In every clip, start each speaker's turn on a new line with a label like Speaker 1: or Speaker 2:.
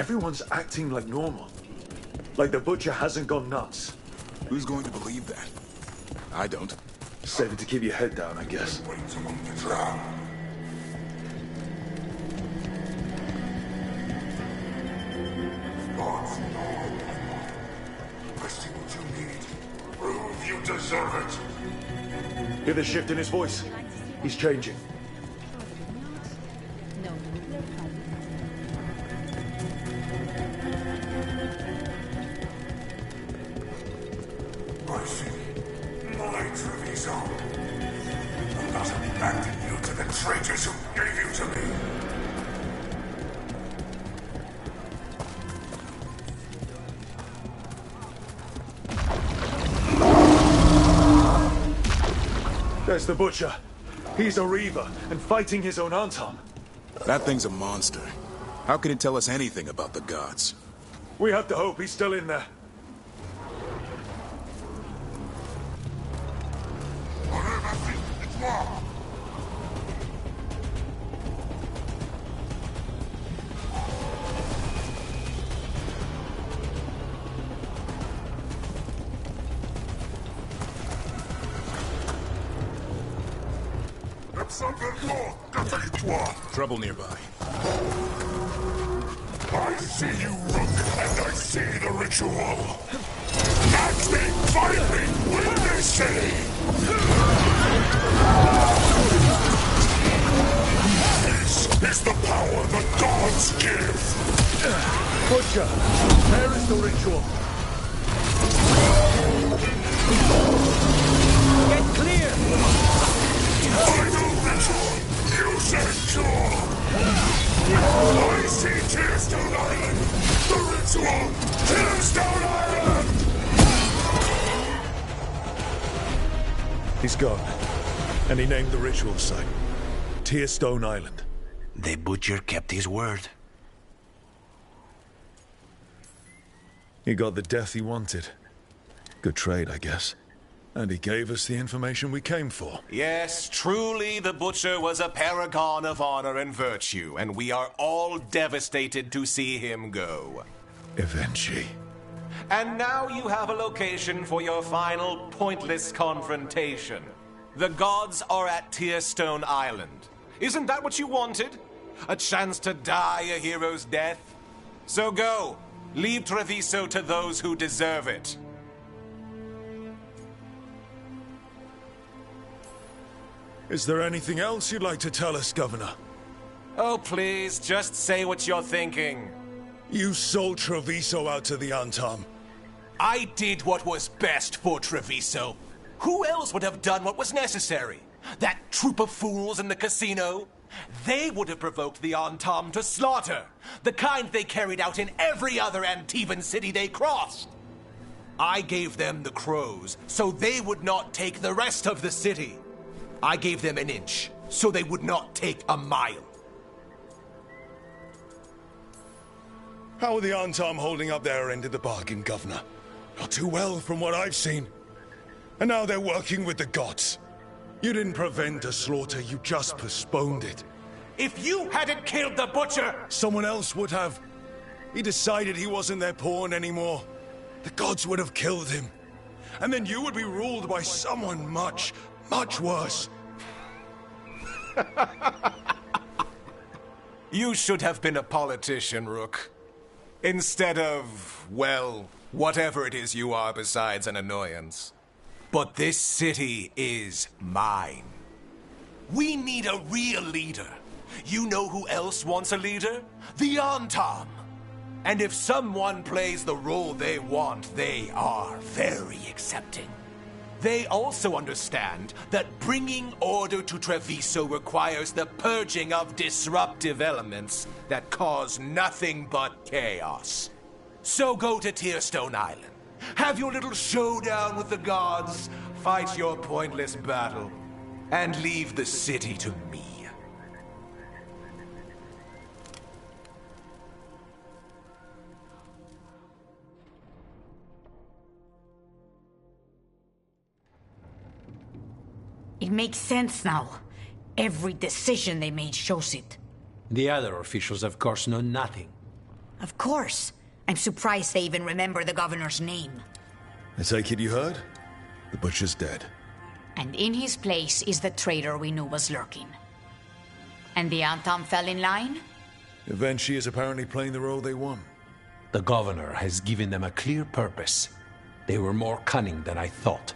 Speaker 1: Everyone's acting like normal. Like the butcher hasn't gone nuts.
Speaker 2: Who's going to believe that? I don't.
Speaker 1: Safer to keep your head down, I guess.
Speaker 3: Wait among the drown. Gods know. Requesting what you need. Prove you deserve it.
Speaker 1: Hear the shift in his voice? He's changing.
Speaker 3: I see. My Treviso. I'm not abandoning you to the traitors who gave you to me.
Speaker 1: There's the butcher. He's a Reaver and fighting his own Antom.
Speaker 2: That thing's a monster. How can it tell us anything about the gods?
Speaker 1: We have to hope he's still in there.
Speaker 2: Trouble nearby.
Speaker 3: I see you, Rook, and I see the ritual. Match me, fight me, win this city! This is the power the gods give!
Speaker 1: Butcher, where is the ritual? Get clear!
Speaker 3: Final ritual! You said sure! I see Tearstone Island! The ritual! Tearstone Island!
Speaker 1: He's gone. And he named the ritual site. Tearstone Island.
Speaker 4: The butcher kept his word.
Speaker 1: He got the death he wanted. Good trade, I guess. And he gave us the information we came for.
Speaker 5: Yes, truly the Butcher was a paragon of honor and virtue, and we are all devastated to see him go.
Speaker 1: Eventually.
Speaker 5: And now you have a location for your final pointless confrontation. The gods are at Tearstone Island. Isn't that what you wanted? A chance to die a hero's death? So go. Leave Treviso to those who deserve it.
Speaker 1: Is there anything else you'd like to tell us, Governor?
Speaker 5: Oh, please, just say what you're thinking.
Speaker 1: You sold Treviso out to the Antom.
Speaker 5: I did what was best for Treviso. Who else would have done what was necessary? That troop of fools in the casino? They would have provoked the Antom to slaughter, the kind they carried out in every other Antivan city they crossed. I gave them the crows, so they would not take the rest of the city. I gave them an inch, so they would not take a mile.
Speaker 1: How are the Antom holding up their end of the bargain, Governor? Not too well, from what I've seen. And now they're working with the gods. You didn't prevent a slaughter, you just postponed it.
Speaker 5: If you hadn't killed the Butcher...
Speaker 1: Someone else would have. He decided he wasn't their pawn anymore. The gods would have killed him. And then you would be ruled by someone much, much worse.
Speaker 5: You should have been a politician, Rook. Instead of, well, whatever it is you are besides an annoyance. But this city is mine. We need a real leader. You know who else wants a leader? The Antom. And if someone plays the role they want, they are very accepting. They also understand that bringing order to Treviso requires the purging of disruptive elements that cause nothing but chaos. So go to Tearstone Island. Have your little showdown with the gods, fight your pointless battle, and leave the city to me.
Speaker 6: It makes sense now. Every decision they made shows it.
Speaker 7: The other officials, of course, know nothing.
Speaker 6: Of course. I'm surprised they even remember the governor's name.
Speaker 1: I take it you heard? The butcher's dead.
Speaker 6: And in his place is the traitor we knew was lurking. And the Antam fell in line?
Speaker 1: Eventually is apparently playing the role they want.
Speaker 4: The governor has given them a clear purpose. They were more cunning than I thought.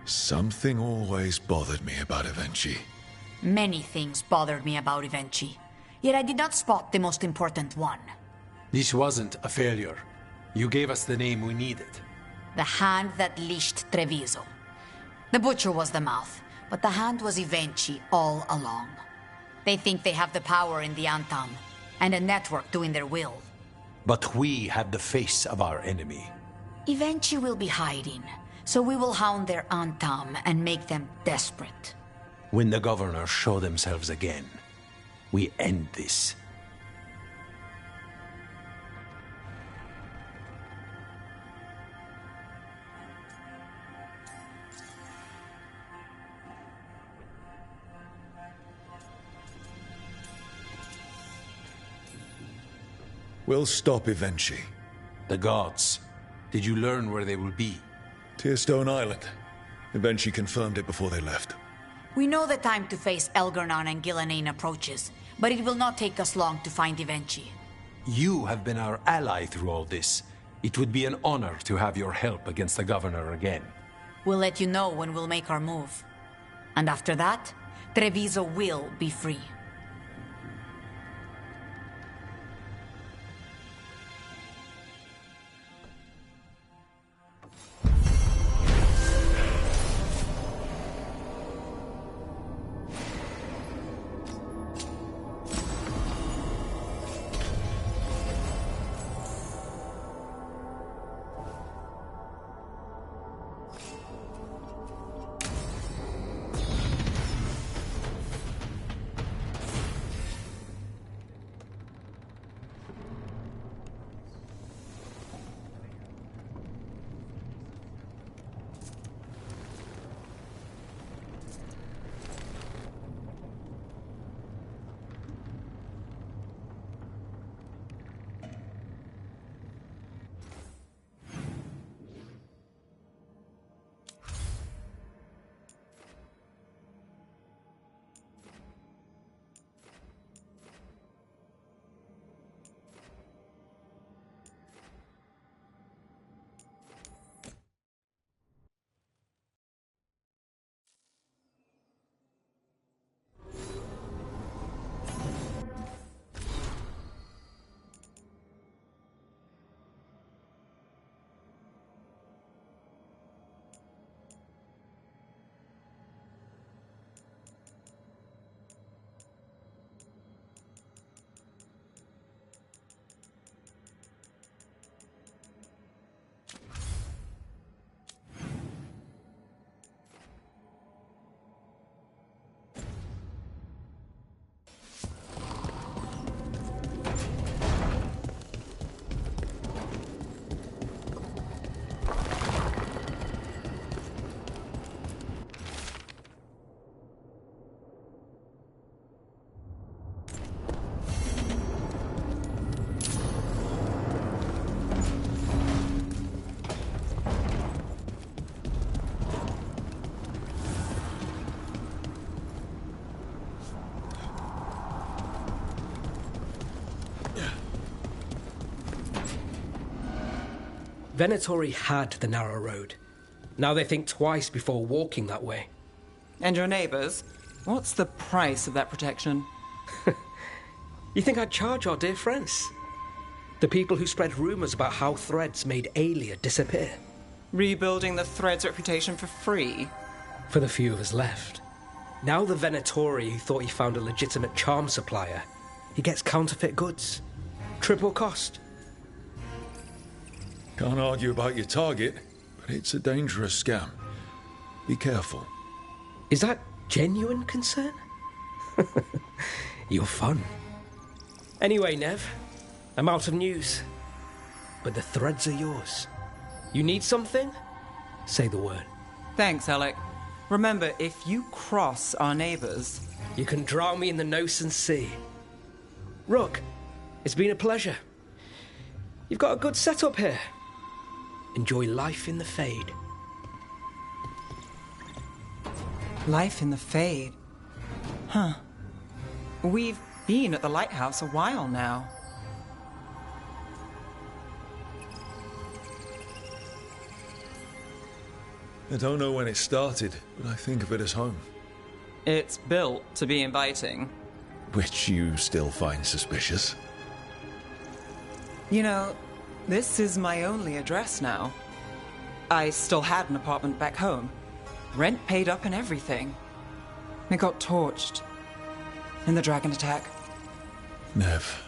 Speaker 1: Something always bothered me about Evenchi.
Speaker 6: Many things bothered me about Evenchi. Yet I did not spot the most important one.
Speaker 4: This wasn't a failure. You gave us the name we needed.
Speaker 6: The hand that leashed Treviso. The butcher was the mouth, but the hand was Evenchi all along. They think they have the power in the Antam, and a network doing their will.
Speaker 4: But we have the face of our enemy.
Speaker 6: Evenchi will be hiding, so we will hound their Antam and make them desperate.
Speaker 4: When the governors show themselves again, we end this.
Speaker 1: We'll stop Evenchi.
Speaker 4: The gods. Did you learn where they will be?
Speaker 1: Tearstone Island. Evenchi confirmed it before they left.
Speaker 6: We know the time to face Elgarnon and Gillenane approaches, but it will not take us long to find Evenchi.
Speaker 4: You have been our ally through all this. It would be an honor to have your help against the governor again.
Speaker 6: We'll let you know when we'll make our move. And after that, Treviso will be free.
Speaker 7: Venatori had the narrow road. Now they think twice before walking that way.
Speaker 8: And your neighbors? What's the price of that protection?
Speaker 7: You think I'd charge our dear friends? The people who spread rumors about how Threads made Aelia disappear.
Speaker 8: Rebuilding the Threads' reputation for free?
Speaker 7: For the few of us left. Now the Venatori who thought he found a legitimate charm supplier, he gets counterfeit goods. Triple cost.
Speaker 1: Can't argue about your target, but it's a dangerous scam. Be careful.
Speaker 7: Is that genuine concern? You're fun. Anyway, Nev, I'm out of news. But the Threads are yours. You need something? Say the word.
Speaker 8: Thanks, Alec. Remember, if you cross our neighbors...
Speaker 7: You can drown me in the Nosen Sea. Rook, it's been a pleasure. You've got a good setup here. Enjoy life in the Fade.
Speaker 8: Life in the Fade? Huh. We've been at the lighthouse a while now.
Speaker 1: I don't know when it started, but I think of it as home.
Speaker 8: It's built to be inviting.
Speaker 1: Which you still find suspicious.
Speaker 8: You know, this is my only address now. I still had an apartment back home. Rent paid up and everything. It got torched. In the dragon attack.
Speaker 1: Nev.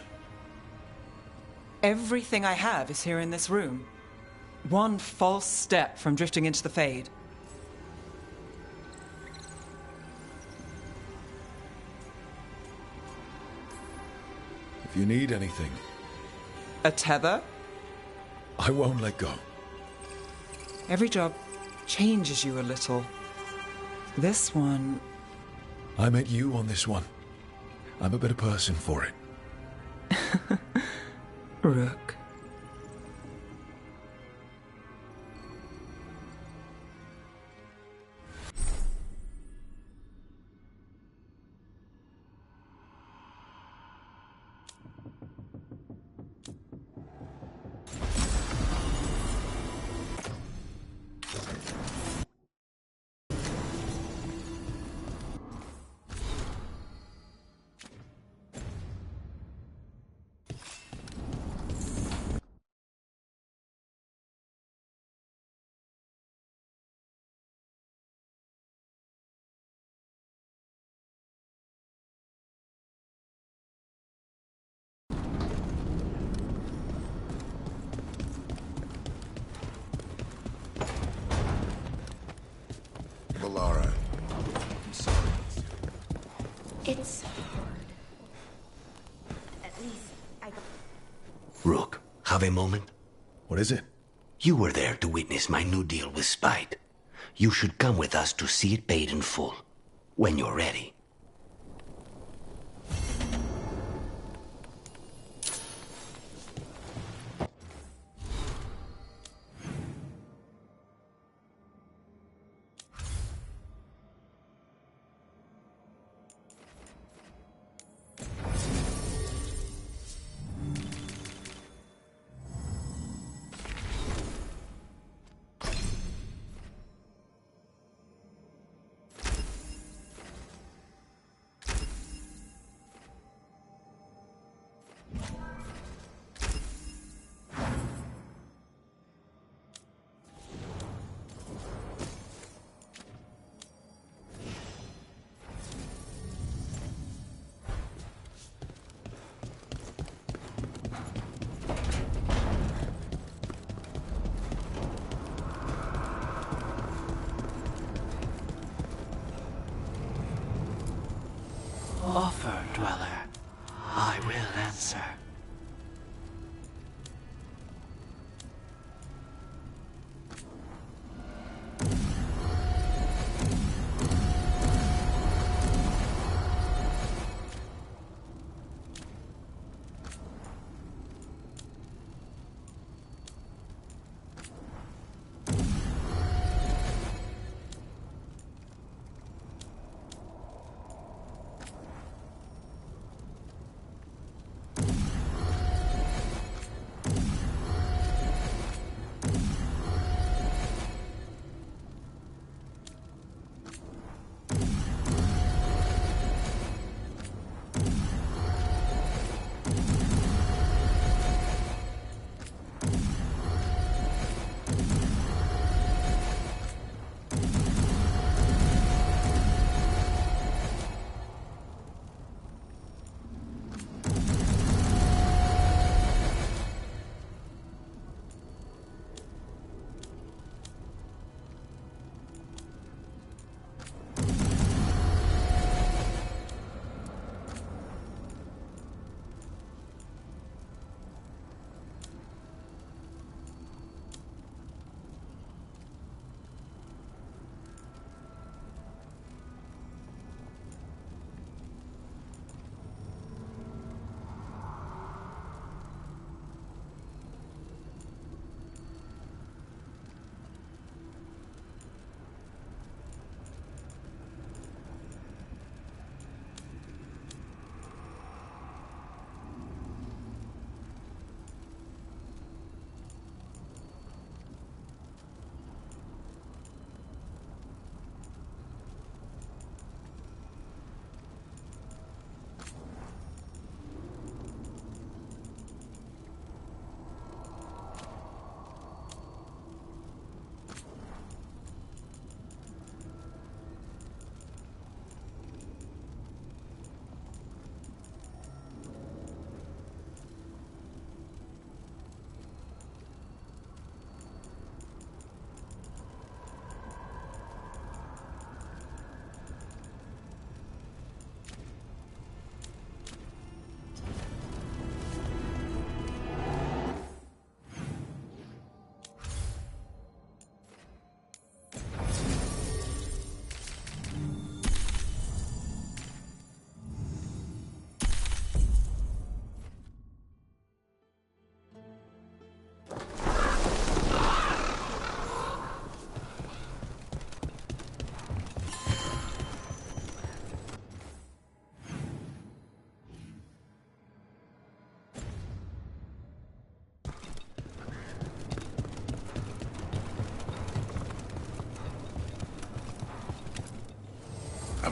Speaker 8: Everything I have is here in this room. One false step from drifting into the Fade.
Speaker 1: If you need anything,
Speaker 8: A tether?
Speaker 1: I won't let go.
Speaker 8: Every job changes you a little. This one...
Speaker 1: I met you on this one. I'm a better person for it.
Speaker 8: Rook.
Speaker 2: Valara. I'm sorry.
Speaker 9: It's hard. At least I...
Speaker 10: Rook, have a moment?
Speaker 1: What is it?
Speaker 10: You were there to witness my new deal with Spite. You should come with us to see it paid in full. When you're ready. Offer, Dweller. I will answer.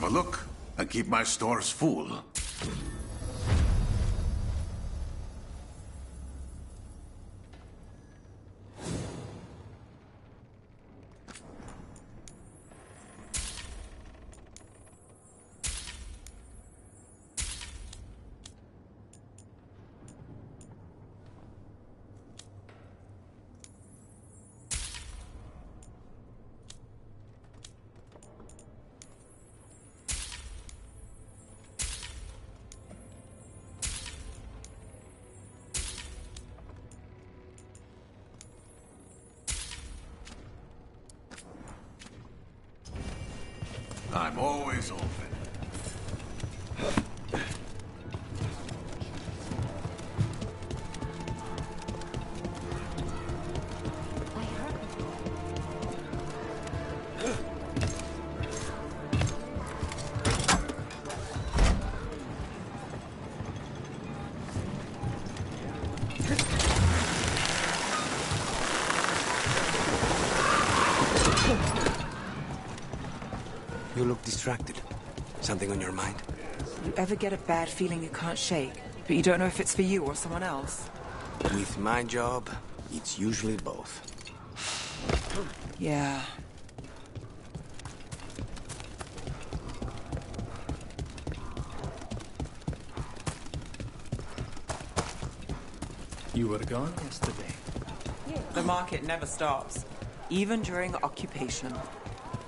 Speaker 3: a look and keep my stores full. I'm always open.
Speaker 10: You look distracted. Something on your mind?
Speaker 8: You ever get a bad feeling you can't shake, but you don't know if it's for you or someone else?
Speaker 10: With my job, it's usually both.
Speaker 8: Yeah.
Speaker 11: You were gone yesterday.
Speaker 8: The market never stops, even during occupation.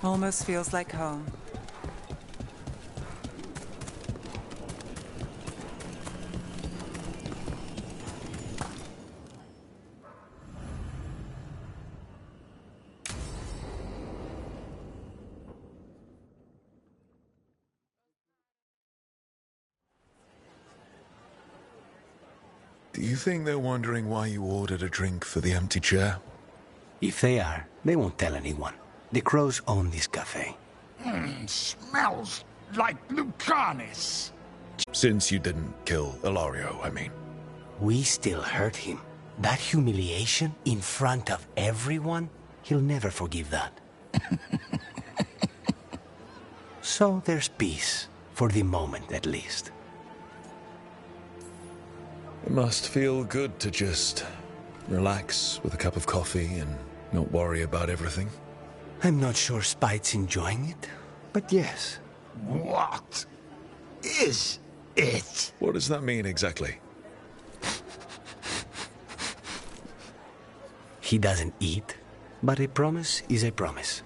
Speaker 8: Almost feels like home.
Speaker 1: Do you think they're wondering why you ordered a drink for the empty chair?
Speaker 10: If they are, they won't tell anyone. The crows own this cafe.
Speaker 3: Smells like Lucanis.
Speaker 1: Since you didn't kill Ilario, I mean.
Speaker 10: We still hurt him. That humiliation in front of everyone, he'll never forgive that. So there's peace, for the moment at least.
Speaker 1: It must feel good to just relax with a cup of coffee and not worry about everything.
Speaker 10: I'm not sure Spite's enjoying it, but yes.
Speaker 3: What is it?
Speaker 1: What does that mean exactly?
Speaker 10: He doesn't eat, but a promise is a promise.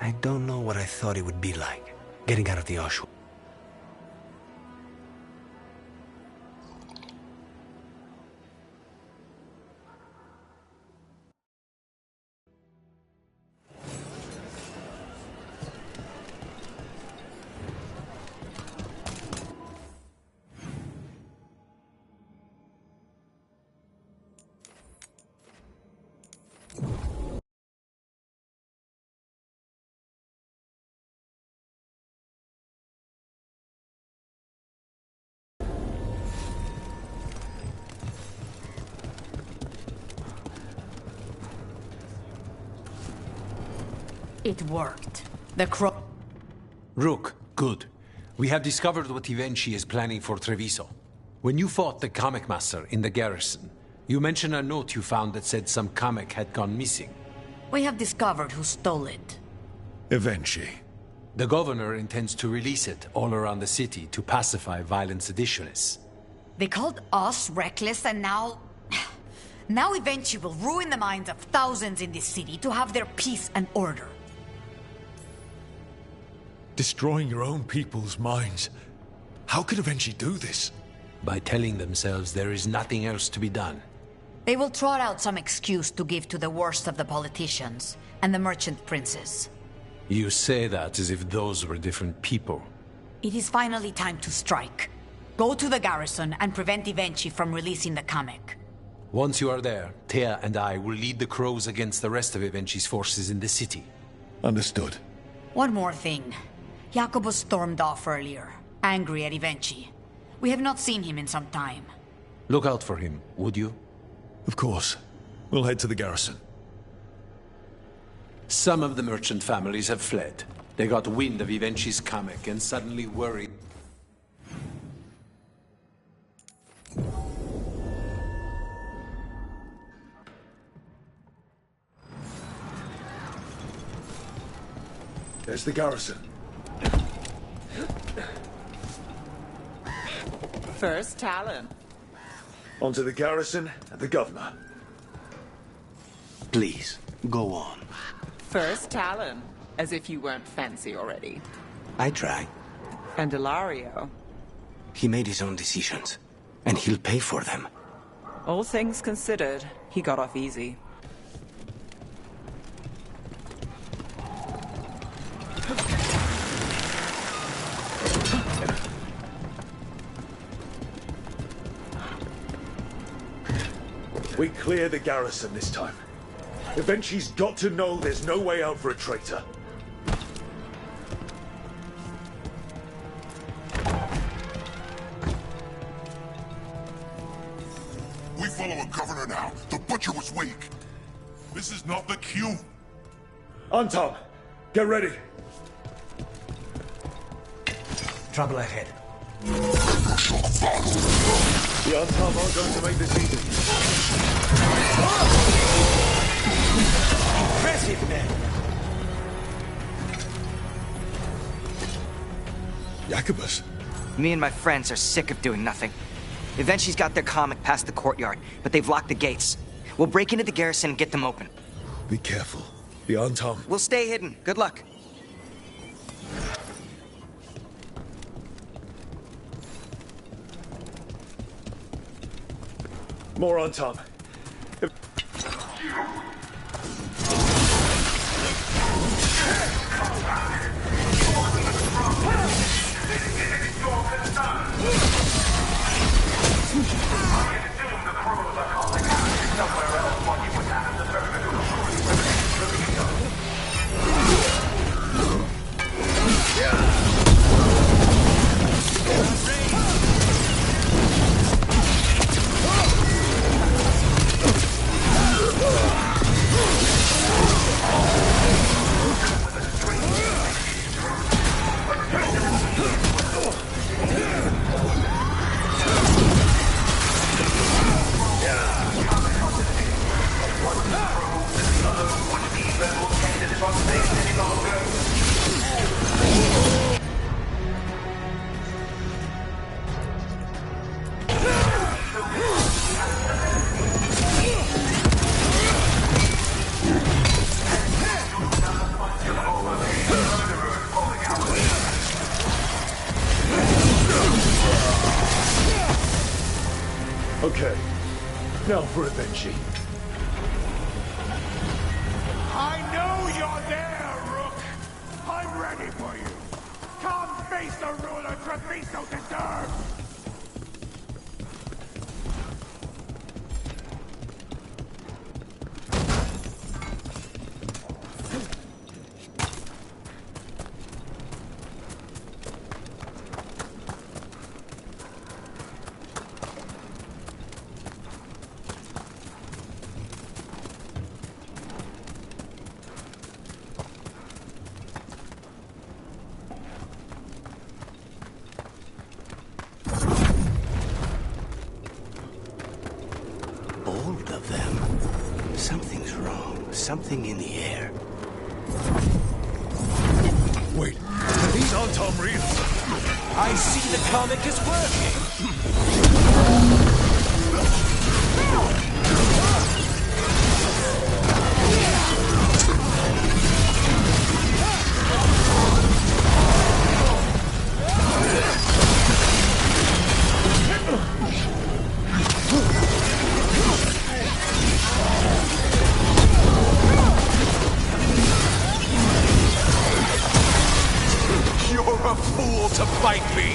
Speaker 10: I don't know what I thought it would be like, getting out of the Auschwitz.
Speaker 6: It worked. The crow...
Speaker 4: Rook, good. We have discovered what Ivenchi is planning for Treviso. When you fought the Kamek Master in the garrison, you mentioned a note you found that said some Kamek had gone missing.
Speaker 6: We have discovered who stole it.
Speaker 1: Ivenchi.
Speaker 4: The governor intends to release it all around the city to pacify violent seditionists.
Speaker 6: They called us reckless and now... Now Ivenchi will ruin the minds of thousands in this city to have their peace and order.
Speaker 1: Destroying your own people's minds. How could Ivenchi do this?
Speaker 4: By telling themselves there is nothing else to be done.
Speaker 6: They will trot out some excuse to give to the worst of the politicians and the merchant princes.
Speaker 4: You say that as if those were different people.
Speaker 6: It is finally time to strike. Go to the garrison and prevent Ivenchi from releasing the Kamek.
Speaker 4: Once you are there, Thea and I will lead the Crows against the rest of Ivenchi's forces in the city.
Speaker 1: Understood.
Speaker 6: One more thing. Jacobus stormed off earlier, angry at Ivenchi. We have not seen him in some time.
Speaker 4: Look out for him, would you?
Speaker 1: Of course. We'll head to the garrison.
Speaker 4: Some of the merchant families have fled. They got wind of Ivenci's comic and suddenly worried.
Speaker 1: There's the garrison.
Speaker 8: First Talon.
Speaker 1: Onto the garrison and the governor.
Speaker 10: Please, go on.
Speaker 8: First Talon. As if you weren't fancy already.
Speaker 10: I try.
Speaker 8: And Ilario.
Speaker 10: He made his own decisions, and he'll pay for them.
Speaker 8: All things considered, he got off easy.
Speaker 1: We clear the garrison this time. Ivenci's got to know there's no way out for a traitor.
Speaker 3: We follow a governor now. The butcher was weak. This is not the cue.
Speaker 1: Antam, get ready.
Speaker 10: Trouble ahead.
Speaker 1: The Antam aren't going to make this easy.
Speaker 10: Impressive, men.
Speaker 1: Jacobus?
Speaker 11: Me and my friends are sick of doing nothing. Ivenci's got their comic past the courtyard, but they've locked the gates. We'll break into the garrison and get them open.
Speaker 1: Be careful. The Antam.
Speaker 11: We'll stay hidden. Good luck.
Speaker 1: More Antam. Okay, now for Ivenci.
Speaker 3: I know you're there, Rook! I'm ready for you! Come face the ruler Treviso deserves!
Speaker 10: Bold of them. Something's wrong. Something in the air.
Speaker 1: Wait, are these Antam real?
Speaker 5: I see the comic is working! You're a fool to fight me!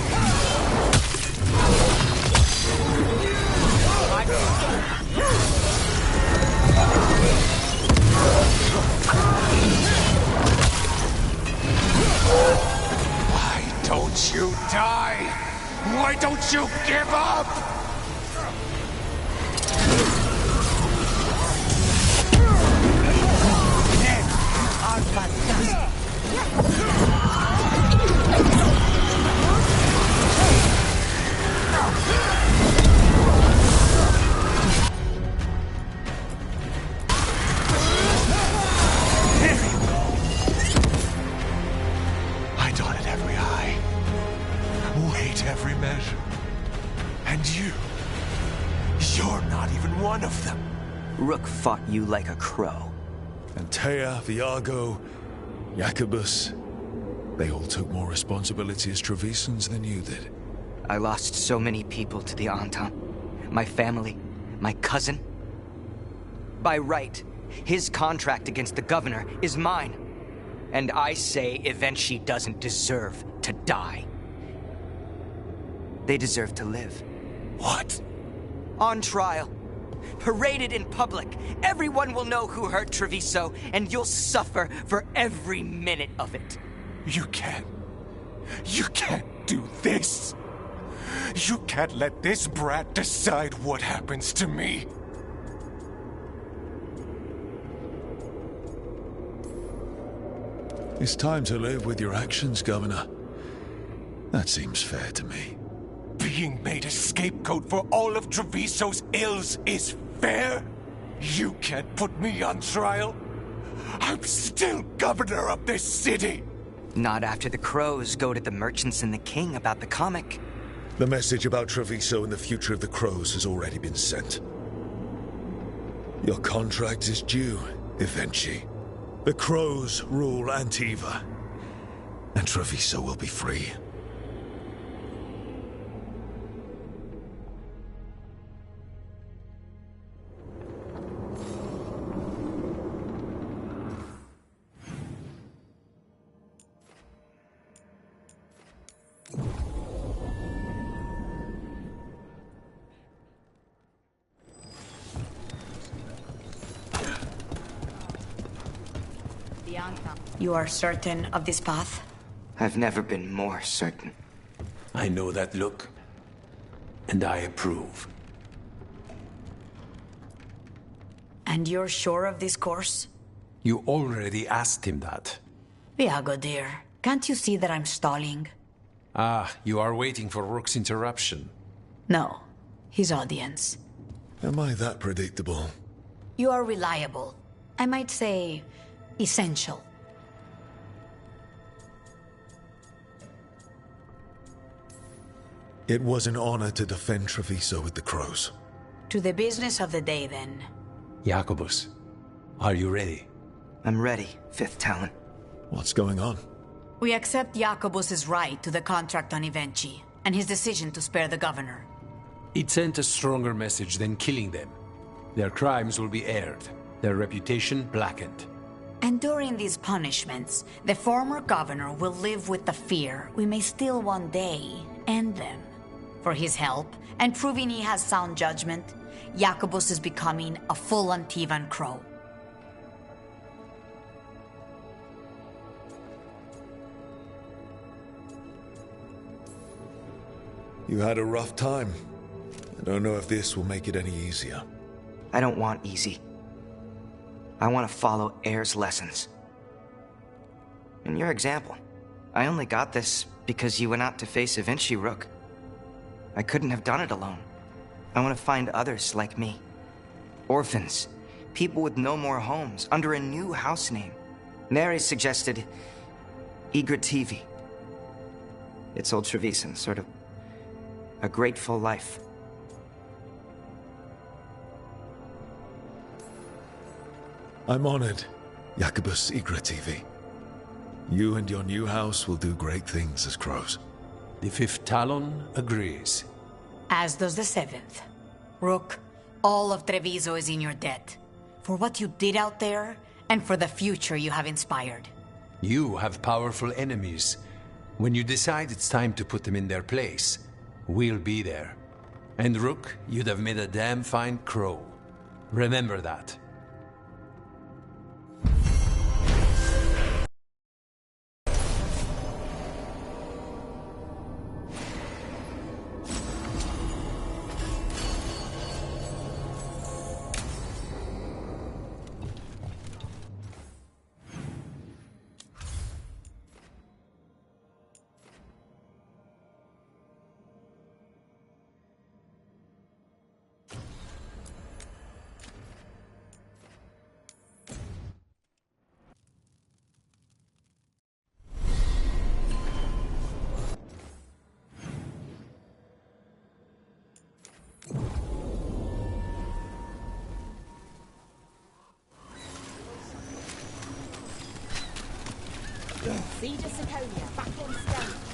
Speaker 5: Why don't you die? Why don't you give up? Ned,
Speaker 3: every measure. And you're not even one of them.
Speaker 11: Rook fought you like a crow.
Speaker 1: Antea, Viago, Jacobus, they all took more responsibility as Trevisans than you did.
Speaker 11: I lost so many people to the Antam. My family, my cousin. By right, his contract against the governor is mine. And I say Evenchi doesn't deserve to die. They deserve to live.
Speaker 3: What?
Speaker 11: On trial. Paraded in public. Everyone will know who hurt Treviso, and you'll suffer for every minute of it.
Speaker 3: You can't do this. You can't let this brat decide what happens to me.
Speaker 1: It's time to live with your actions, Governor. That seems fair to me.
Speaker 3: Being made a scapegoat for all of Treviso's ills is fair? You can't put me on trial? I'm still governor of this city!
Speaker 11: Not after the crows go to the merchants and the king about the comic.
Speaker 1: The message about Treviso and the future of the crows has already been sent. Your contract is due, Evenchi. The crows rule Antiva, and Treviso will be free.
Speaker 6: You are certain of this path?
Speaker 11: I've never been more certain.
Speaker 4: I know that look, and I approve.
Speaker 6: And you're sure of this course?
Speaker 4: You already asked him that.
Speaker 6: Viago, dear, can't you see that I'm stalling?
Speaker 4: Ah, you are waiting for Rook's interruption.
Speaker 6: No, his audience.
Speaker 1: Am I that predictable?
Speaker 6: You are reliable. I might say, essential.
Speaker 1: It was an honor to defend Treviso with the crows.
Speaker 6: To the business of the day, then.
Speaker 4: Jacobus, are you ready?
Speaker 11: I'm ready, Fifth Talon.
Speaker 1: What's going on?
Speaker 6: We accept Jacobus's right to the contract on Evenchi, and his decision to spare the governor.
Speaker 4: It sent a stronger message than killing them. Their crimes will be aired, their reputation blackened.
Speaker 6: And during these punishments, the former governor will live with the fear we may still one day end them. For his help, and proving he has sound judgment, Jacobus is becoming a full Antivan crow.
Speaker 1: You had a rough time. I don't know if this will make it any easier.
Speaker 11: I don't want easy. I want to follow Air's lessons. In your example, I only got this because you went out to face Evenchi, Rook. I couldn't have done it alone. I want to find others like me. Orphans. People with no more homes, under a new house name. Neri suggested Igrativi. It's old Trevisan, sort of a grateful life.
Speaker 1: I'm honored, Jacobus Igrativi. You and your new house will do great things as crows.
Speaker 4: The Fifth Talon agrees.
Speaker 6: As does the Seventh. Rook, all of Treviso is in your debt. For what you did out there, and for the future you have inspired.
Speaker 4: You have powerful enemies. When you decide it's time to put them in their place, we'll be there. And Rook, you'd have made a damn fine crow. Remember that.
Speaker 9: Siege of Seconia, back on stone.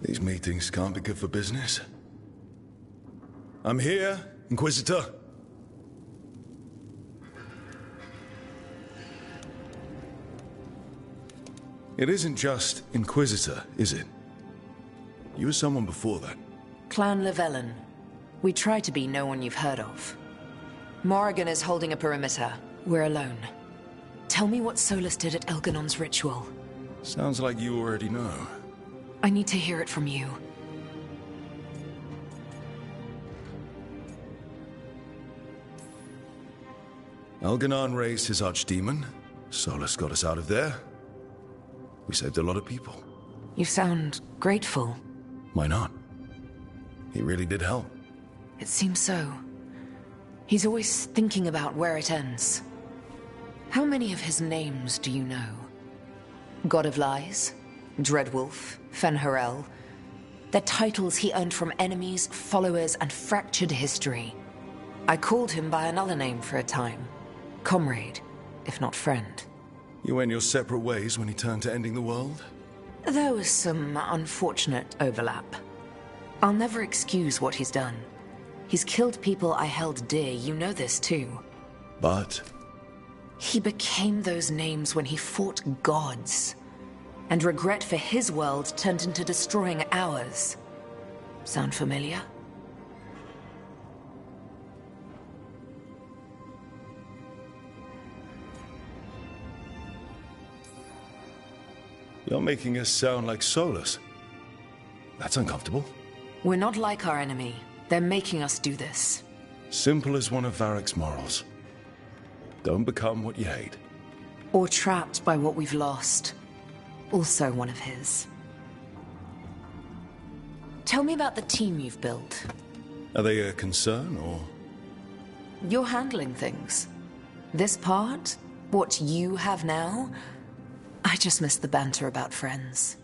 Speaker 1: These meetings can't be good for business. I'm here, Inquisitor. It isn't just Inquisitor, is it? You were someone before that.
Speaker 12: Clan Llewellyn. We try to be no one you've heard of. Morrigan is holding a perimeter. We're alone. Tell me what Solus did at Elganon's ritual.
Speaker 1: Sounds like you already know.
Speaker 12: I need to hear it from you.
Speaker 1: Elganon raised his archdemon. Solus got us out of there. We saved a lot of people.
Speaker 12: You sound grateful.
Speaker 1: Why not? He really did help.
Speaker 12: It seems so. He's always thinking about where it ends. How many of his names do you know? God of Lies, Dreadwolf, Fen'Harel. They're titles he earned from enemies, followers, and fractured history. I called him by another name for a time. Comrade, if not friend.
Speaker 1: You went your separate ways when he turned to ending the world?
Speaker 12: There was some unfortunate overlap. I'll never excuse what he's done. He's killed people I held dear, you know this too.
Speaker 1: But?
Speaker 12: He became those names when he fought gods. And regret for his world turned into destroying ours. Sound familiar?
Speaker 1: You're making us sound like Solus. That's uncomfortable.
Speaker 12: We're not like our enemy. They're making us do this.
Speaker 1: Simple as one of Varric's morals. Don't become what you hate.
Speaker 12: Or trapped by what we've lost. Also one of his. Tell me about the team you've built.
Speaker 1: Are they a concern, or...?
Speaker 12: You're handling things. This part, what you have now, I just miss the banter about friends.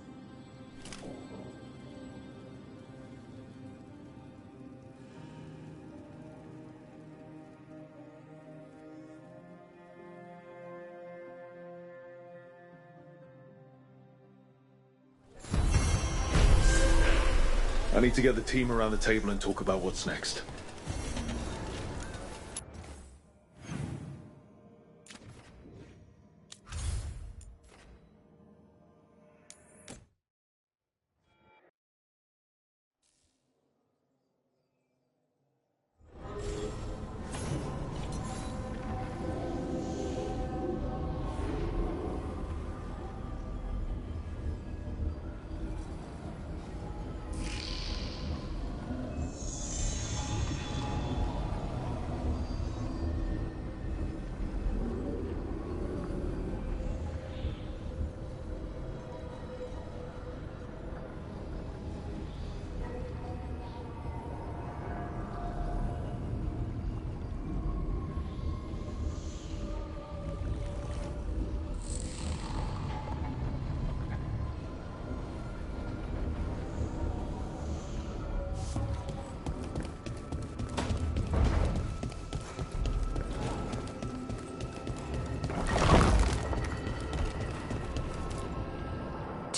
Speaker 13: I need to get the team around the table and talk about what's next.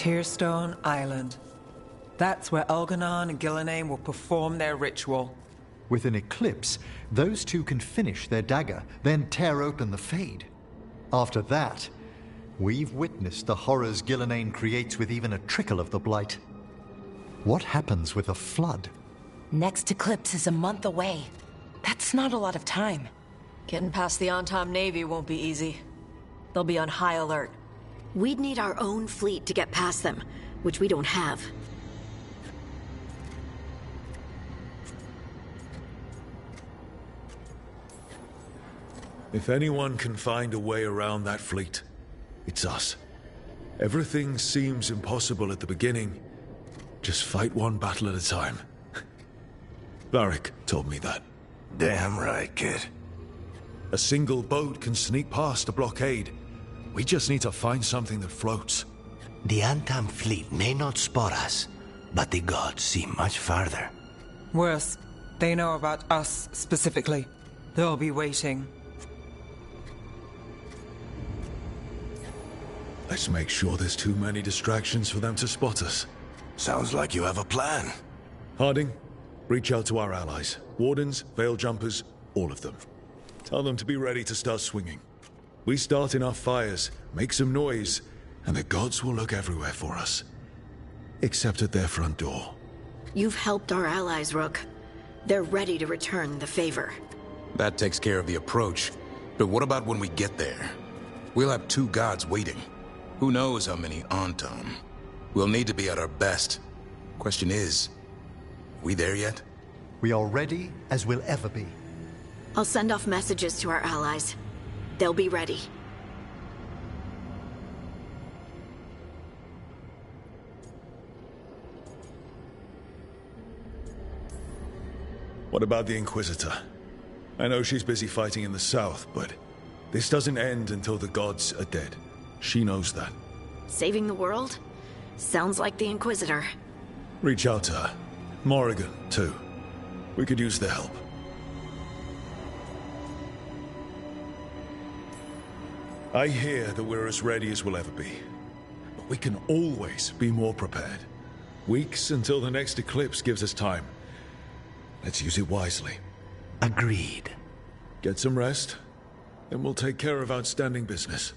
Speaker 8: Tearstone Island. That's where Elganon and Gillenane will perform their ritual.
Speaker 14: With an eclipse, those two can finish their dagger, then tear open the Fade. After that, we've witnessed the horrors Gillenane creates with even a trickle of the Blight. What happens with a flood?
Speaker 15: Next eclipse is a month away. That's not a lot of time.
Speaker 16: Getting past the Antam Navy won't be easy. They'll be on high alert.
Speaker 15: We'd need our own fleet to get past them, which we don't have.
Speaker 1: If anyone can find a way around that fleet, it's us. Everything seems impossible at the beginning. Just fight one battle at a time. Varric told me that.
Speaker 10: Damn right, kid.
Speaker 1: A single boat can sneak past a blockade. We just need to find something that floats.
Speaker 10: The Antam fleet may not spot us, but the gods see much farther.
Speaker 8: Worse, they know about us specifically. They'll be waiting.
Speaker 1: Let's make sure there's too many distractions for them to spot us.
Speaker 2: Sounds like you have a plan.
Speaker 1: Harding, reach out to our allies. Wardens, Veil Jumpers, all of them. Tell them to be ready to start swinging. We start enough fires, make some noise, and the gods will look everywhere for us. Except at their front door.
Speaker 17: You've helped our allies, Rook. They're ready to return the favor.
Speaker 2: That takes care of the approach. But what about when we get there? We'll have 2 gods waiting. Who knows how many Antam? We'll need to be at our best. Question is, we there yet?
Speaker 14: We are ready as we'll ever be.
Speaker 17: I'll send off messages to our allies. They'll be ready.
Speaker 1: What about the Inquisitor? I know she's busy fighting in the south, but this doesn't end until the gods are dead. She knows that.
Speaker 17: Saving the world? Sounds like the Inquisitor.
Speaker 1: Reach out to her. Morrigan, too. We could use their help. I hear that we're as ready as we'll ever be. But we can always be more prepared. Weeks until the next eclipse gives us time. Let's use it wisely.
Speaker 10: Agreed.
Speaker 1: Get some rest, then we'll take care of outstanding business.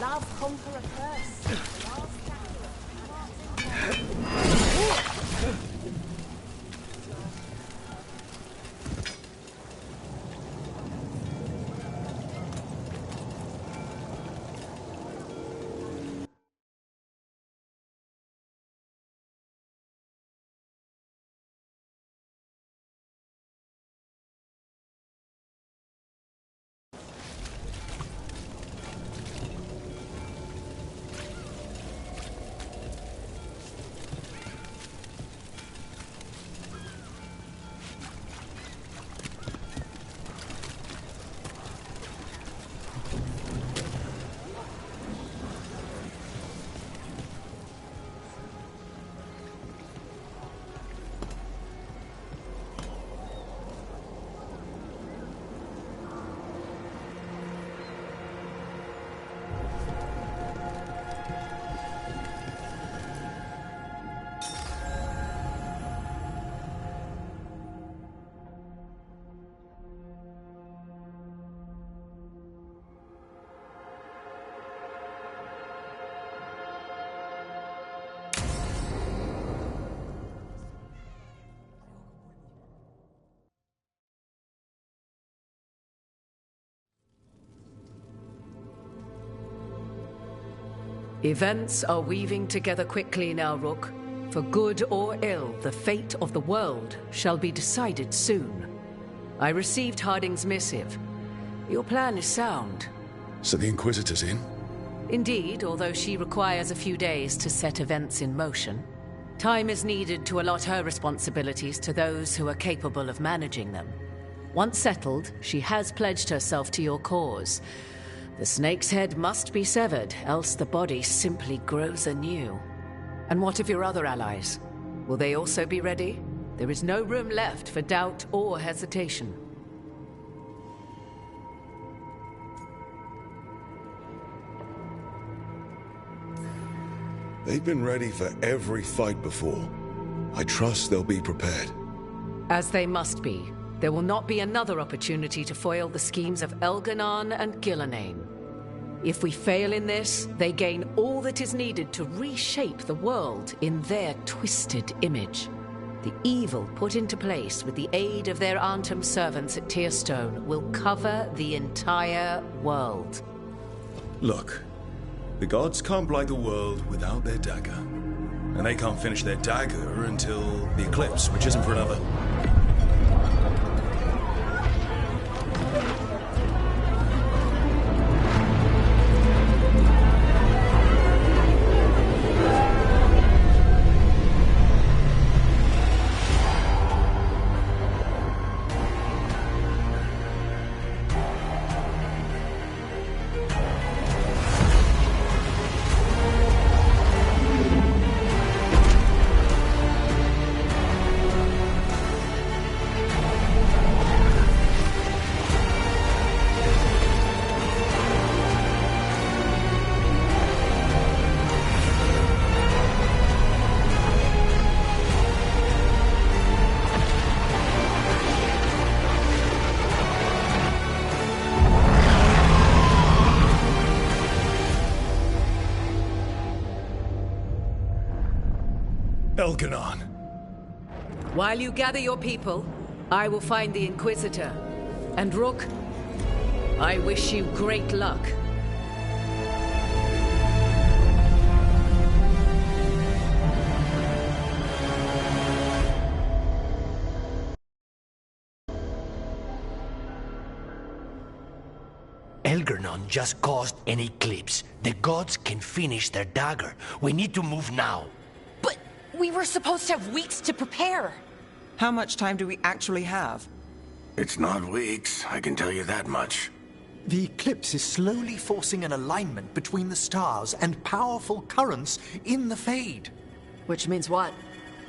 Speaker 9: Love conquer a curse.
Speaker 18: Events are weaving together quickly now, Rook. For good or ill, the fate of the world shall be decided soon. I received Harding's missive. Your plan is sound.
Speaker 1: So the Inquisitor's in?
Speaker 18: Indeed, although she requires a few days to set events in motion. Time is needed to allot her responsibilities to those who are capable of managing them. Once settled, she has pledged herself to your cause. The snake's head must be severed, else the body simply grows anew. And what of your other allies? Will they also be ready? There is no room left for doubt or hesitation.
Speaker 1: They've been ready for every fight before. I trust they'll be prepared.
Speaker 18: As they must be. There will not be another opportunity to foil the schemes of Elganon and Gillenane. If we fail in this, they gain all that is needed to reshape the world in their twisted image. The evil put into place with the aid of their Arnhem servants at Tearstone will cover the entire world.
Speaker 1: Look, the gods can't blight the world without their dagger. And they can't finish their dagger until the eclipse, which isn't for another. Elganon.
Speaker 18: While you gather your people, I will find the Inquisitor. And Rook, I wish you great luck.
Speaker 10: Elganon just caused an eclipse. The gods can finish their dagger. We need to move now.
Speaker 15: But we were supposed to have weeks to prepare.
Speaker 8: How much time do we actually have?
Speaker 10: It's not weeks, I can tell you that much.
Speaker 14: The eclipse is slowly forcing an alignment between the stars and powerful currents in the Fade.
Speaker 16: Which means what?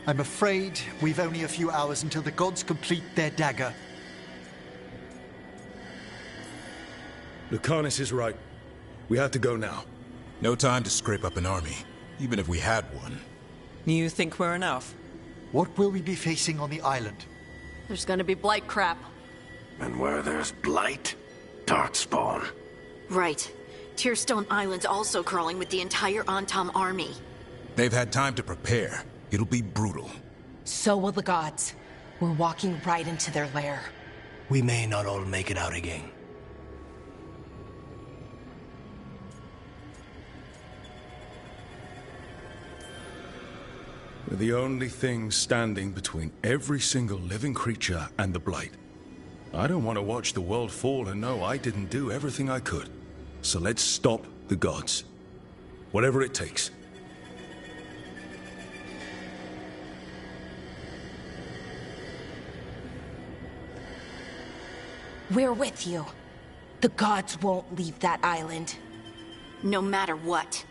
Speaker 14: I'm afraid we've only a few hours until the gods complete their dagger.
Speaker 1: Lucanus is right. We have to go now.
Speaker 2: No time to scrape up an army, even if we had one.
Speaker 8: You think we're enough?
Speaker 14: What will we be facing on the island?
Speaker 16: There's gonna be blight crap.
Speaker 10: And where there's blight, darkspawn.
Speaker 17: Right. Tearstone Island's also crawling with the entire Antam army.
Speaker 2: They've had time to prepare. It'll be brutal.
Speaker 15: So will the gods. We're walking right into their lair.
Speaker 10: We may not all make it out again.
Speaker 1: We're the only thing standing between every single living creature and the Blight. I don't want to watch the world fall and know I didn't do everything I could. So let's stop the gods. Whatever it takes.
Speaker 15: We're with you. The gods won't leave that island.
Speaker 17: No matter what.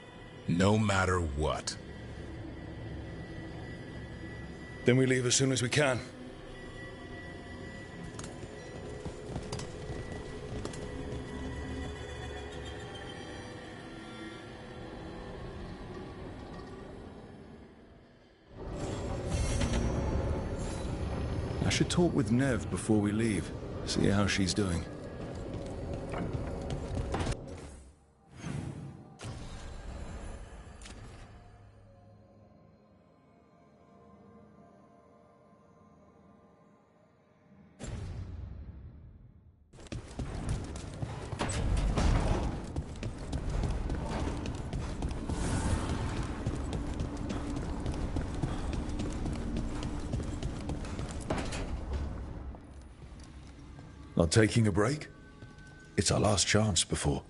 Speaker 2: No matter what.
Speaker 1: Then we leave as soon as we can. I should talk with Nev before we leave. See how she's doing. Not taking a break? It's our last chance before...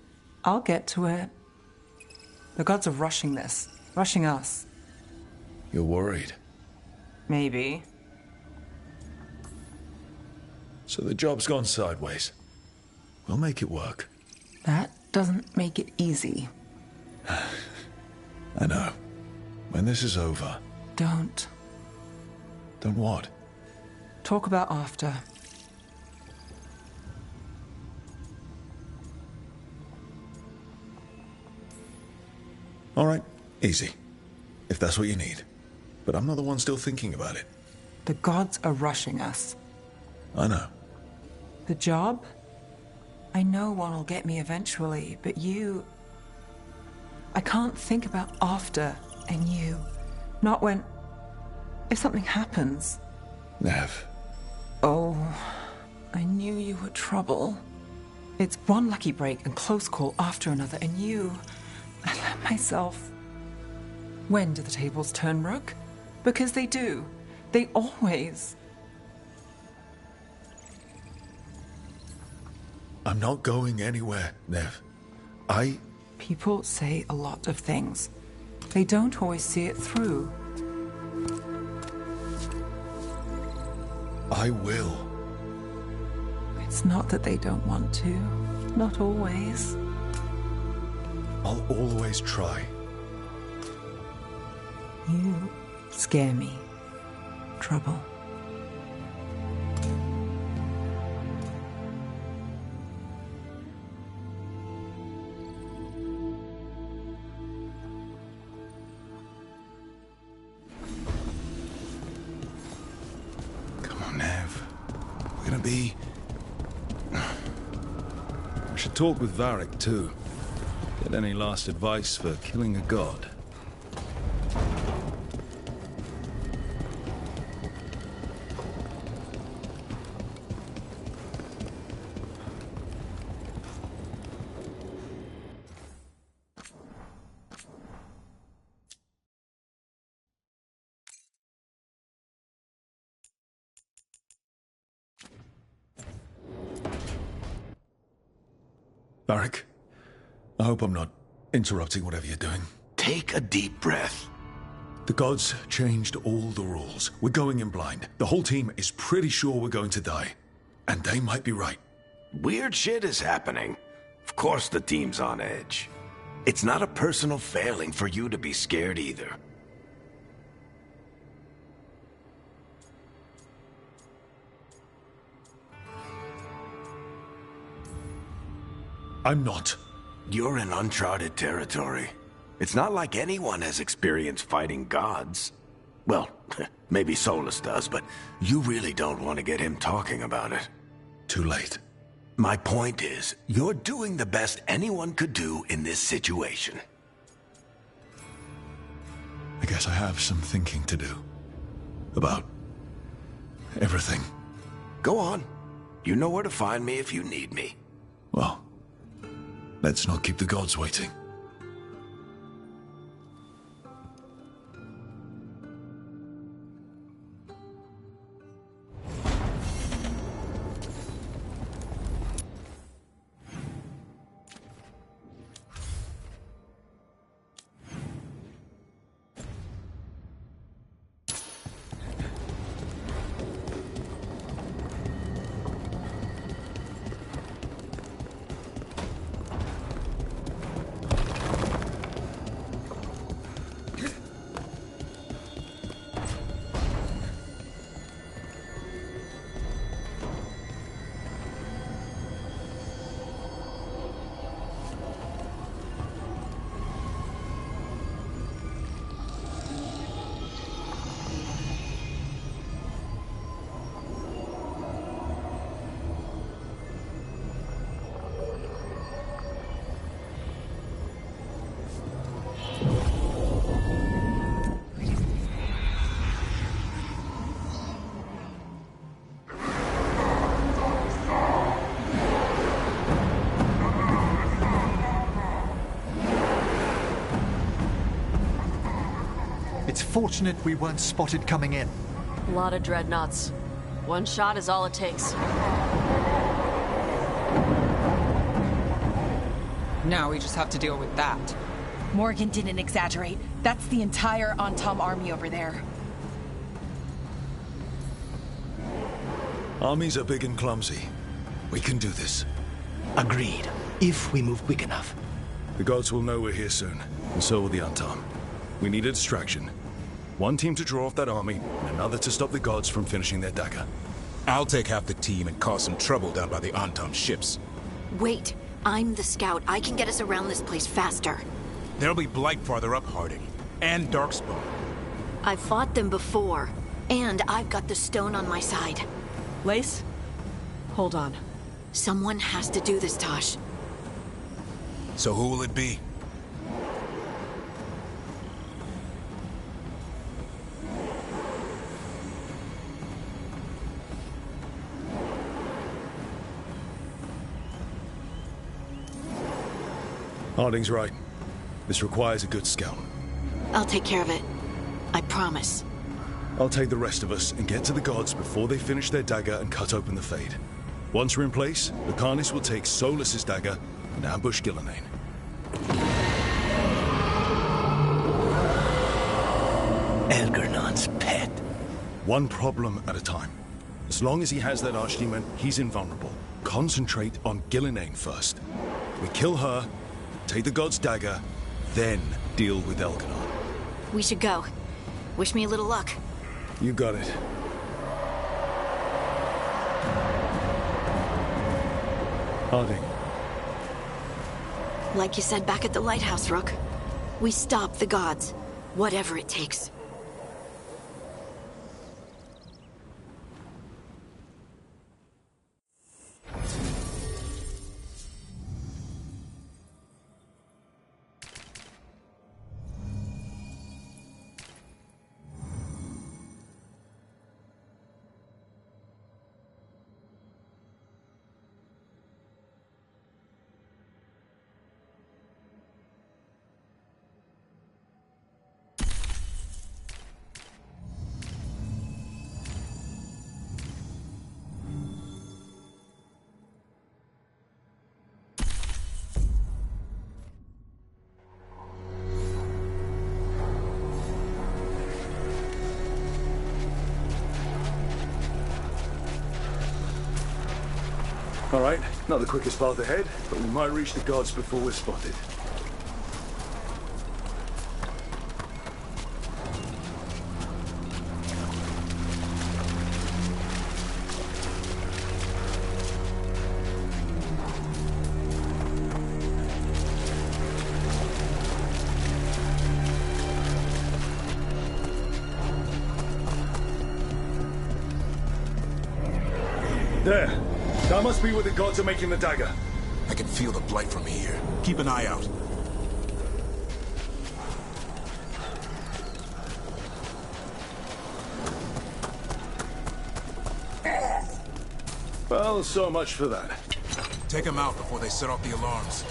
Speaker 8: I'll get to it. The gods are rushing this. Rushing us.
Speaker 1: You're worried.
Speaker 8: Maybe.
Speaker 1: So the job's gone sideways. We'll make it work.
Speaker 8: That doesn't make it easy.
Speaker 1: I know. When this is over...
Speaker 8: Don't.
Speaker 1: Don't what?
Speaker 8: Talk about after.
Speaker 1: All right, easy. If that's what you need. But I'm not the one still thinking about it.
Speaker 8: The gods are rushing us.
Speaker 1: I know.
Speaker 8: The job? I know one will get me eventually, but you... I can't think about after and you. Not when... If something happens.
Speaker 1: Nev.
Speaker 8: Oh, I knew you were trouble. It's one lucky break and close call after another, and you... I let myself... When do the tables turn, Rook? Because they do. They always...
Speaker 1: I'm not going anywhere, Nev.
Speaker 8: People say a lot of things. They don't always see it through.
Speaker 1: I will.
Speaker 8: It's not that they don't want to. Not always.
Speaker 1: I'll always try.
Speaker 8: You scare me. Trouble.
Speaker 1: Come on, Nev. We're gonna be... I should talk with Varric, too. Get any last advice for killing a god. Varric, I hope I'm not interrupting whatever you're doing.
Speaker 10: Take a deep breath.
Speaker 1: The gods changed all the rules. We're going in blind. The whole team is pretty sure we're going to die. And they might be right.
Speaker 10: Weird shit is happening. Of course the team's on edge. It's not a personal failing for you to be scared either.
Speaker 1: I'm not.
Speaker 10: You're in uncharted territory. It's not like anyone has experience fighting gods. Well, maybe Solus does, but you really don't want to get him talking about it.
Speaker 1: Too late.
Speaker 10: My point is, you're doing the best anyone could do in this situation.
Speaker 1: I guess I have some thinking to do. About... everything.
Speaker 10: Go on. You know where to find me if you need me.
Speaker 1: Well... let's not keep the gods waiting.
Speaker 14: It's fortunate we weren't spotted coming in.
Speaker 16: A lot of dreadnoughts. One shot is all it takes.
Speaker 8: Now we just have to deal with that.
Speaker 15: Morgan didn't exaggerate. That's the entire Antom army over there.
Speaker 1: Armies are big and clumsy. We can do this.
Speaker 19: Agreed. If we move quick enough.
Speaker 1: The gods will know we're here soon, and so will the Antom. We need a distraction. One team to draw off that army, and another to stop the gods from finishing their dagger.
Speaker 2: I'll take half the team and cause some trouble down by the Antom ships.
Speaker 17: Wait, I'm the scout. I can get us around this place faster.
Speaker 2: There'll be Blight farther up, Harding. And Darkspawn.
Speaker 17: I've fought them before, and I've got the stone on my side.
Speaker 16: Lace? Hold on.
Speaker 17: Someone has to do this, Tosh.
Speaker 2: So who will it be?
Speaker 1: Harding's right. This requires a good scout.
Speaker 17: I'll take care of it. I promise.
Speaker 1: I'll take the rest of us and get to the gods before they finish their dagger and cut open the Fade. Once we're in place, the Carnis will take Solus's dagger and ambush Gillenane.
Speaker 19: Elgernon's pet.
Speaker 1: One problem at a time. As long as he has that archdemon, he's invulnerable. Concentrate on Gillenane first. We kill her, take the god's dagger, then deal with Elgarnon.
Speaker 17: We should go. Wish me a little luck.
Speaker 1: You got it. Harding.
Speaker 17: Like you said back at the lighthouse, Rook. We stop the gods. Whatever it takes.
Speaker 1: All right, not the quickest path ahead, but we might reach the gods before we're spotted. There. That must be where the gods are making the dagger.
Speaker 2: I can feel the blight from here. Keep an eye out.
Speaker 1: Well, so much for that.
Speaker 2: Take them out before they set off the alarms.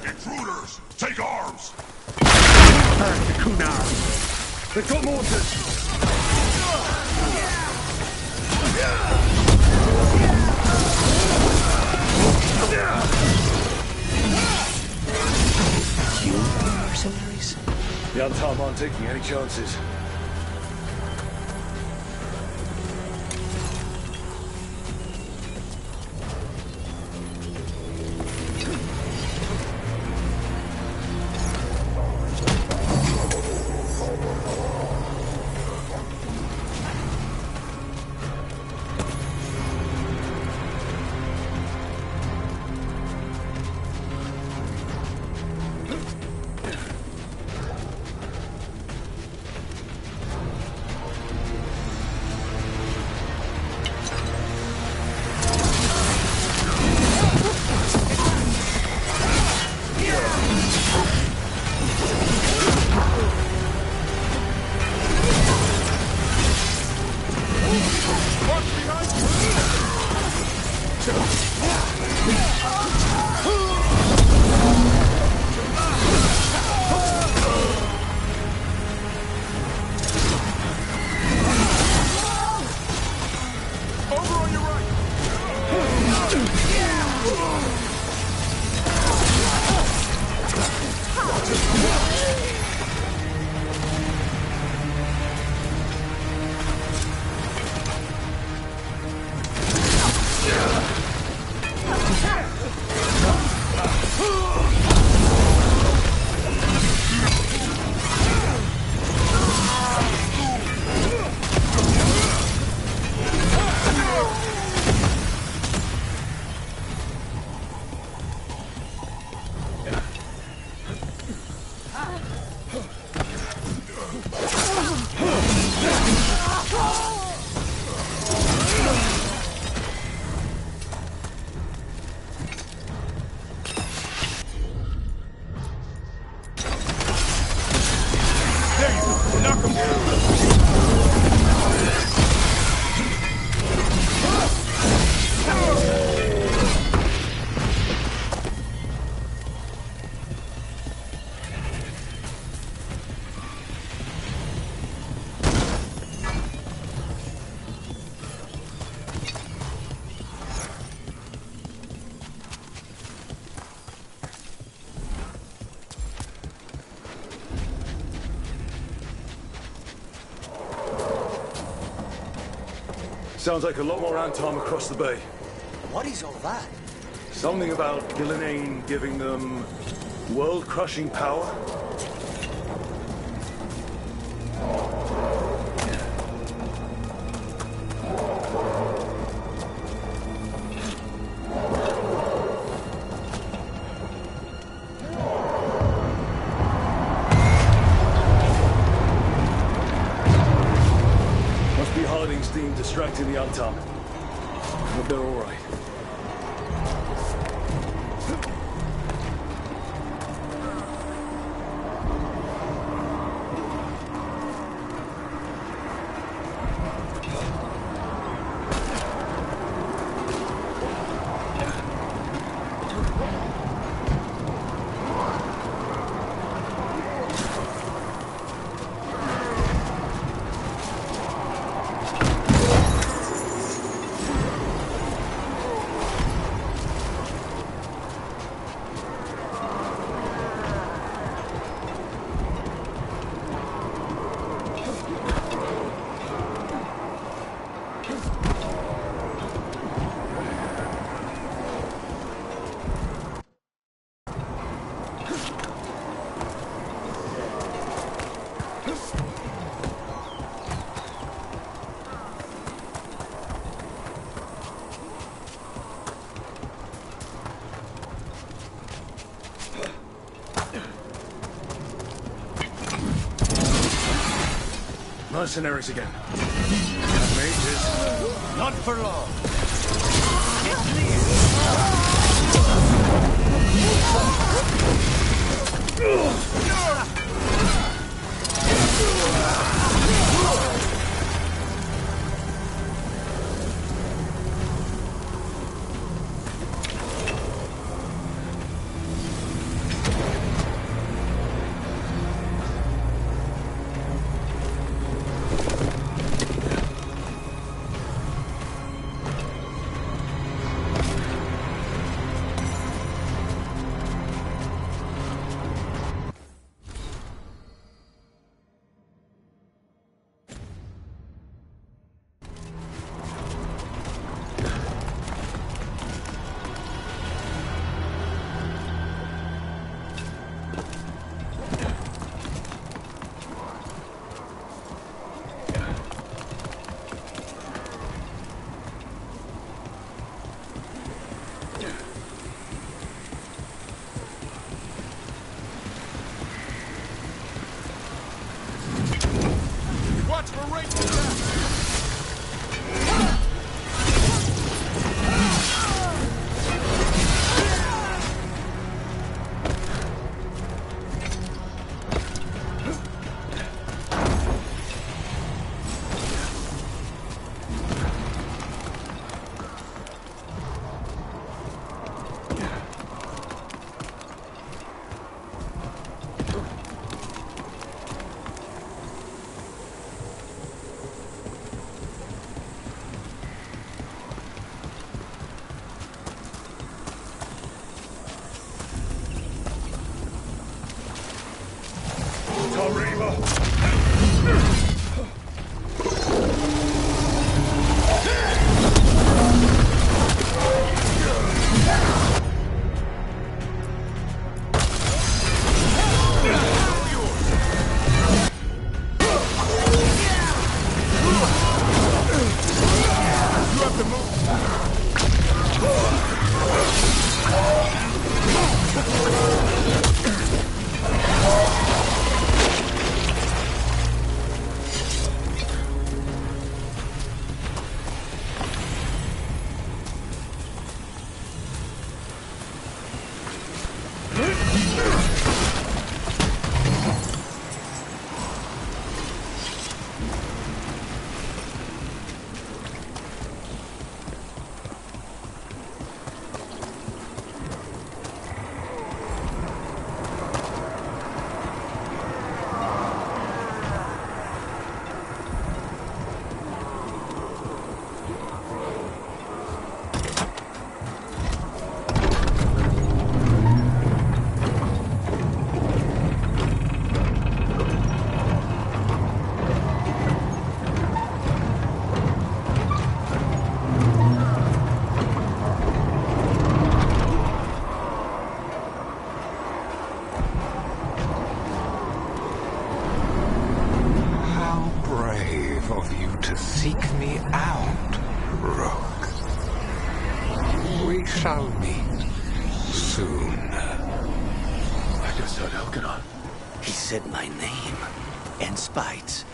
Speaker 1: Intruders, take arms!
Speaker 19: The Kunar!
Speaker 1: They've got mortars!
Speaker 19: You mercenaries?
Speaker 1: The Antom aren't taking any chances. There you go. Knock him down. Sounds like a lot more Antom across the bay.
Speaker 19: What is all that?
Speaker 13: Something about Gillenane giving them world-crushing power? Distracting the Antom. Hope they're all right. Mercenaries again. Mages.
Speaker 19: Not for long.
Speaker 3: shall be. Soon.
Speaker 13: I just heard Elkanon.
Speaker 19: He said my name. And Spites.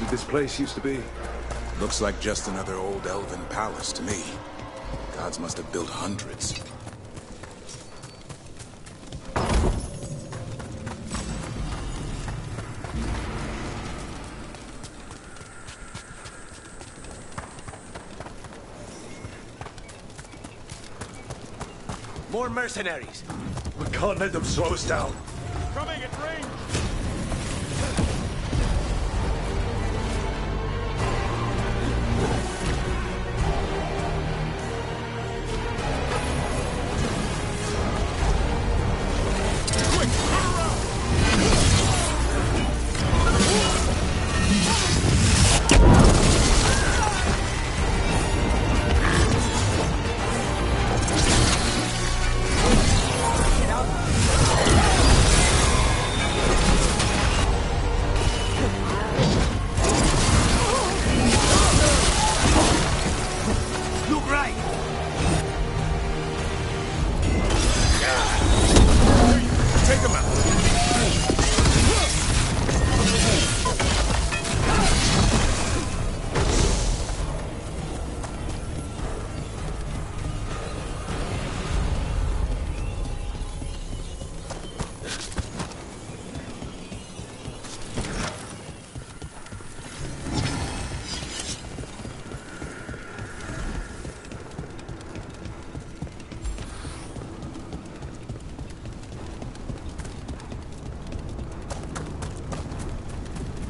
Speaker 13: This place used to be.
Speaker 2: Looks like just another old elven palace to me. Gods must have built hundreds.
Speaker 19: More mercenaries.
Speaker 13: We can't let them slow us down.
Speaker 19: Coming at range.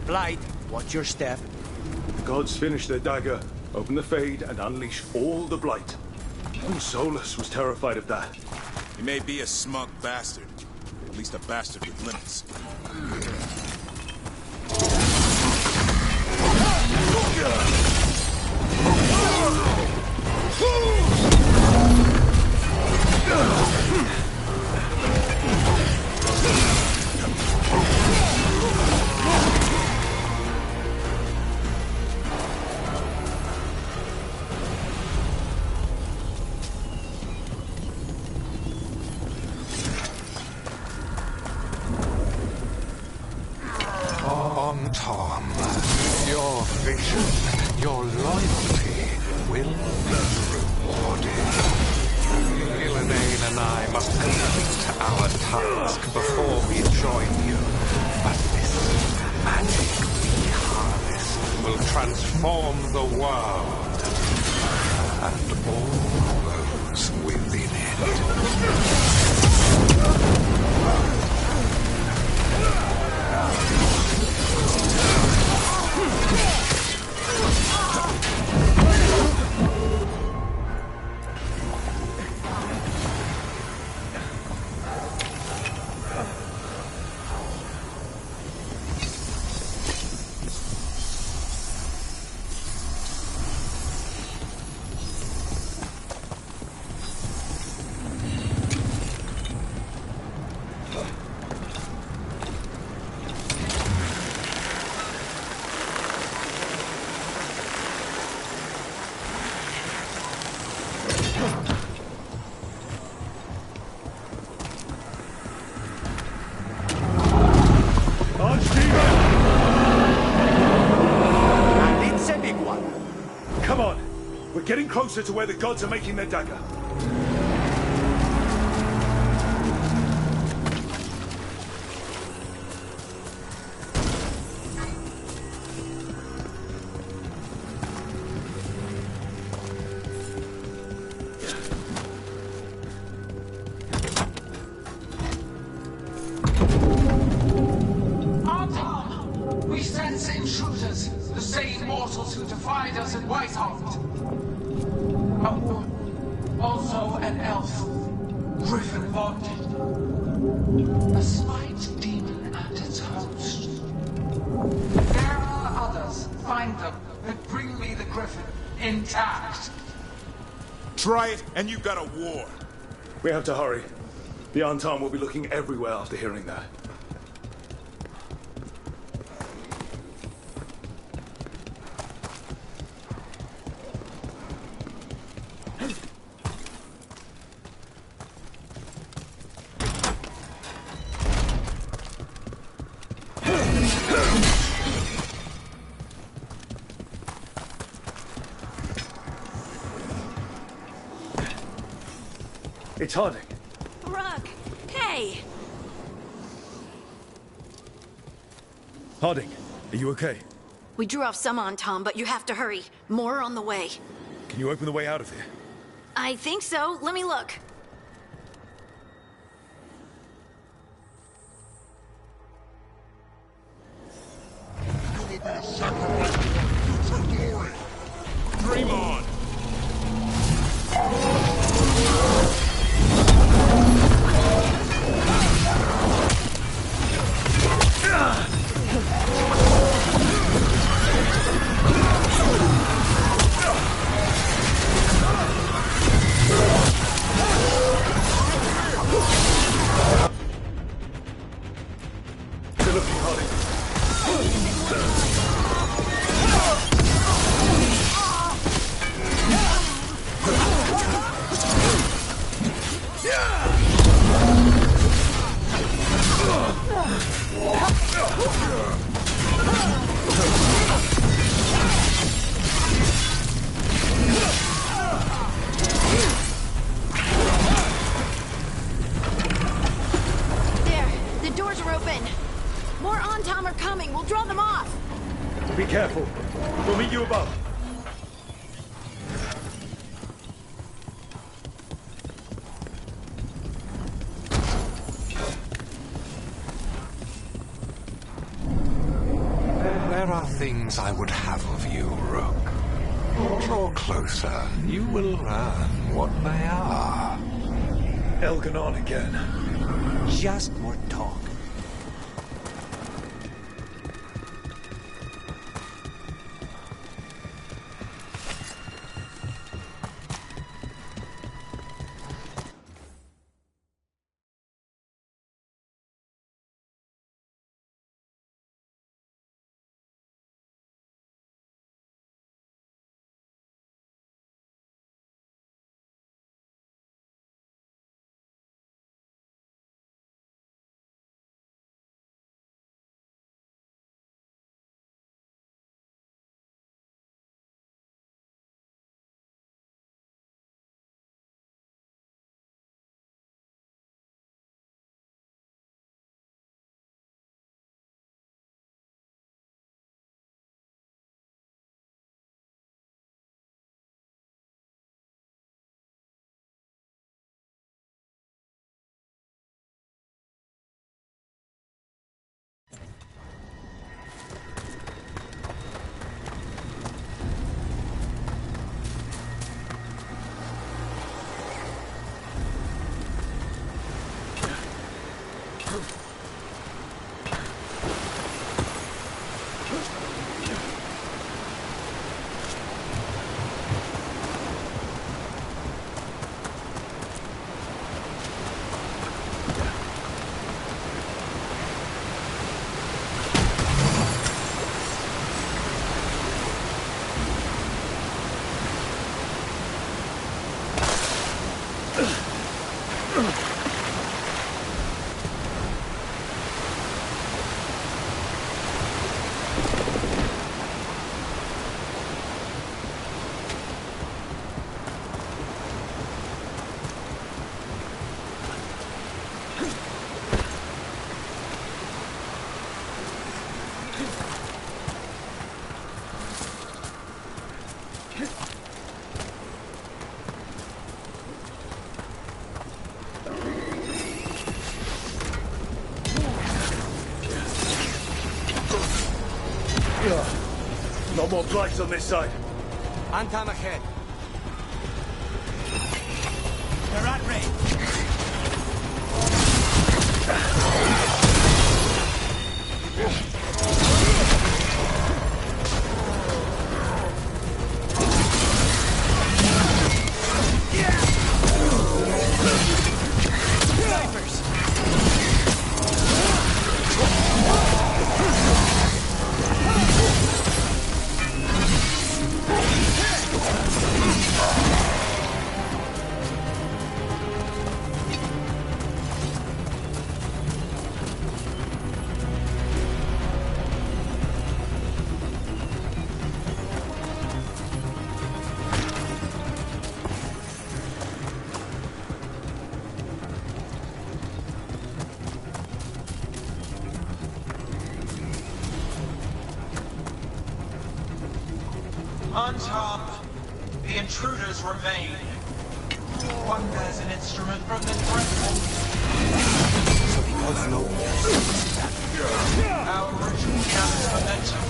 Speaker 19: Blight, watch your step.
Speaker 13: The gods finish their dagger, open the Fade, and unleash all the Blight. Even Solus was terrified of that.
Speaker 2: He may be a smug bastard, but at least a bastard with limits.
Speaker 3: Tom. Your vision, your loyalty will be rewarded. Gillenane and I must complete our task before we join you. But this magic we harness will transform the world and all those within it.
Speaker 13: Getting closer to where the gods are making their dagger.
Speaker 20: Artom! We sense intruders, the same mortals who defied us at Whiteheart. Oh, also an elf, Griffin vaunted. A spite demon and its host. There are others. Find them and bring me the Griffin intact.
Speaker 1: Try it, and you've got a war.
Speaker 13: We have to hurry. The Antam will be looking everywhere after hearing that. It's Harding.
Speaker 17: Rook, hey!
Speaker 13: Harding, are you okay?
Speaker 17: We drew off some on Tom, but you have to hurry. More on the way.
Speaker 13: Can you open the way out of here?
Speaker 17: I think so. Let me look.
Speaker 1: Dream on!
Speaker 13: Be careful. We'll meet you above.
Speaker 3: There are things I would have of you, Rook. Draw closer. You will learn what they are.
Speaker 13: Elganon again.
Speaker 19: Just more talk.
Speaker 13: No more blights on this side.
Speaker 19: Antam ahead. They're at range.
Speaker 20: On top, the intruders remain. One bears an instrument from the dreadful.
Speaker 19: So he goes low.
Speaker 20: Our ritual gathers momentum.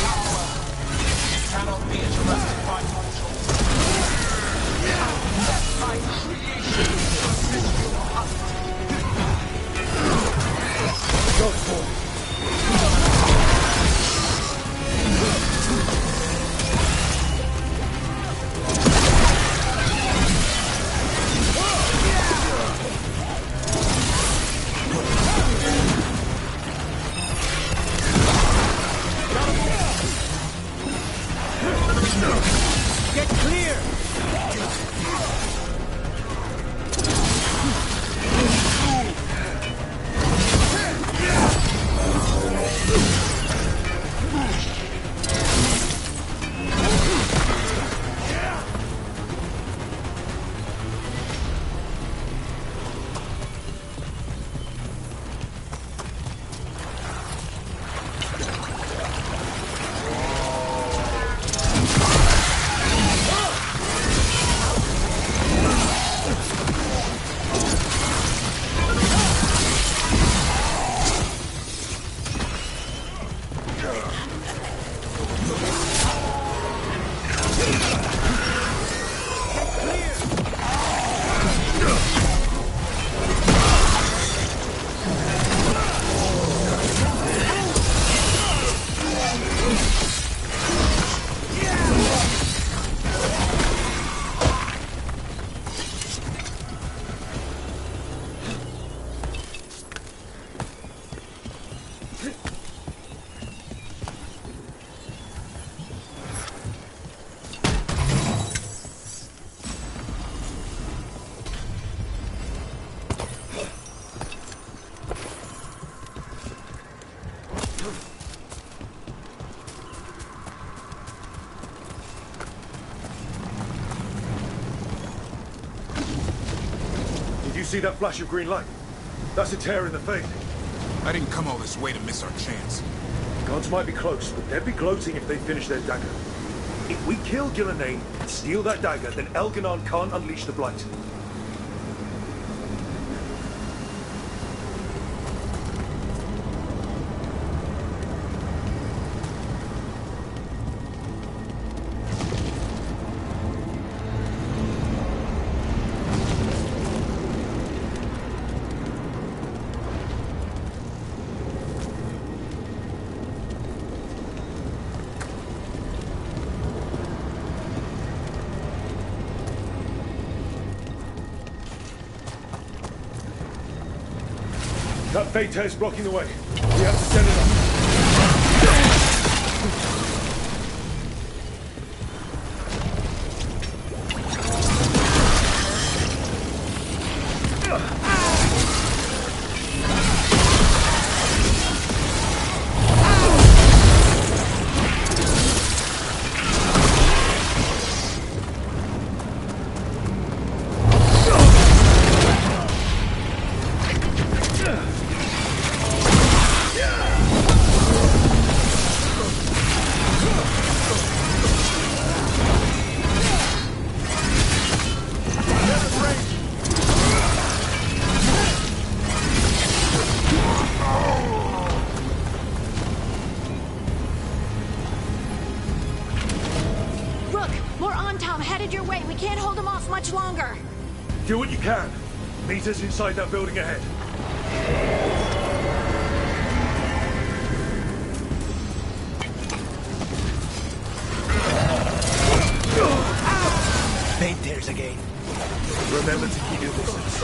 Speaker 20: Power cannot be interrupted by mortals. My creation assists your hunt. Go for it.
Speaker 19: Get clear!
Speaker 13: See that flash of green light? That's a tear in the fade.
Speaker 2: I didn't come all this way to miss our chance.
Speaker 13: Gods might be close, but they'd be gloating if they finish their dagger. If we kill Gillenane and steal that dagger, then Elganon can't unleash the Blight. That Fate Tear's blocking the way. We have to set it up. Do what you can. Meet us inside that building ahead.
Speaker 19: Fate Tears again.
Speaker 13: Remember to keep your distance.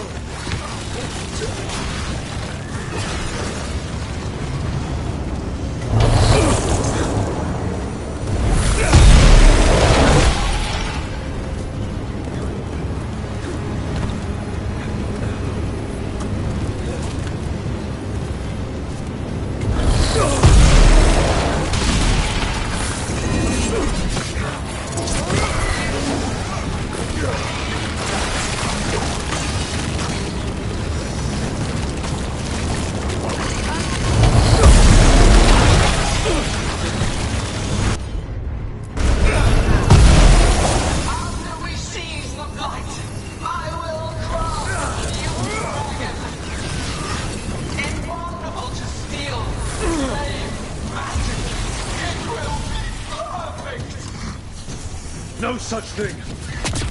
Speaker 13: No such thing.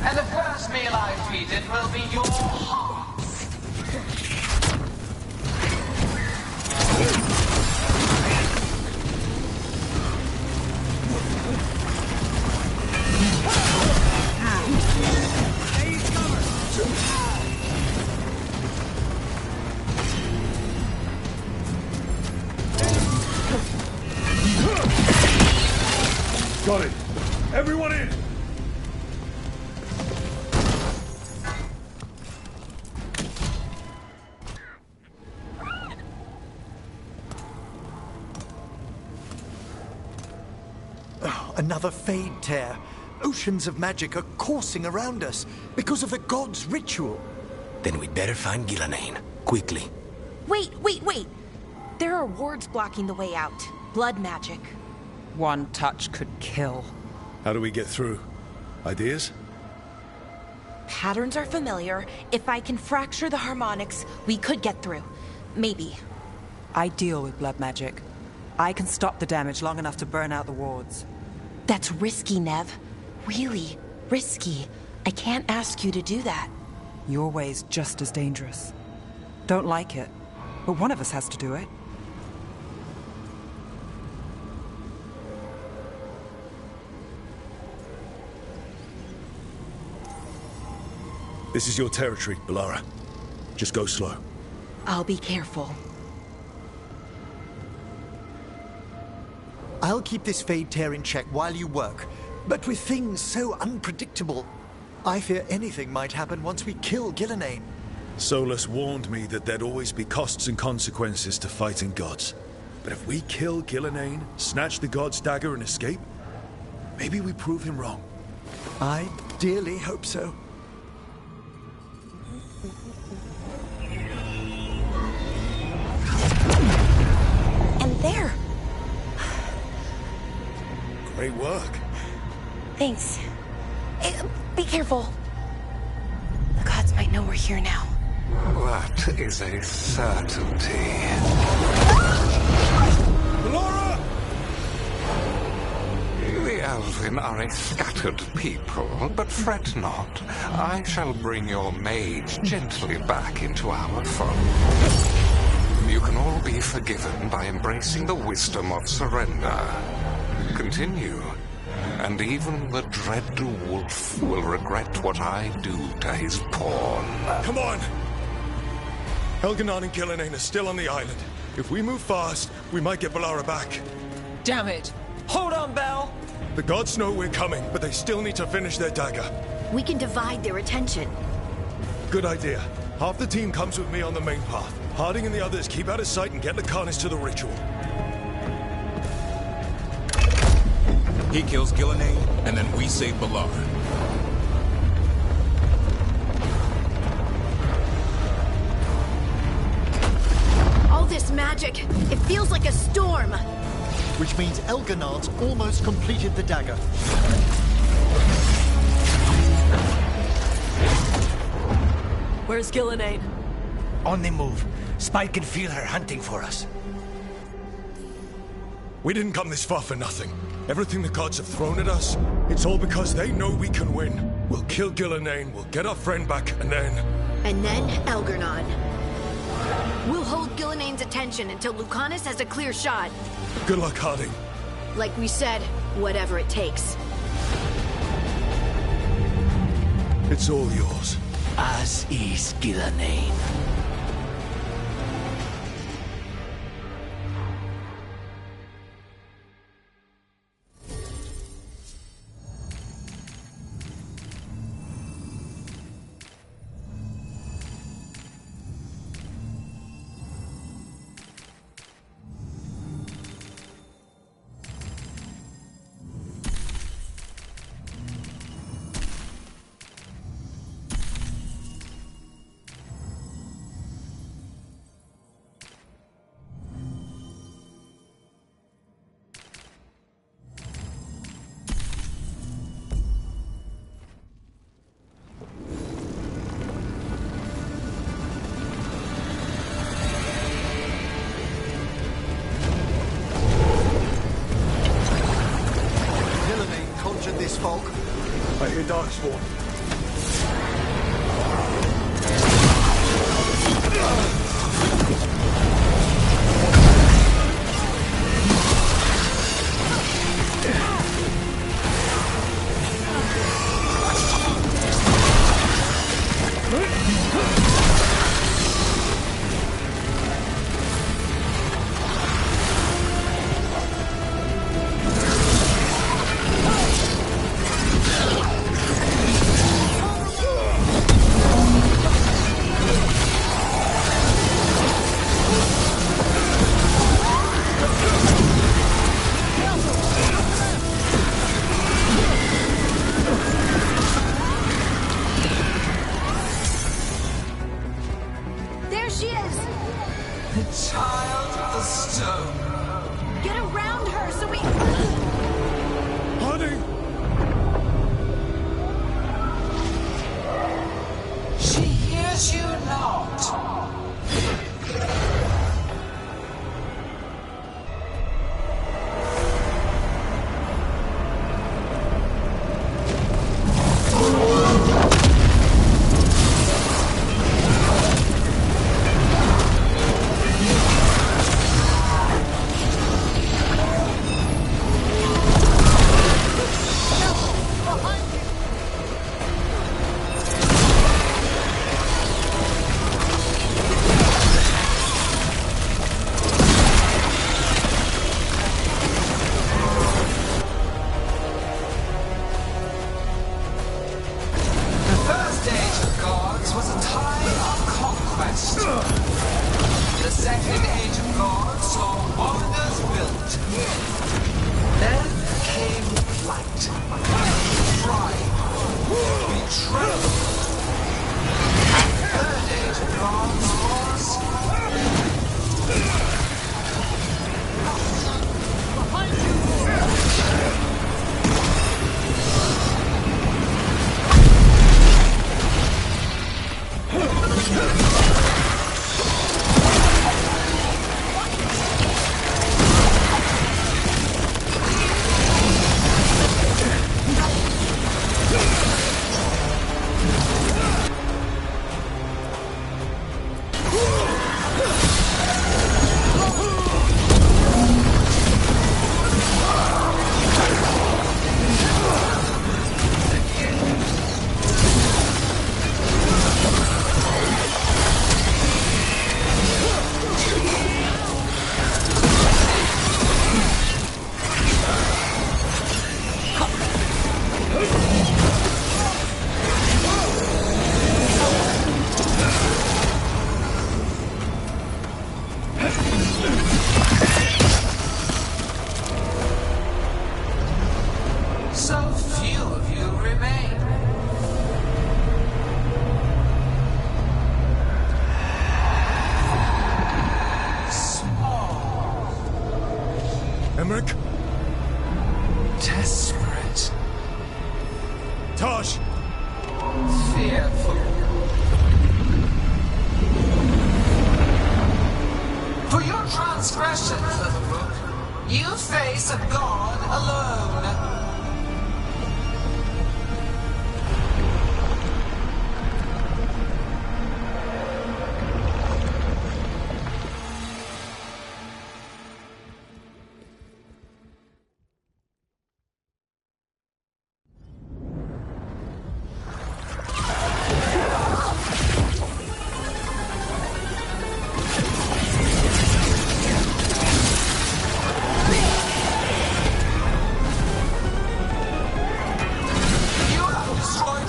Speaker 20: And the first meal I feed it will be your hearts.
Speaker 13: Got it. Everyone in!
Speaker 14: Another Fade Tear. Oceans of magic are coursing around us because of the god's ritual.
Speaker 19: Then we'd better find Ghilanane. Quickly.
Speaker 15: Wait! There are wards blocking the way out. Blood magic.
Speaker 8: One touch could kill.
Speaker 13: How do we get through? Ideas?
Speaker 15: Patterns are familiar. If I can fracture the harmonics, we could get through. Maybe.
Speaker 8: I deal with blood magic. I can stop the damage long enough to burn out the wards.
Speaker 15: That's risky, Nev. Really risky. I can't ask you to do that.
Speaker 8: Your way's just as dangerous. Don't like it, but one of us has to do it.
Speaker 13: This is your territory, Balara. Just go slow.
Speaker 15: I'll be careful.
Speaker 14: I'll keep this Fade Tear in check while you work. But with things so unpredictable, I fear anything might happen once we kill Ghilanane.
Speaker 1: Solus warned me that there'd always be costs and consequences to fighting gods. But if we kill Ghilanane, snatch the god's dagger and escape, maybe we prove him wrong.
Speaker 14: I dearly hope so.
Speaker 15: And there!
Speaker 1: Great work.
Speaker 15: Thanks. Be careful. The gods might know we're here now.
Speaker 3: That is a certainty.
Speaker 1: Laura!
Speaker 3: The Elven are a scattered people, but fret not. I shall bring your mage gently back into our fold. You can all be forgiven by embracing the wisdom of surrender. Continue, and even the dread wolf will regret what I do to his pawn.
Speaker 1: Come on! Elganon and Gillenane are still on the island. If we move fast, we might get Valara back.
Speaker 8: Damn it! Hold on, Bell!
Speaker 1: The gods know we're coming, but they still need to finish their dagger.
Speaker 17: We can divide their attention.
Speaker 1: Good idea. Half the team comes with me on the main path. Harding and the others keep out of sight and get Lucanus to the ritual.
Speaker 2: He kills Gillenane, and then we save Valara.
Speaker 17: All this magic, it feels like a storm.
Speaker 14: Which means Elganon's almost completed the dagger.
Speaker 16: Where's Gillenane?
Speaker 19: On the move. Spite can feel her hunting for us.
Speaker 1: We didn't come this far for nothing. Everything the gods have thrown at us, it's all because they know we can win. We'll kill Gillenane, we'll get our friend back, and then...
Speaker 17: And then Elgarnon. We'll hold Gillenane's attention until Lucanus has a clear shot.
Speaker 1: Good luck, Harding.
Speaker 17: Like we said, whatever it takes.
Speaker 1: It's all yours.
Speaker 19: As is Gillenane.
Speaker 14: This fog.
Speaker 13: I hear Darkspawn.
Speaker 1: Emmerich?
Speaker 20: Desperate.
Speaker 1: Taj!
Speaker 20: Fearful. For your transgression, little Rook, you face a god alone.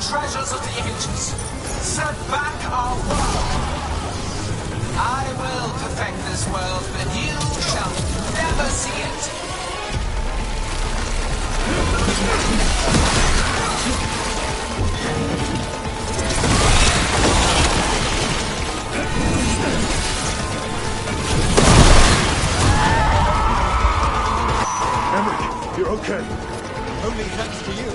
Speaker 20: Treasures of the ages, set back our world. I will perfect this world, but you shall never see it.
Speaker 1: Emmerich, you're okay.
Speaker 14: Only thanks to you.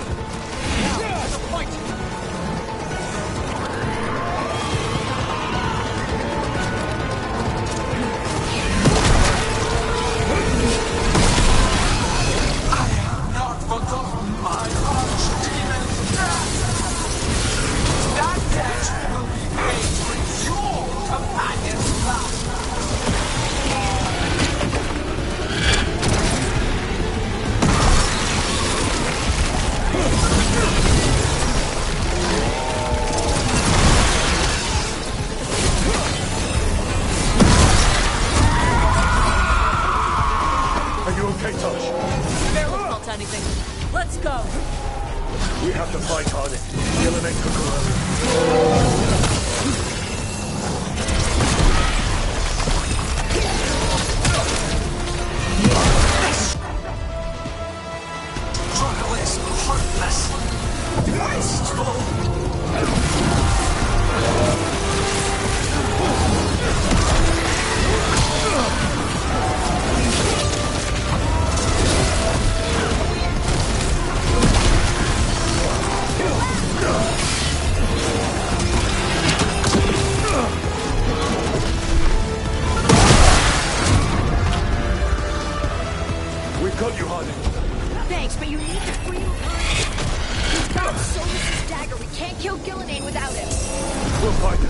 Speaker 16: Let's go!
Speaker 13: We have to fight on it. Gillen took her early.
Speaker 20: Struggle is heartless, wasteful.
Speaker 13: We've got you, Hardy.
Speaker 17: Thanks, but you need to free Lucanus. He's got Solus's dagger. We can't kill Gillenane without him.
Speaker 13: We'll find him.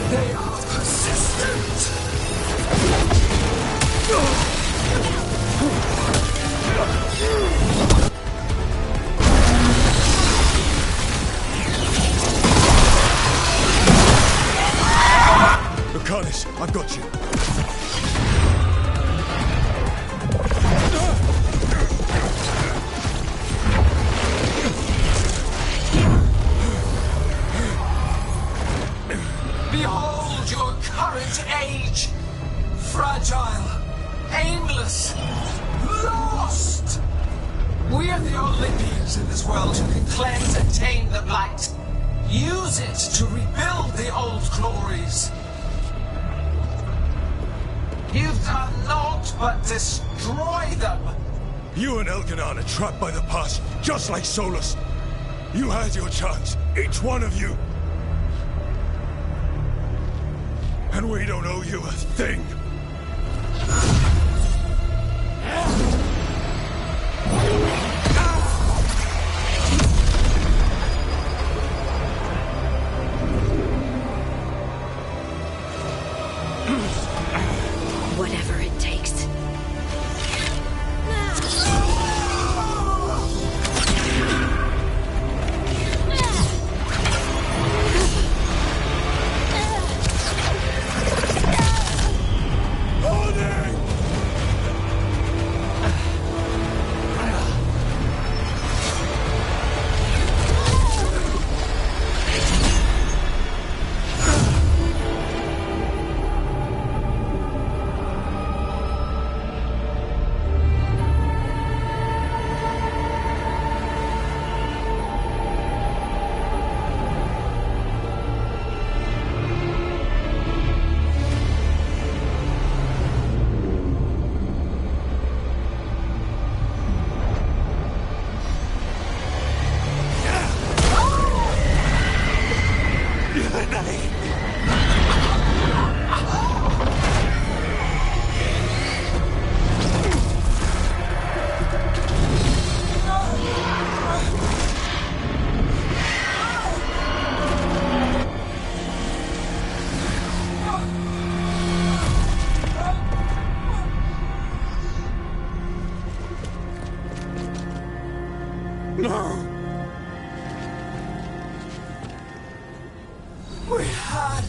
Speaker 20: They are persistent.
Speaker 1: Lucanus, I've got you.
Speaker 20: Behold your current age. Fragile, aimless, lost. We are the Olympians in this world who can cleanse and tame the blight. Use it to rebuild the old glories. You've done naught but destroy them.
Speaker 1: You and Elganon are trapped by the past, just like Solus. You had your chance, each one of you. And we don't owe you a thing.
Speaker 17: Whatever it takes.
Speaker 20: No! We had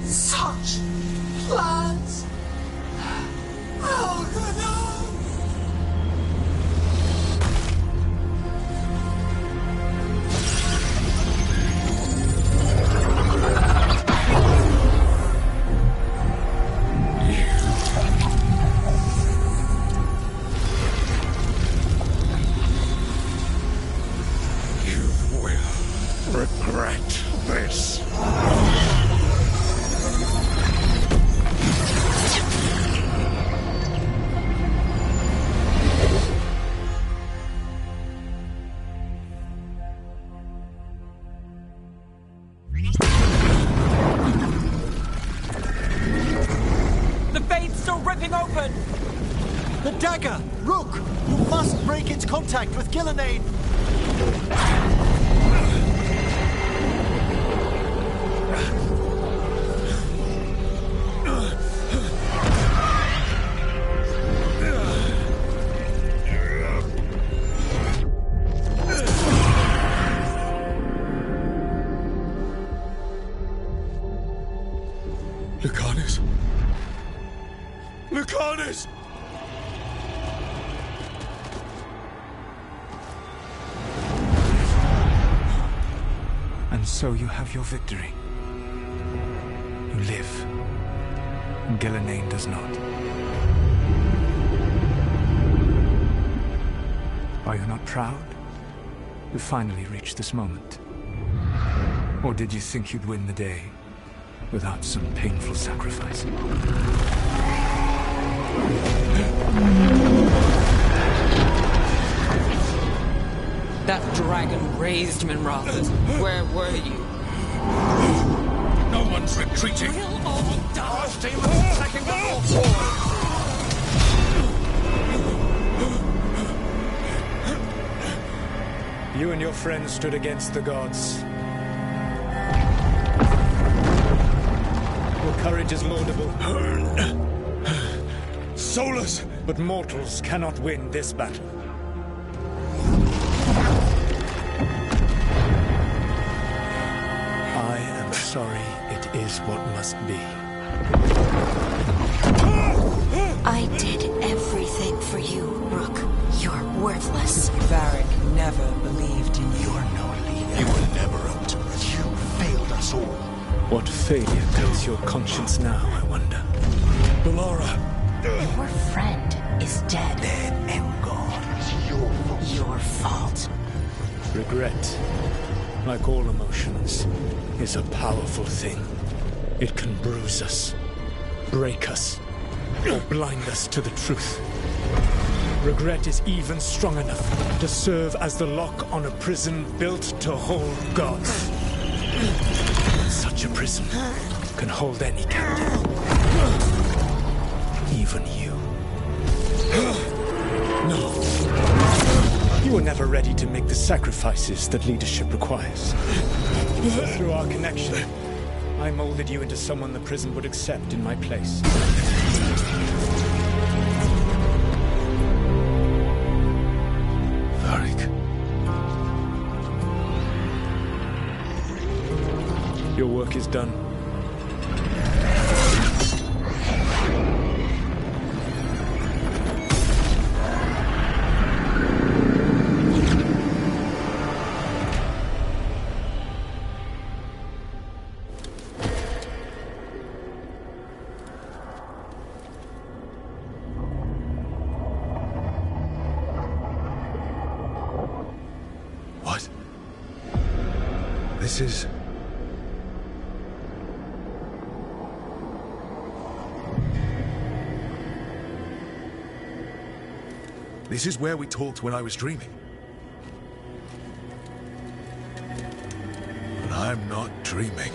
Speaker 20: such plans! Algernon!
Speaker 1: Regret this.
Speaker 21: The fade's still ripping open!
Speaker 14: The dagger! Rook! You must break its contact with Gillenane!
Speaker 1: Lucanus? Lucanus!
Speaker 22: And so you have your victory. You live, and Gillenane does not. Are you not proud to finally reach this moment? Or did you think you'd win the day without some painful sacrifice?
Speaker 8: That dragon raised Minrath. Where were you?
Speaker 1: No one's retreating.
Speaker 8: We'll all die. Demons attacking the wall.
Speaker 22: You and your friends stood against the gods. Your courage is laudable.
Speaker 1: Solus!
Speaker 22: But mortals cannot win this battle. I am sorry it is what must be.
Speaker 17: I did everything for you, Rook. You're worthless.
Speaker 8: Varric never believed in you.
Speaker 1: You are no leader. You were never up to it. You failed us all.
Speaker 22: What failure kills your conscience now, I wonder?
Speaker 1: Bellara.
Speaker 17: Your friend is dead.
Speaker 1: Dead and gone. It's your fault.
Speaker 17: Your fault.
Speaker 22: Regret, like all emotions, is a powerful thing. It can bruise us, break us, or blind us to the truth. Regret is even strong enough to serve as the lock on a prison built to hold gods. Such a prison can hold any captive. Even you. No. You were never ready to make the sacrifices that leadership requires. Through our connection, I molded you into someone the prison would accept in my place.
Speaker 1: Varric.
Speaker 22: Your work is done.
Speaker 1: What? This is... This is where we talked when I was dreaming. But I'm not dreaming.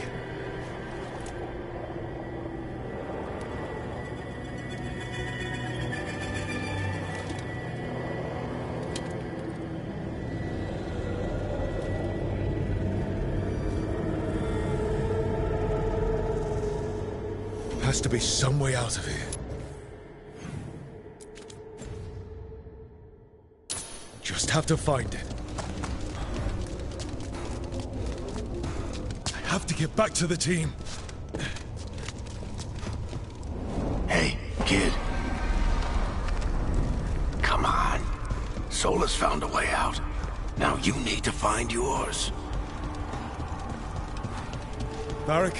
Speaker 1: Has to be some way out of here. just have to find it. I have to get back to the team.
Speaker 10: Hey, kid. Come on. Solus found a way out. Now you need to find yours.
Speaker 1: Varric?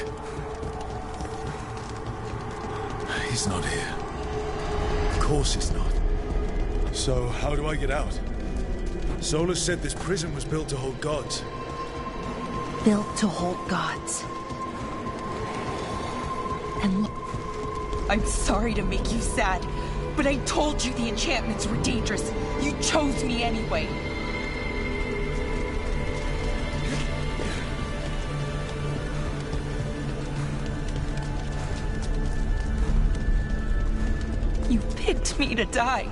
Speaker 1: He's not here. Of course he's not. So, how do I get out? Solus said this prison was built to hold gods.
Speaker 15: Built to hold gods. And look,
Speaker 8: I'm sorry to make you sad, but I told you the enchantments were dangerous. You chose me anyway. You picked me to die.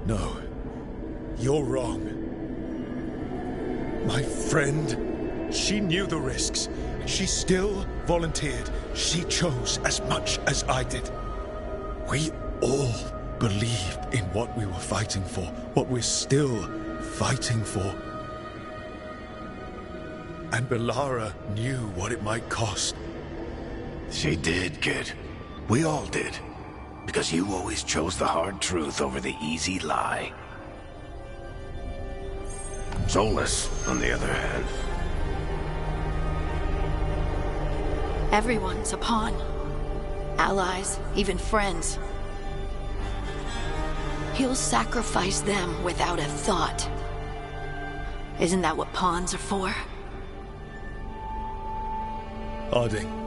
Speaker 1: No. You're wrong. My friend, she knew the risks. She still volunteered. She chose as much as I did. We all believed in what we were fighting for, what we're still fighting for. And Belara knew what it might cost.
Speaker 10: She did, kid. We all did. Because you always chose the hard truth over the easy lie. Solus, on the other hand.
Speaker 17: Everyone's a pawn. Allies, even friends. He'll sacrifice them without a thought. Isn't that what pawns are for?
Speaker 1: Harding.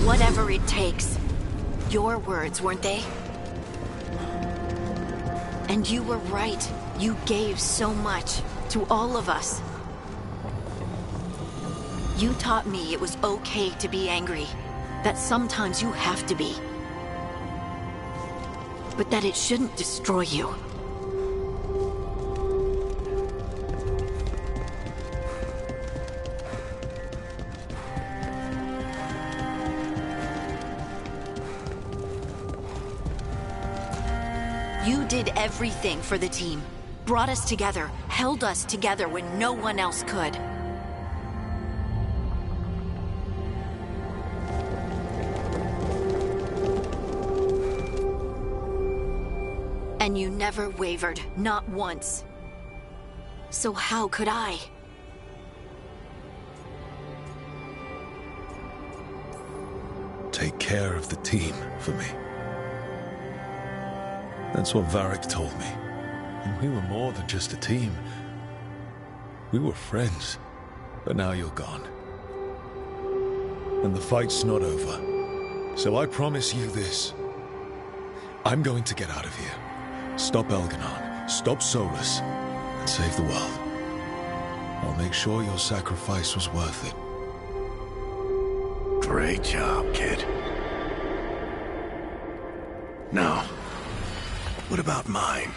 Speaker 17: Whatever it takes. Your words, weren't they? And you were right. You gave so much to all of us. You taught me it was okay to be angry. That sometimes you have to be. But that it shouldn't destroy you. You did everything for the team. Brought us together, held us together when no one else could. And you never wavered, not once. So how could I?
Speaker 1: Take care of the team for me. That's what Varric told me. And we were more than just a team. We were friends. But now you're gone. And the fight's not over. So I promise you this. I'm going to get out of here. Stop Elganon, stop Solus, and save the world. I'll make sure your sacrifice was worth it.
Speaker 10: Great job, kid. Now, what about mine?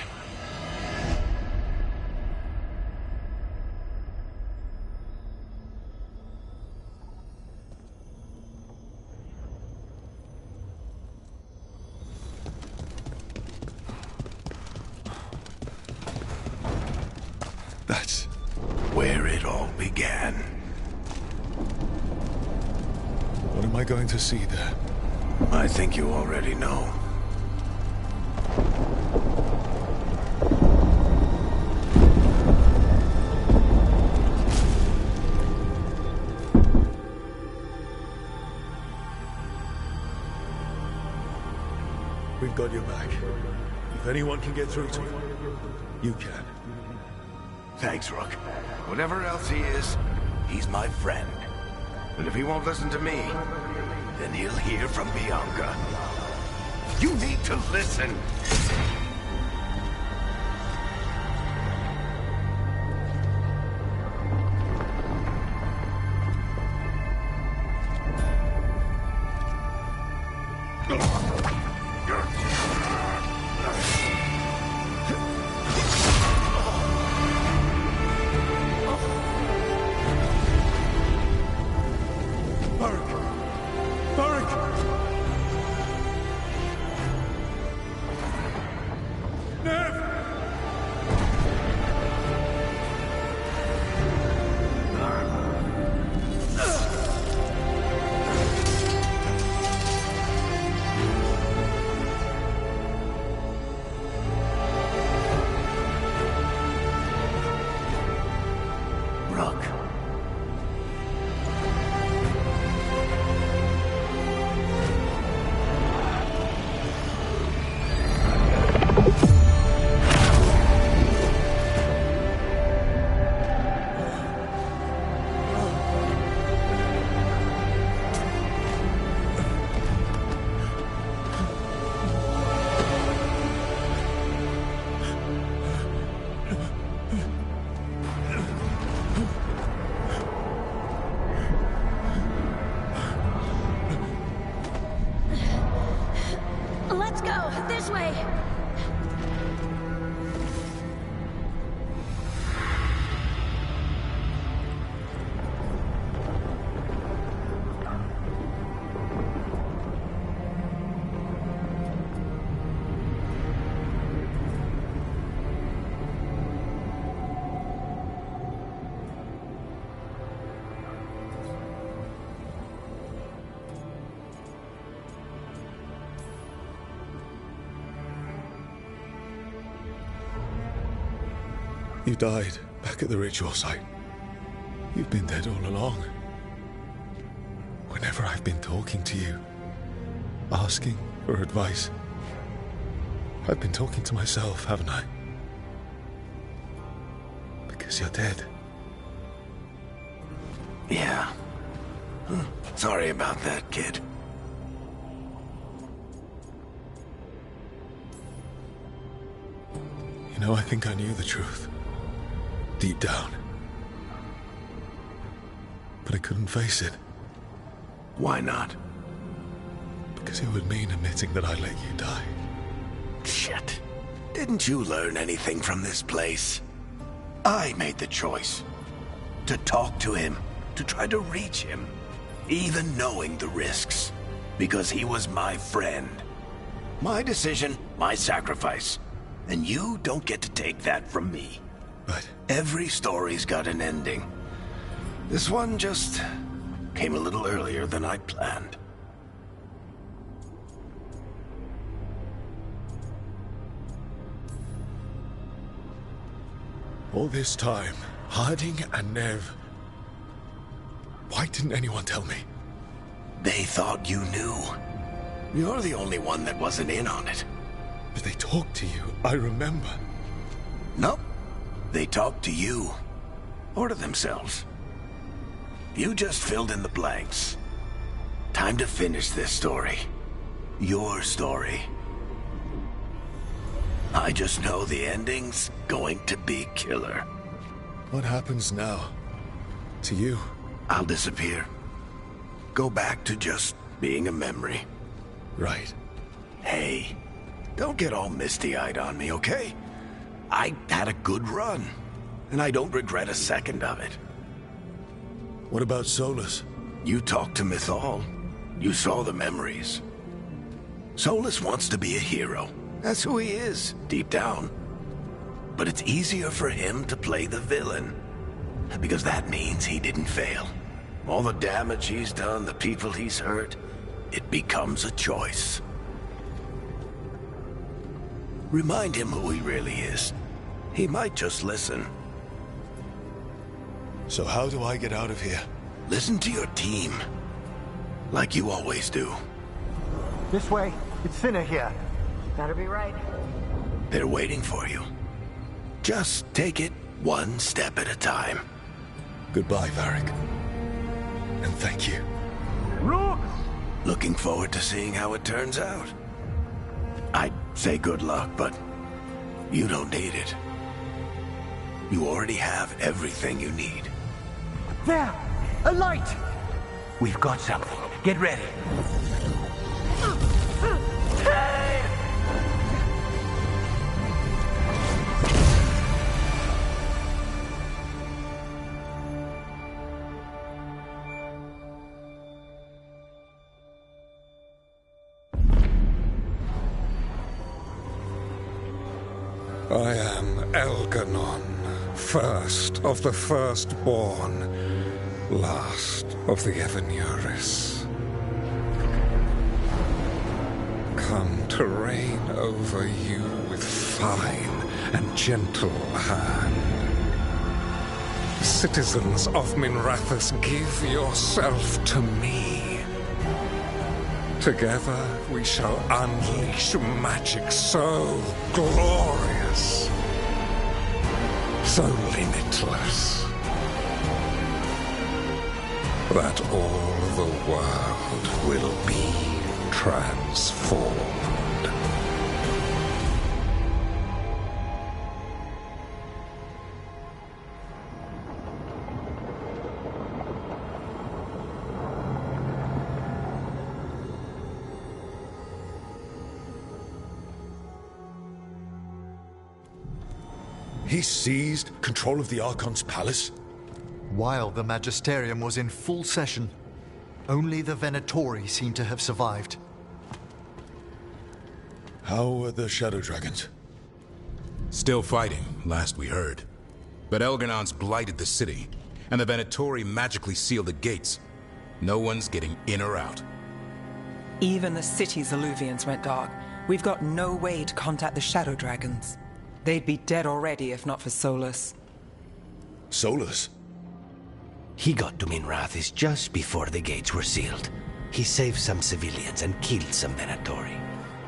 Speaker 1: That's
Speaker 10: where it all began.
Speaker 1: What am I going to see there?
Speaker 10: I think you already know.
Speaker 1: We've got your back. If anyone can get through to you, you can.
Speaker 10: Thanks, Rook. Whatever else he is, he's my friend. And if he won't listen to me, then he'll hear from Bianca. You need to listen.
Speaker 17: Let's go! This way!
Speaker 1: You died back at the ritual site. You've been dead all along. Whenever I've been talking to you, asking for advice, I've been talking to myself, haven't I? Because you're dead.
Speaker 10: Yeah. Sorry about that, kid.
Speaker 1: You know, I think I knew the truth. Deep down. But I couldn't face it.
Speaker 10: Why not?
Speaker 1: Because it would mean admitting that I let you die.
Speaker 10: Shit. Didn't you learn anything from this place? I made the choice. To talk to him. To try to reach him. Even knowing the risks. Because he was my friend. My decision, my sacrifice. And you don't get to take that from me.
Speaker 1: But
Speaker 10: every story's got an ending. This one just came a little earlier than I'd planned.
Speaker 1: All this time, Harding and Nev... Why didn't anyone tell me?
Speaker 10: They thought you knew. You're the only one that wasn't in on it.
Speaker 1: But they talked to you, I remember.
Speaker 10: Nope. They talked to you. Or to themselves. You just filled in the blanks. Time to finish this story. Your story. I just know the ending's going to be killer.
Speaker 1: What happens now? To you?
Speaker 10: I'll disappear. Go back to just being a memory.
Speaker 1: Right.
Speaker 10: Hey, don't get all misty-eyed on me, okay? I had a good run, and I don't regret a second of it.
Speaker 1: What about Solus?
Speaker 10: You talked to Mythal. You saw the memories. Solus wants to be a hero. That's who he is, deep down. But it's easier for him to play the villain. Because that means he didn't fail. All the damage he's done, the people he's hurt, it becomes a choice. Remind him who he really is. He might just listen.
Speaker 1: So how do I get out of here?
Speaker 10: Listen to your team. Like you always do.
Speaker 14: This way. It's thinner here.
Speaker 16: Better be right.
Speaker 10: They're waiting for you. Just take it one step at a time.
Speaker 1: Goodbye, Varric. And thank you.
Speaker 14: Rook!
Speaker 10: Looking forward to seeing how it turns out. I'd say good luck, but you don't need it. You already have everything you need.
Speaker 19: There! A light! We've got something. Get ready.
Speaker 3: I am Elganon, first of the firstborn, last of the Evenuris. Come to reign over you with fine and gentle hand. Citizens of Minrathous, give yourself to me. Together we shall unleash magic so glorious, so limitless, that all the world will be transformed.
Speaker 1: He seized control of the Archon's palace?
Speaker 14: While the Magisterium was in full session, only the Venatori seemed to have survived.
Speaker 1: How are the Shadow Dragons?
Speaker 2: Still fighting, last we heard. But Elganon's blighted the city, and the Venatori magically sealed the gates. No one's getting in or out.
Speaker 8: Even the city's alluvians went dark. We've got no way to contact the Shadow Dragons. They'd be dead already if not for Solus.
Speaker 1: Solus?
Speaker 19: He got to Minrathous just before the gates were sealed. He saved some civilians and killed some Venatori.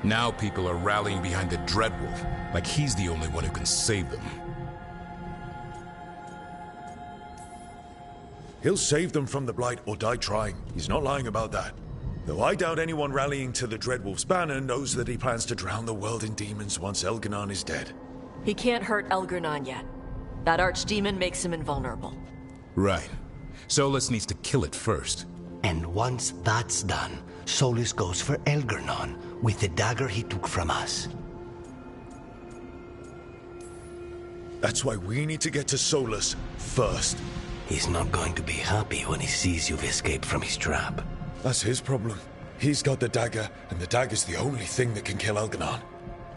Speaker 2: Now people are rallying behind the Dreadwolf, like he's the only one who can save them.
Speaker 1: He'll save them from the Blight or die trying. He's not lying about that. Though I doubt anyone rallying to the Dreadwolf's banner knows that he plans to drown the world in demons once Elganon is dead.
Speaker 16: He can't hurt Elganon yet. That archdemon makes him invulnerable.
Speaker 2: Right. Solus needs to kill it first.
Speaker 19: And once that's done, Solus goes for Elganon with the dagger he took from us.
Speaker 1: That's why we need to get to Solus first.
Speaker 19: He's not going to be happy when he sees you've escaped from his trap.
Speaker 1: That's his problem. He's got the dagger, and the dagger's the only thing that can kill Elganon.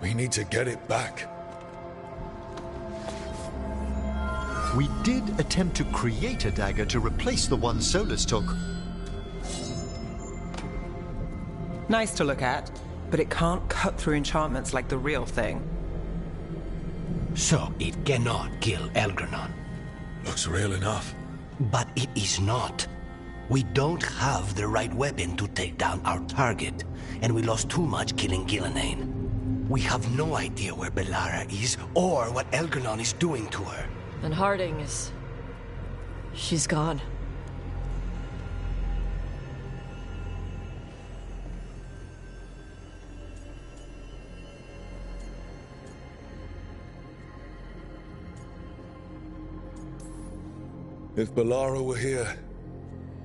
Speaker 1: We need to get it back.
Speaker 14: We did attempt to create a dagger to replace the one Solus took.
Speaker 8: Nice to look at, but it can't cut through enchantments like the real thing.
Speaker 19: So it cannot kill Elganon.
Speaker 1: Looks real enough.
Speaker 19: But it is not. We don't have the right weapon to take down our target, and we lost too much killing Gillenane. We have no idea where Bellara is, or what Elganon is doing to her.
Speaker 16: And Harding is... she's gone.
Speaker 1: If Bellara were here,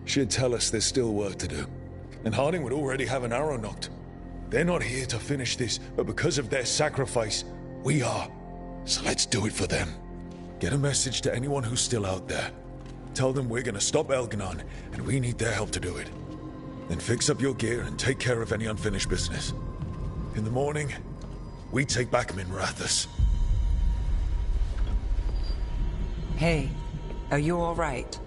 Speaker 1: she'd tell us there's still work to do. And Harding would already have an arrow knocked. They're not here to finish this, but because of their sacrifice, we are. So let's do it for them. Get a message to anyone who's still out there. Tell them we're gonna stop Elganon, and we need their help to do it. Then fix up your gear and take care of any unfinished business. In the morning, we take back Minrathous.
Speaker 8: Hey, are you all right?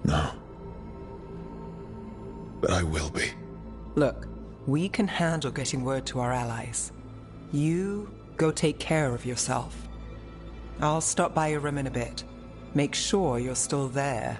Speaker 1: No. But I will be.
Speaker 8: Look, we can handle getting word to our allies. You go take care of yourself. I'll stop by your room in a bit. Make sure you're still there.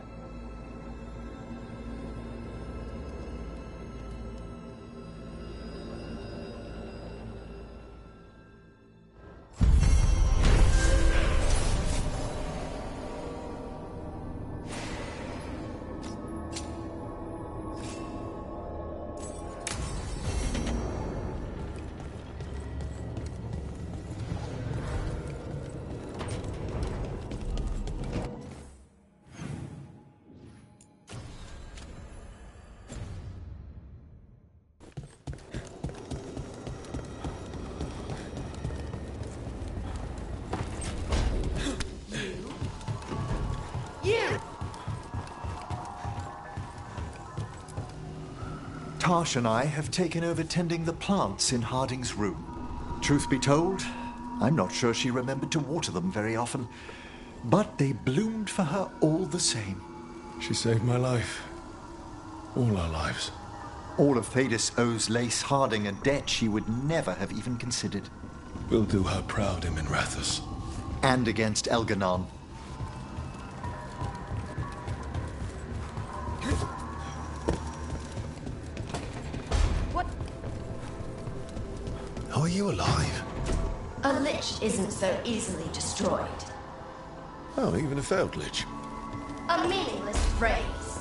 Speaker 14: Tash and I have taken over tending the plants in Harding's room. Truth be told, I'm not sure she remembered to water them very often, but they bloomed for her all the same.
Speaker 1: She saved my life. All our lives.
Speaker 14: All of Thadis owes Lace Harding a debt she would never have even considered.
Speaker 1: We'll do her proud in Minrathous.
Speaker 14: And against Elganon.
Speaker 15: What?
Speaker 2: How are you alive?
Speaker 15: A lich isn't so easily destroyed.
Speaker 1: Oh, even a failed lich.
Speaker 15: A meaningless phrase.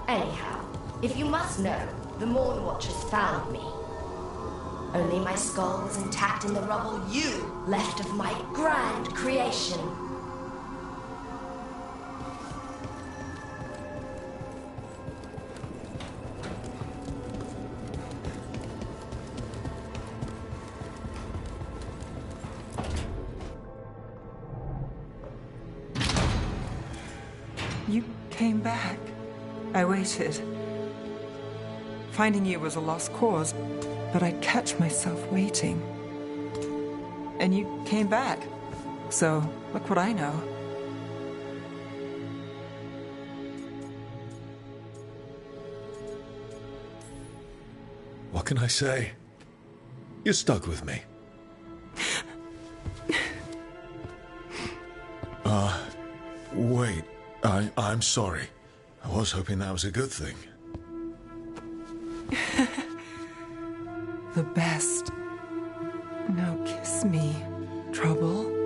Speaker 15: Anyhow, if you must know, the Morn Watchers found me. Only my skull was intact in the rubble you left of my grand creation.
Speaker 8: You came back. I waited. Finding you was a lost cause, but I'd catch myself waiting. And you came back. So, look what I know.
Speaker 1: What can I say? You're stuck with me. Wait. I'm sorry. I was hoping that was a good thing.
Speaker 8: The best. Now kiss me, Trouble.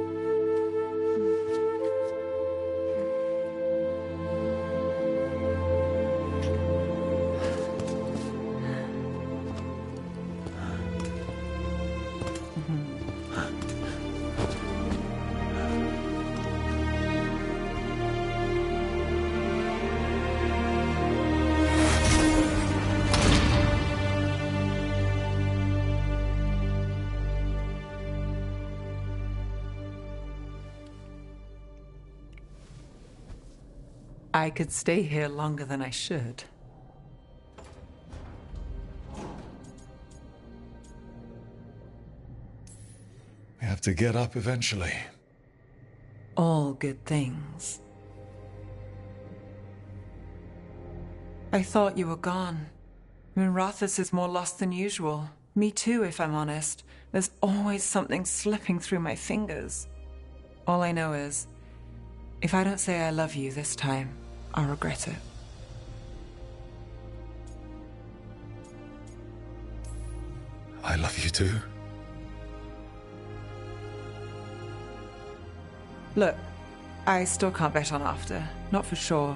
Speaker 8: I could stay here longer than I should.
Speaker 1: We have to get up eventually.
Speaker 8: All good things. I thought you were gone. Minrathous is more lost than usual. Me too, if I'm honest. There's always something slipping through my fingers. All I know is, if I don't say I love you this time, I'll regret it.
Speaker 1: I love you too.
Speaker 8: Look, I still can't bet on after, not for sure.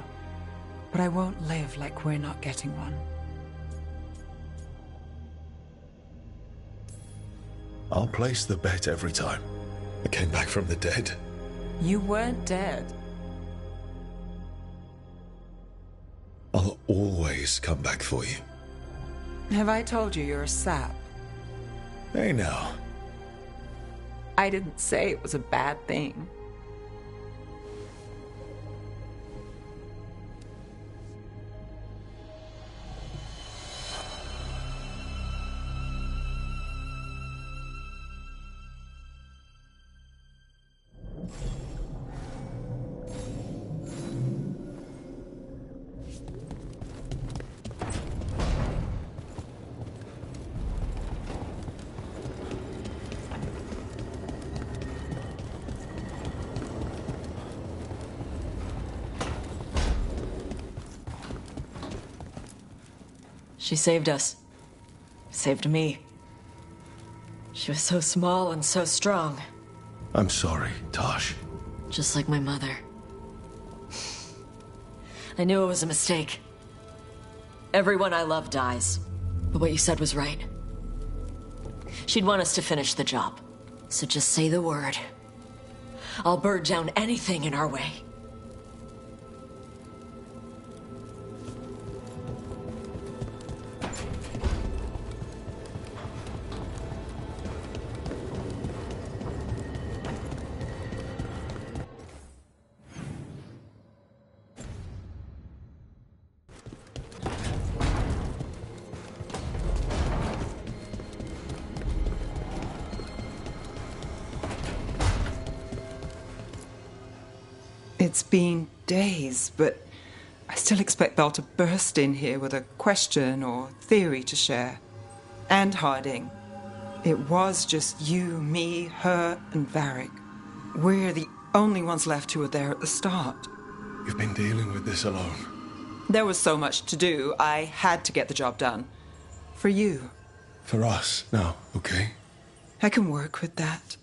Speaker 8: But I won't live like we're not getting one.
Speaker 1: I'll place the bet every time. I came back from the dead.
Speaker 8: You weren't dead.
Speaker 1: I'll always come back for you.
Speaker 8: Have I told you you're a sap?
Speaker 1: Hey now.
Speaker 8: I didn't say it was a bad thing.
Speaker 16: She saved us. Saved me. She was so small and so strong.
Speaker 1: I'm sorry, Tash.
Speaker 16: Just like my mother. I knew it was a mistake. Everyone I love dies. But what you said was right. She'd want us to finish the job. So just say the word. I'll burn down anything in our way.
Speaker 8: It's been days, but I still expect Belle to burst in here with a question or theory to share. And Harding. It was just you, me, her, and Varric. We're the only ones left who were there at the start.
Speaker 1: You've been dealing with this alone.
Speaker 8: There was so much to do, I had to get the job done. For you.
Speaker 1: For us, now, okay?
Speaker 8: I can work with that.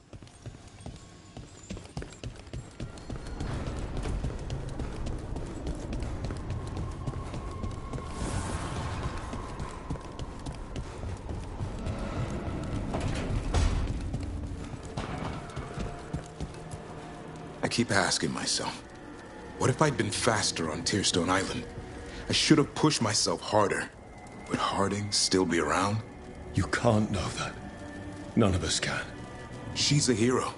Speaker 2: I keep asking myself, what if I'd been faster on Tearstone Island? I should have pushed myself harder. Would Harding still be around?
Speaker 1: You can't know that. None of us can.
Speaker 2: She's a hero.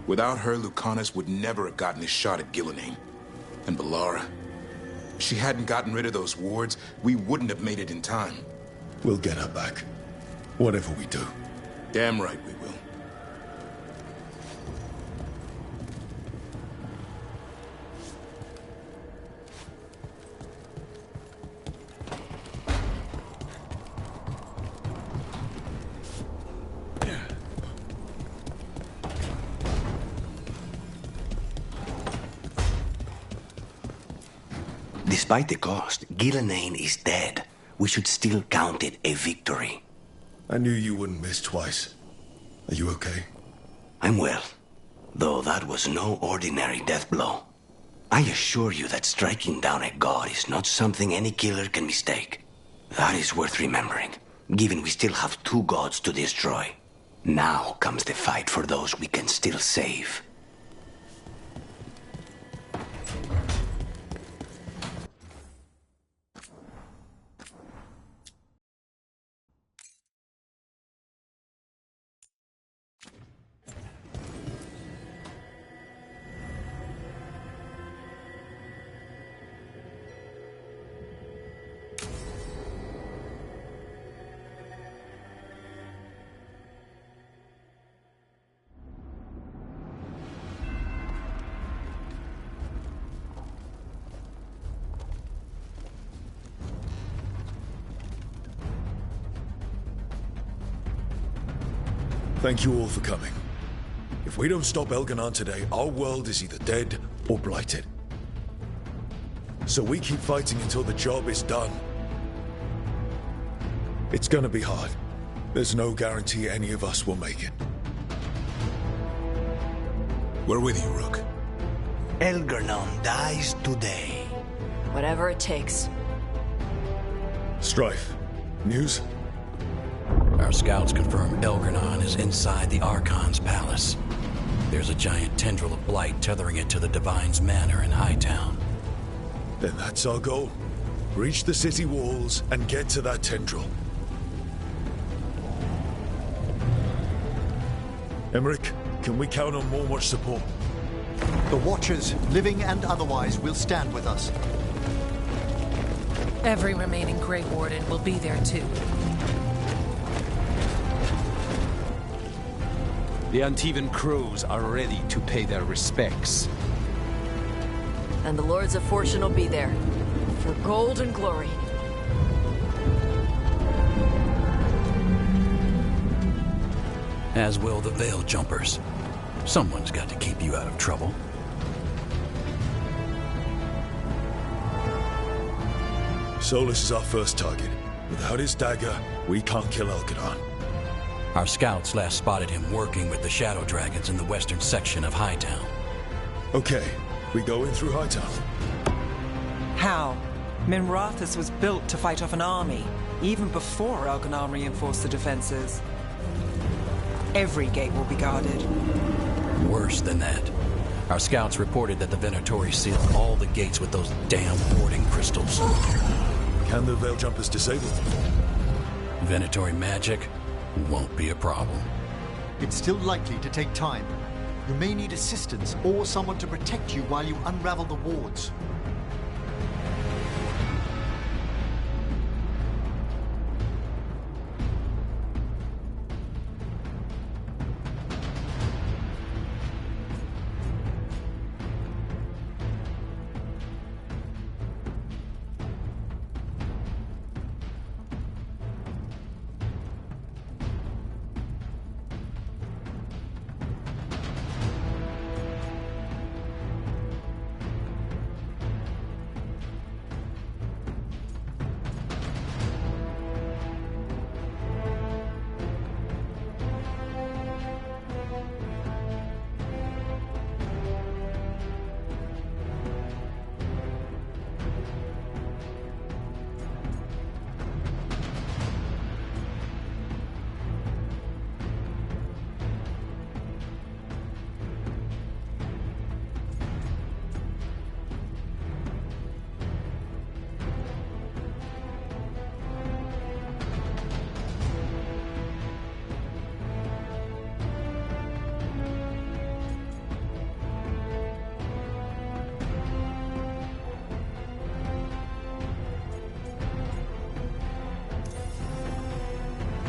Speaker 2: Without her, Lucanus would never have gotten his shot at Gillenane. And Bellara. If she hadn't gotten rid of those wards, we wouldn't have made it in time.
Speaker 1: We'll get her back. Whatever we do.
Speaker 2: Damn right we will.
Speaker 19: Despite the cost, Gillenane is dead. We should still count it a victory.
Speaker 1: I knew you wouldn't miss twice. Are you okay?
Speaker 19: I'm well, though that was no ordinary death blow. I assure you that striking down a god is not something any killer can mistake. That is worth remembering, given we still have 2 gods to destroy. Now comes the fight for those we can still save.
Speaker 1: Thank you all for coming. If we don't stop Elganon today, our world is either dead or blighted. So we keep fighting until the job is done. It's gonna be hard. There's no guarantee any of us will make it.
Speaker 2: We're with you, Rook.
Speaker 19: Elganon dies today.
Speaker 16: Whatever it takes.
Speaker 1: Strife. News?
Speaker 5: Our scouts confirm Elganon is inside the Archon's palace. There's a giant tendril of blight tethering it to the Divine's manor in Hightown.
Speaker 1: Then that's our goal. Breach the city walls and get to that tendril. Emmerich, can we count on more support?
Speaker 14: The Watchers, living and otherwise, will stand with us.
Speaker 18: Every remaining Grey Warden will be there too.
Speaker 4: The Antivan crows are ready to pay their respects.
Speaker 16: And the Lords of Fortune will be there. For gold and glory.
Speaker 5: As will the Veil Jumpers. Someone's got to keep you out of trouble.
Speaker 1: Solus is our first target. Without his dagger, we can't kill Elganon.
Speaker 5: Our scouts last spotted him working with the Shadow Dragons in the western section of Hightown.
Speaker 1: Okay, we go in through Hightown.
Speaker 8: How? Minrathous was built to fight off an army, even before Elganon reinforced the defenses. Every gate will be guarded.
Speaker 5: Worse than that. Our scouts reported that the Venatori sealed all the gates with those damn hoarding crystals.
Speaker 1: Can the Veil Jumpers disable them?
Speaker 5: Venatori magic won't be a problem.
Speaker 14: It's still likely to take time. You may need assistance or someone to protect you while you unravel the wards.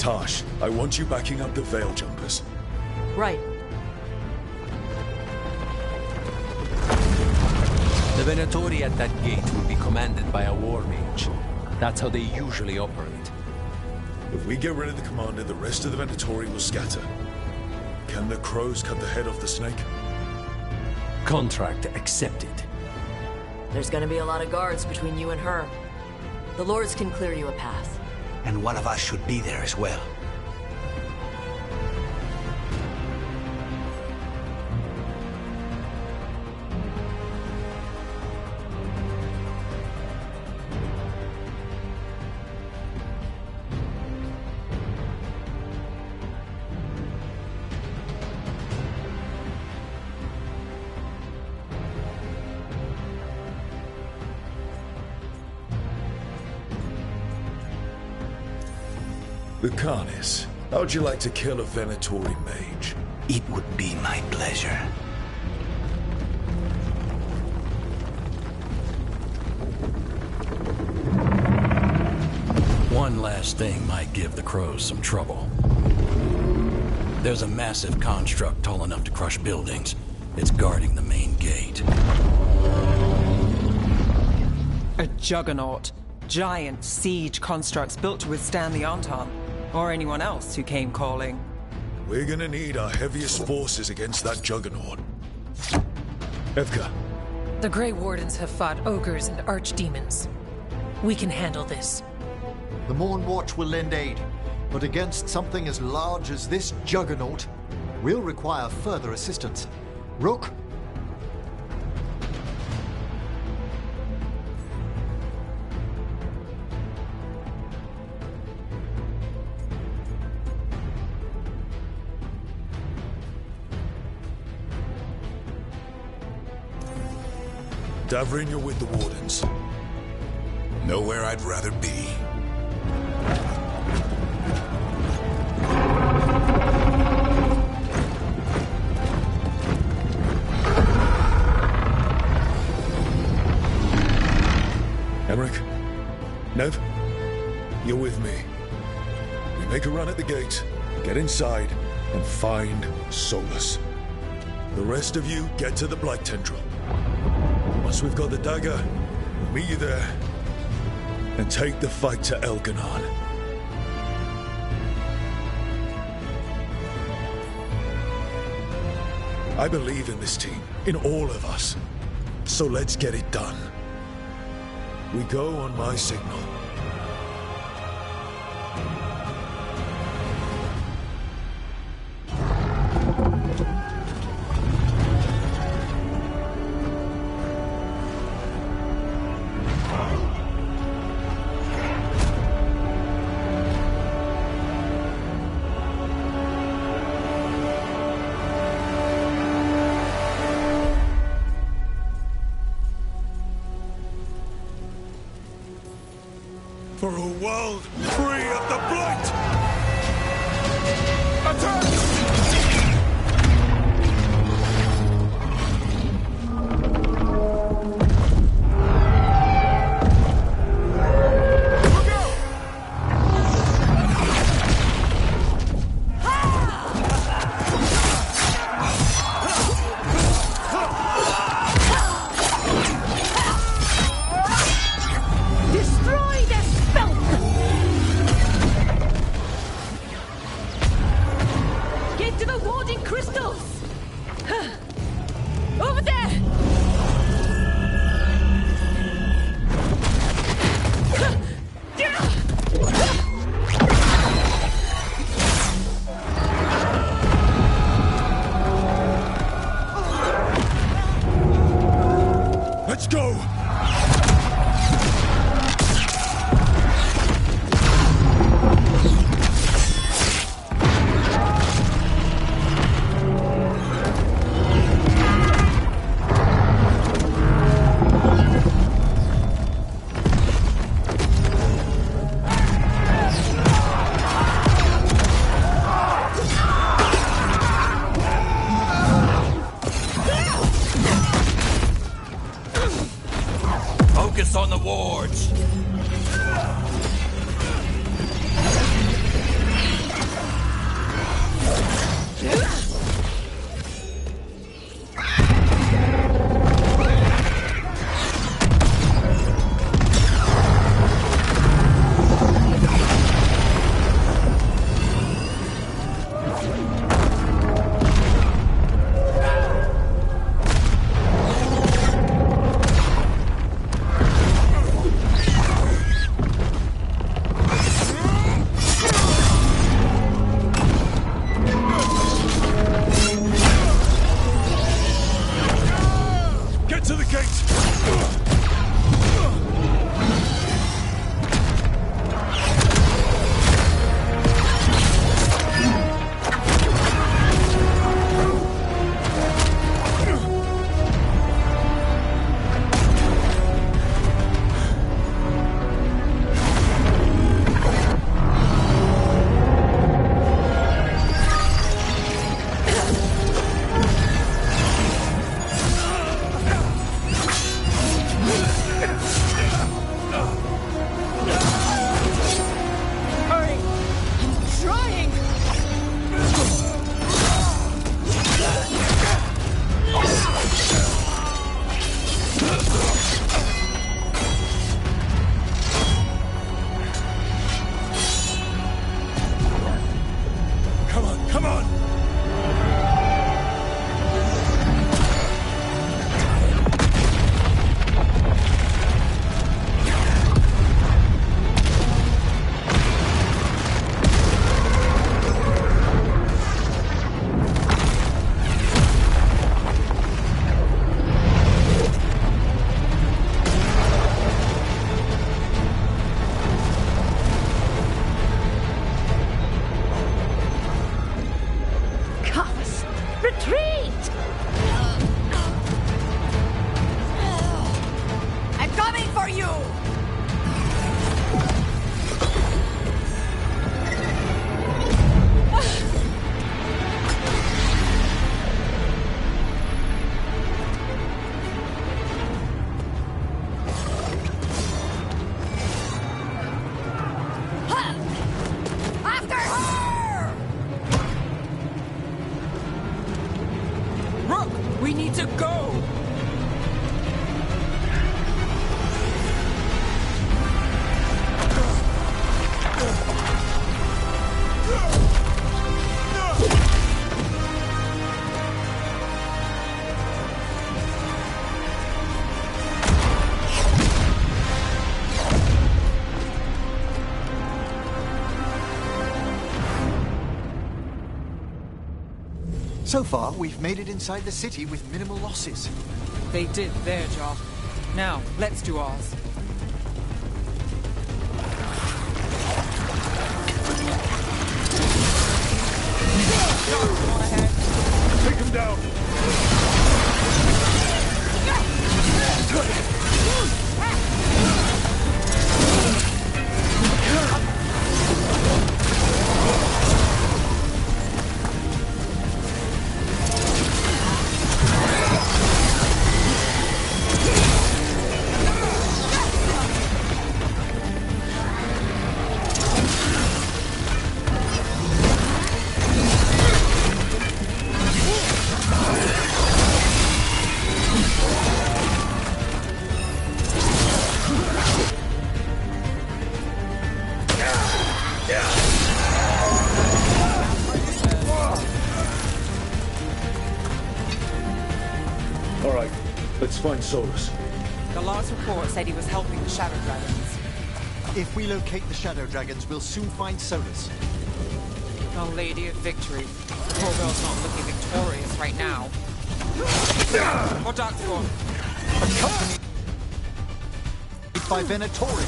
Speaker 1: Tash, I want you backing up the Veil Jumpers.
Speaker 16: Right.
Speaker 4: The Venatori at that gate will be commanded by a war mage. That's how they usually operate.
Speaker 1: If we get rid of the commander, the rest of the Venatori will scatter. Can the crows cut the head off the snake?
Speaker 4: Contract accepted.
Speaker 16: There's gonna be a lot of guards between you and her. The Lords can clear you a path.
Speaker 19: And one of us should be there as well.
Speaker 1: Lucanus, how'd you like to kill a Venatori mage?
Speaker 19: It would be my pleasure.
Speaker 5: One last thing might give the crows some trouble. There's a massive construct tall enough to crush buildings. It's guarding the main gate.
Speaker 8: A juggernaut. Giant siege constructs built to withstand the Anton, or anyone else who came calling.
Speaker 1: We're gonna need our heaviest forces against that juggernaut. Evka.
Speaker 7: The Grey Wardens have fought ogres and archdemons. We can handle this.
Speaker 14: The Morn Watch will lend aid, but against something as large as this juggernaut, we'll require further assistance. Rook?
Speaker 1: Davrin, you're with the Wardens.
Speaker 2: Nowhere I'd rather be.
Speaker 1: Emmerich? Nev? You're with me. We make a run at the gate, get inside, and find Solus. The rest of you get to the Blight Tendril. Once we've got the dagger, we'll meet you there and take the fight to Elganon. I believe in this team, in all of us. So let's get it done. We go on my signal. For a world free of the Blight! Attack! Let's go!
Speaker 5: Focus on the wards.
Speaker 14: So far, we've made it inside the city with minimal losses.
Speaker 8: They did their job. Now, let's do ours.
Speaker 13: Take him down! All right, let's find Solus.
Speaker 8: The last report said he was helping the Shadow Dragons.
Speaker 14: If we locate the Shadow Dragons, we'll soon find Solus.
Speaker 8: Our Lady of Victory. The poor girl's not looking victorious right now. What Dark's for?
Speaker 14: Accompanied by Venatori.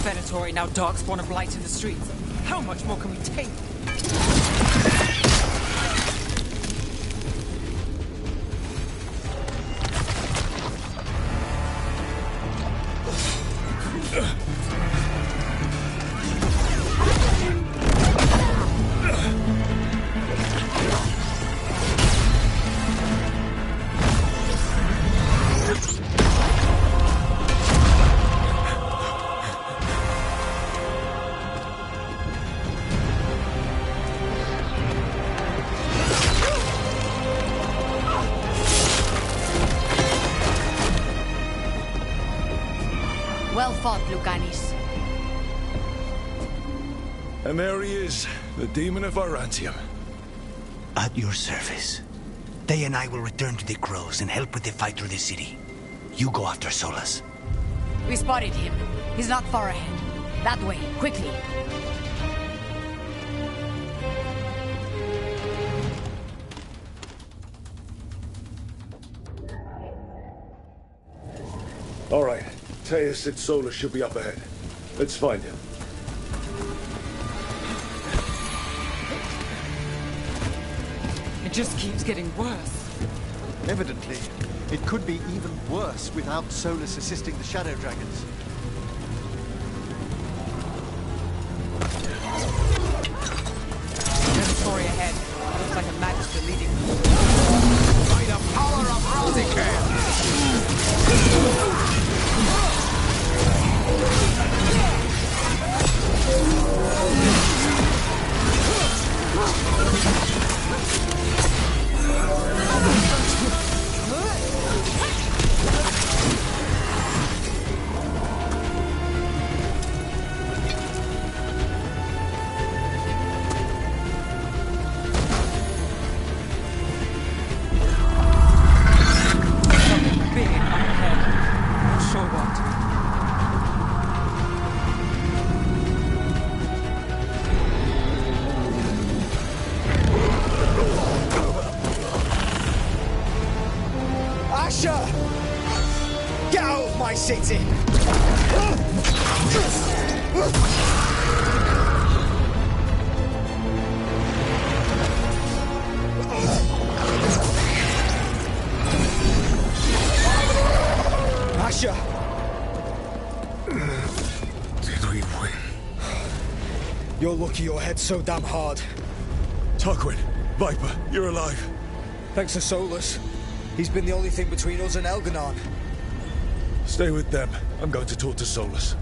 Speaker 8: Venatori, now darkspawn of light in the streets. How much more can we take?
Speaker 17: Well fought, Lucanis.
Speaker 1: And there he is, the demon of Arantium.
Speaker 19: At your service. They and I will return to the Crows and help with the fight through the city. You go after Solus.
Speaker 17: We spotted him. He's not far ahead. That way, quickly.
Speaker 13: All right. Teus said Solus should be up ahead. Let's find him.
Speaker 8: It just keeps getting worse.
Speaker 14: Evidently, it could be even worse without Solus assisting the Shadow Dragons.
Speaker 8: Venatori ahead. Looks like a magister leading.
Speaker 20: By the power of Rosicare!
Speaker 6: Get out of my city! Asher!
Speaker 1: Did we win?
Speaker 6: You're lucky your head's so damn hard.
Speaker 1: Tarquin, Viper, you're alive.
Speaker 6: Thanks to Solus. He's been the only thing between us and Elganon.
Speaker 1: Stay with them. I'm going to talk to Solus.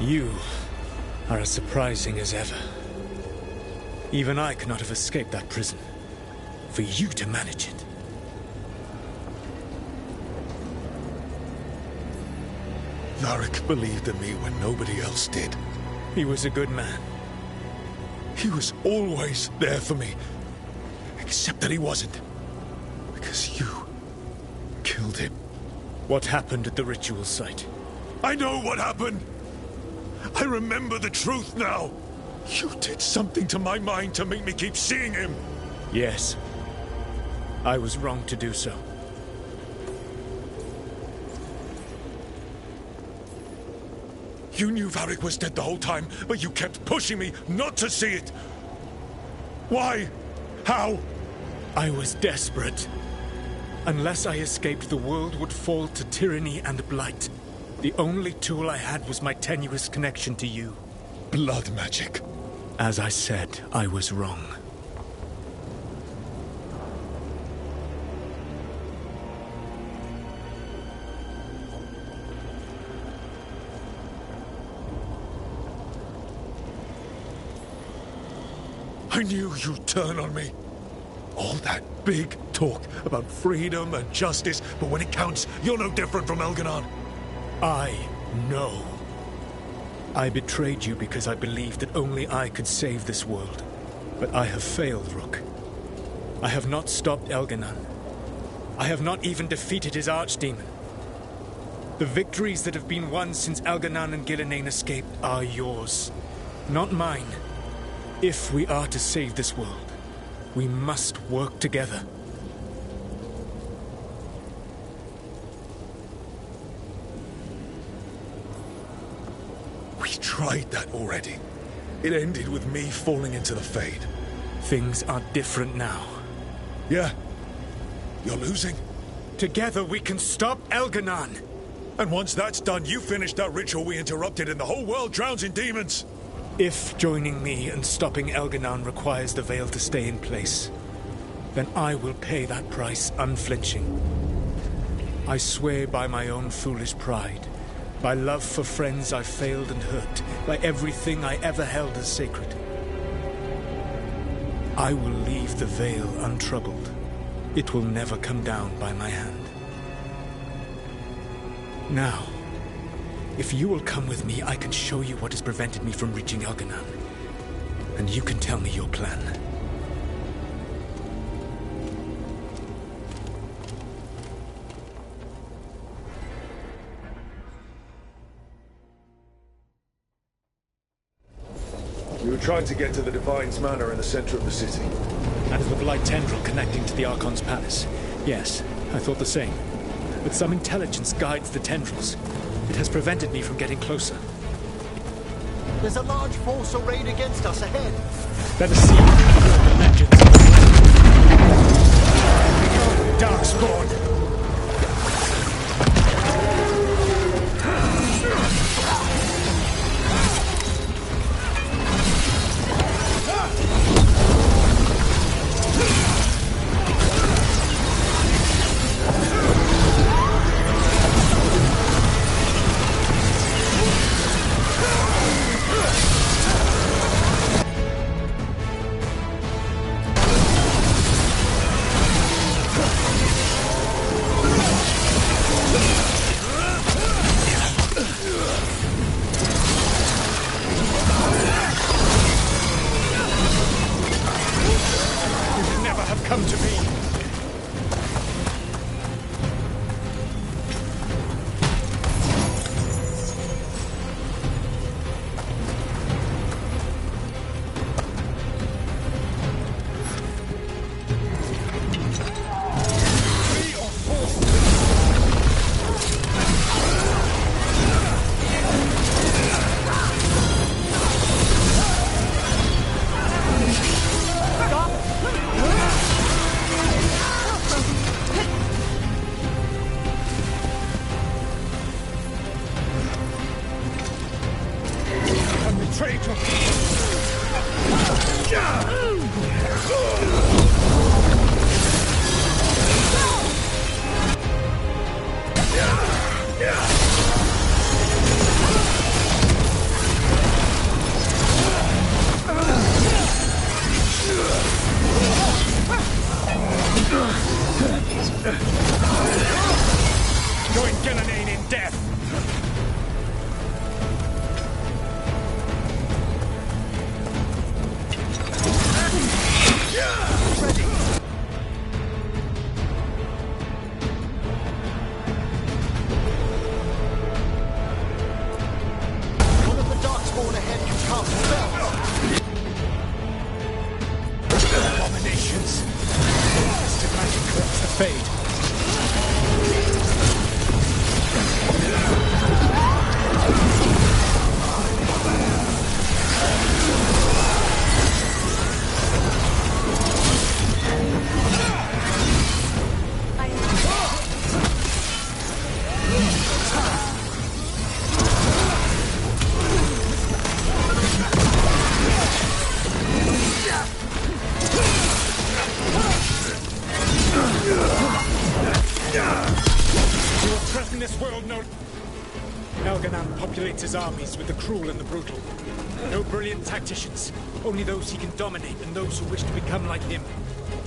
Speaker 22: You are as surprising as ever. Even I could not have escaped that prison. For you to manage it.
Speaker 1: Varric believed in me when nobody else did.
Speaker 22: He was a good man.
Speaker 1: He was always there for me. Except that he wasn't. Because you killed him.
Speaker 22: What happened at the ritual site?
Speaker 1: I know what happened! I remember the truth now! You did something to my mind to make me keep seeing him!
Speaker 22: Yes. I was wrong to do so.
Speaker 1: You knew Varric was dead the whole time, but you kept pushing me not to see it! Why? How?
Speaker 22: I was desperate. Unless I escaped, the world would fall to tyranny and blight. The only tool I had was my tenuous connection to you.
Speaker 1: Blood magic.
Speaker 22: As I said, I was wrong.
Speaker 1: I knew you'd turn on me. All that big talk about freedom and justice, but when it counts, you're no different from Elganon.
Speaker 22: I know. I betrayed you because I believed that only I could save this world. But I have failed, Rook. I have not stopped Elganon. I have not even defeated his archdemon. The victories that have been won since Elganon and Gillenane escaped are yours, not mine. If we are to save this world, we must work together.
Speaker 1: We tried that already. It ended with me falling into the Fade.
Speaker 22: Things are different now.
Speaker 1: Yeah. You're losing.
Speaker 22: Together we can stop Elganon.
Speaker 1: And once that's done, you finish that ritual we interrupted and the whole world drowns in demons.
Speaker 22: If joining me and stopping Elganon requires the Veil to stay in place, then I will pay that price unflinching. I swear by my own foolish pride, by love for friends I failed and hurt, by everything I ever held as sacred. I will leave the Veil untroubled. It will never come down by my hand. Now, if you will come with me, I can show you what has prevented me from reaching Elganon. And you can tell me your plan.
Speaker 13: You were trying to get to the Divine's Manor in the center of the city.
Speaker 22: And the Blight tendril connecting to the Archon's palace. Yes, I thought the same. But some intelligence guides the tendrils. It has prevented me from getting closer.
Speaker 14: There's a large force arrayed against us ahead.
Speaker 22: Let us see the legends. Darkspawn! Come to me. Join Gillenane in death!
Speaker 14: One of the Darkspawn ahead can cast spells.
Speaker 22: Abominations! Mystic magic curse the Fade. this world no... Elganon populates his armies with the cruel and the brutal. No brilliant tacticians, only those he can dominate and those who wish to become like him.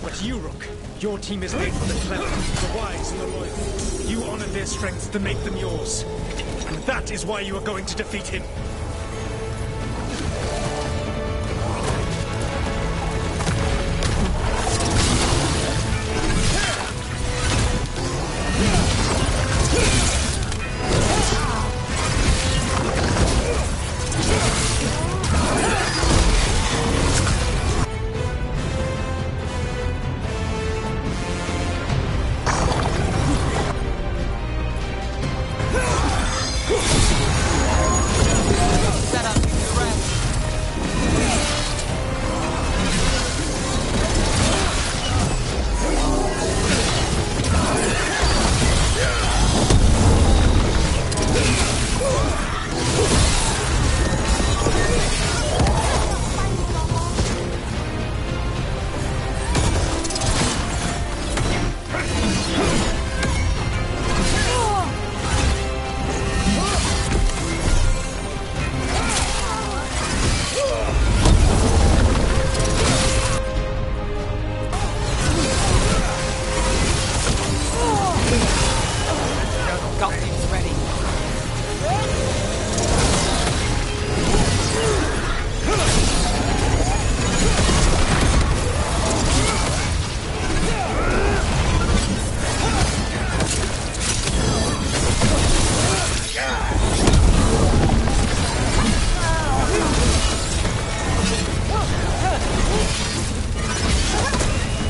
Speaker 22: But you, Rook, your team is made for the clever, the wise, and the loyal. You honored their strengths to make them yours. And that is why you are going to defeat him.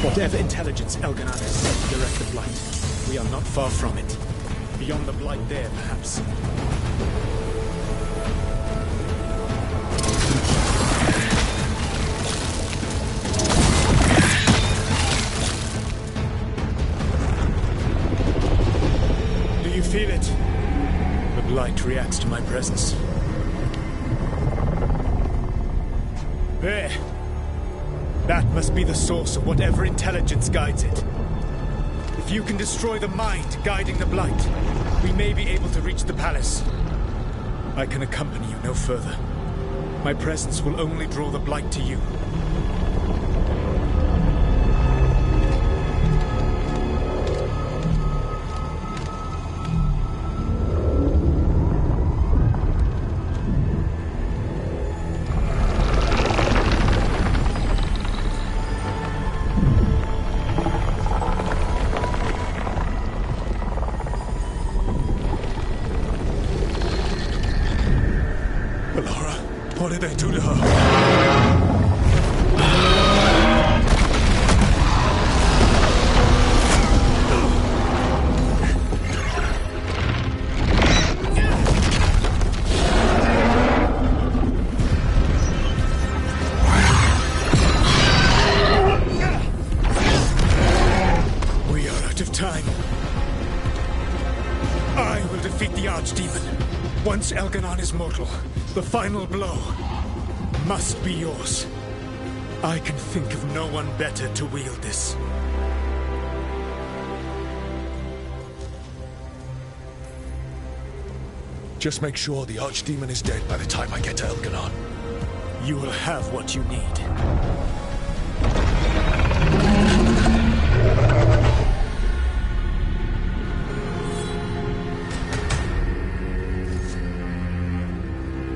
Speaker 22: Whatever intelligence Elganon has sent to direct the Blight, we are not far from it. Beyond the Blight there, perhaps. Do you feel it? The Blight reacts to my presence. There. That must be the source of whatever intelligence guides it. If you can destroy the mind guiding the Blight, we may be able to reach the palace. I can accompany you no further. My presence will only draw the Blight to you.
Speaker 1: What did they do to her?
Speaker 22: We are out of time. I will defeat the Archdemon. Once Elganon is mortal, the final blow must be yours. I can think of no one better to wield this.
Speaker 1: Just make sure the Archdemon is dead by the time I get to Elganon.
Speaker 22: You will have what you need.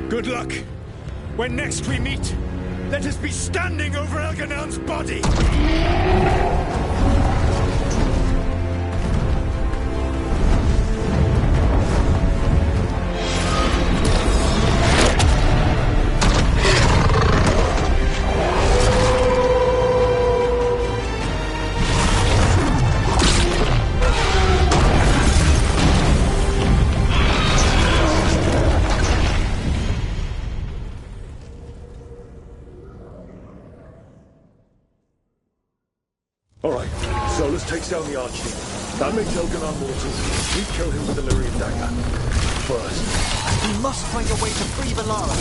Speaker 22: Good luck. When next we meet, let us be standing over Elganon's body!
Speaker 13: Alright, Solus takes down the Archdemon. That makes Elganon mortal. We kill him with the Lyrian dagger. First.
Speaker 6: We must find a way to free Valara.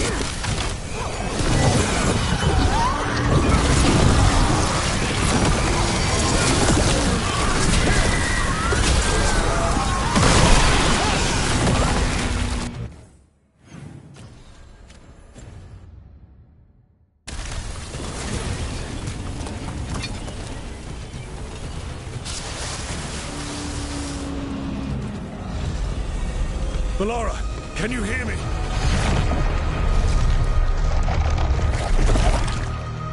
Speaker 1: Bellara, can you hear me?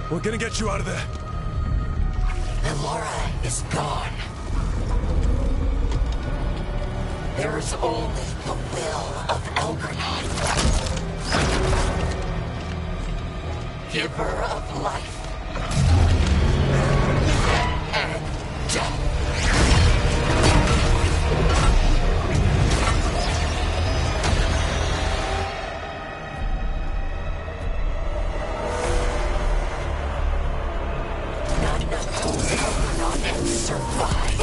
Speaker 1: We're gonna get you out of there.
Speaker 19: Bellara is gone. There is only the will of Algernon. Giver of life and death. None of those Algernon can survive.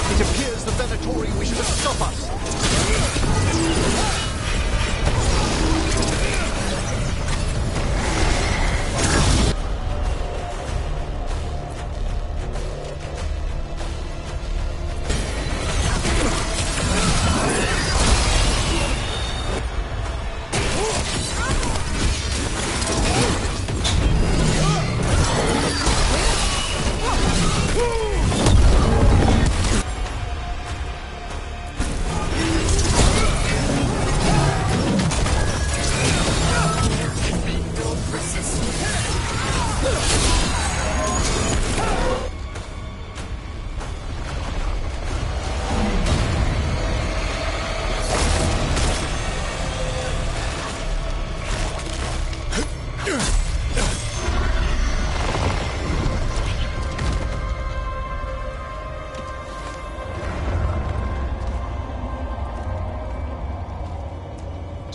Speaker 6: It appears the Venatori wish to stop us.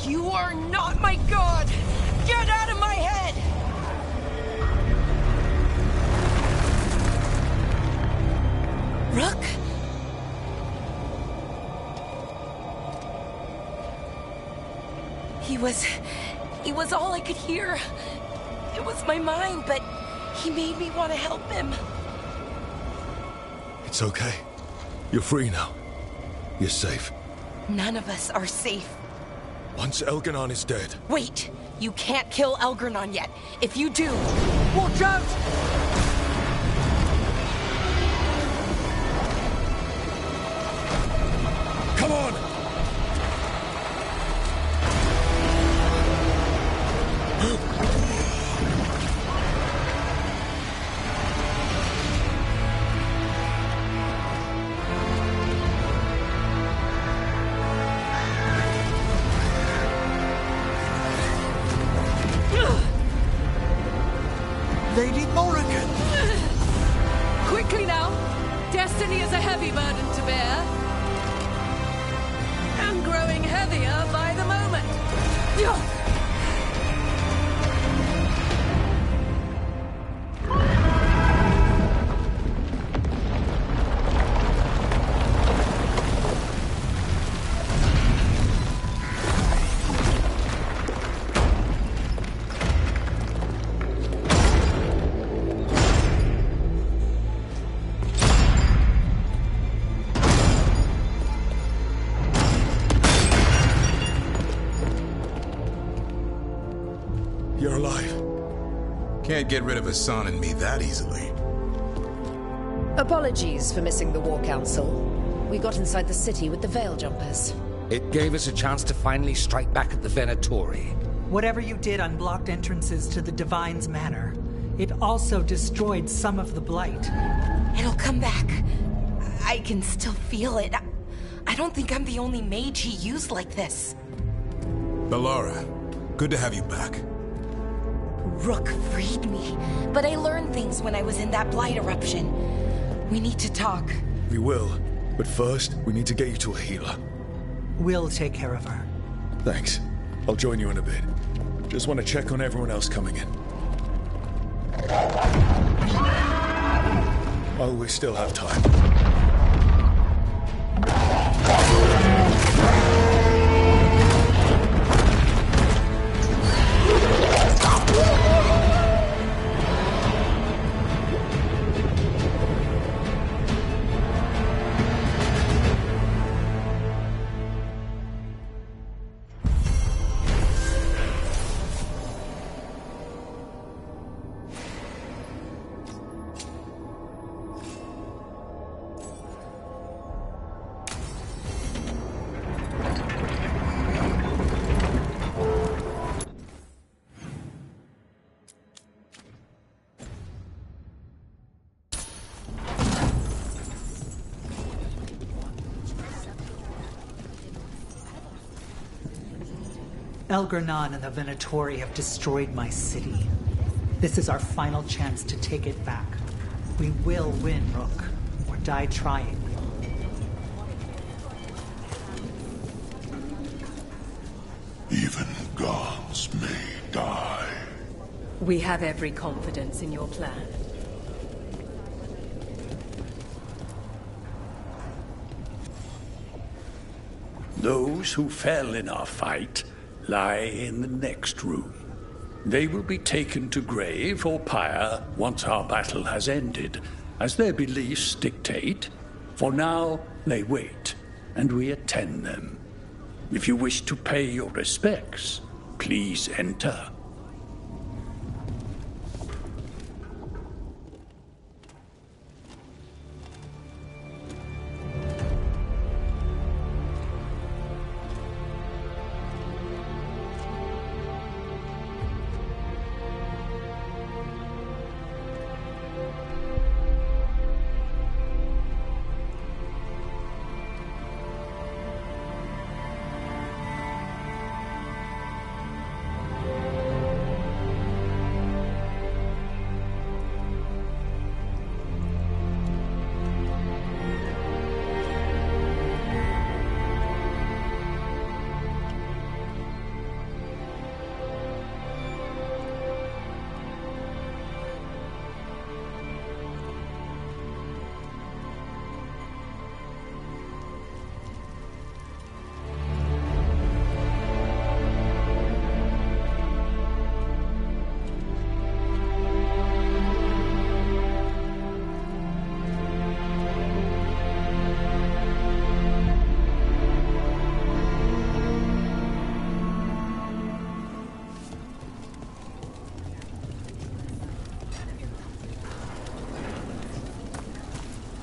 Speaker 17: You are not my god! Get out of my head! Rook? He was all I could hear. It was my mind, but he made me want to help him.
Speaker 1: It's okay. You're free now. You're safe.
Speaker 17: None of us are safe.
Speaker 1: Once Elganon is dead...
Speaker 17: Wait! You can't kill Elganon yet. If you do... Watch out!
Speaker 1: Come on!
Speaker 6: Lady Morrigan!
Speaker 18: Quickly now! Destiny is a heavy burden to bear. And growing heavier by the moment.
Speaker 1: You're alive.
Speaker 2: Can't get rid of Hassan and me that easily.
Speaker 7: Apologies for missing the War Council. We got inside the city with the Veil Jumpers.
Speaker 11: It gave us a chance to finally strike back at the Venatori.
Speaker 12: Whatever you did unblocked entrances to the Divine's Manor. It also destroyed some of the Blight.
Speaker 17: It'll come back. I can still feel it. I don't think I'm the only mage he used like this.
Speaker 2: Bellara, good to have you back.
Speaker 17: Rook freed me, but I learned things when I was in that Blight eruption. We need to talk.
Speaker 1: We will, but first, we need to get you to a healer.
Speaker 12: We'll take care of her.
Speaker 1: Thanks. I'll join you in a bit. Just want to check on everyone else coming in. Oh, we still have time.
Speaker 12: Elgar'nan and the Venatori have destroyed my city. This is our final chance to take it back. We will win, Rook, or die trying.
Speaker 1: Even gods may die.
Speaker 7: We have every confidence in your plan.
Speaker 9: Those who fell in our fight lie in the next room. They will be taken to grave or pyre once our battle has ended, as their beliefs dictate. For now, they wait, and we attend them. If you wish to pay your respects, please enter.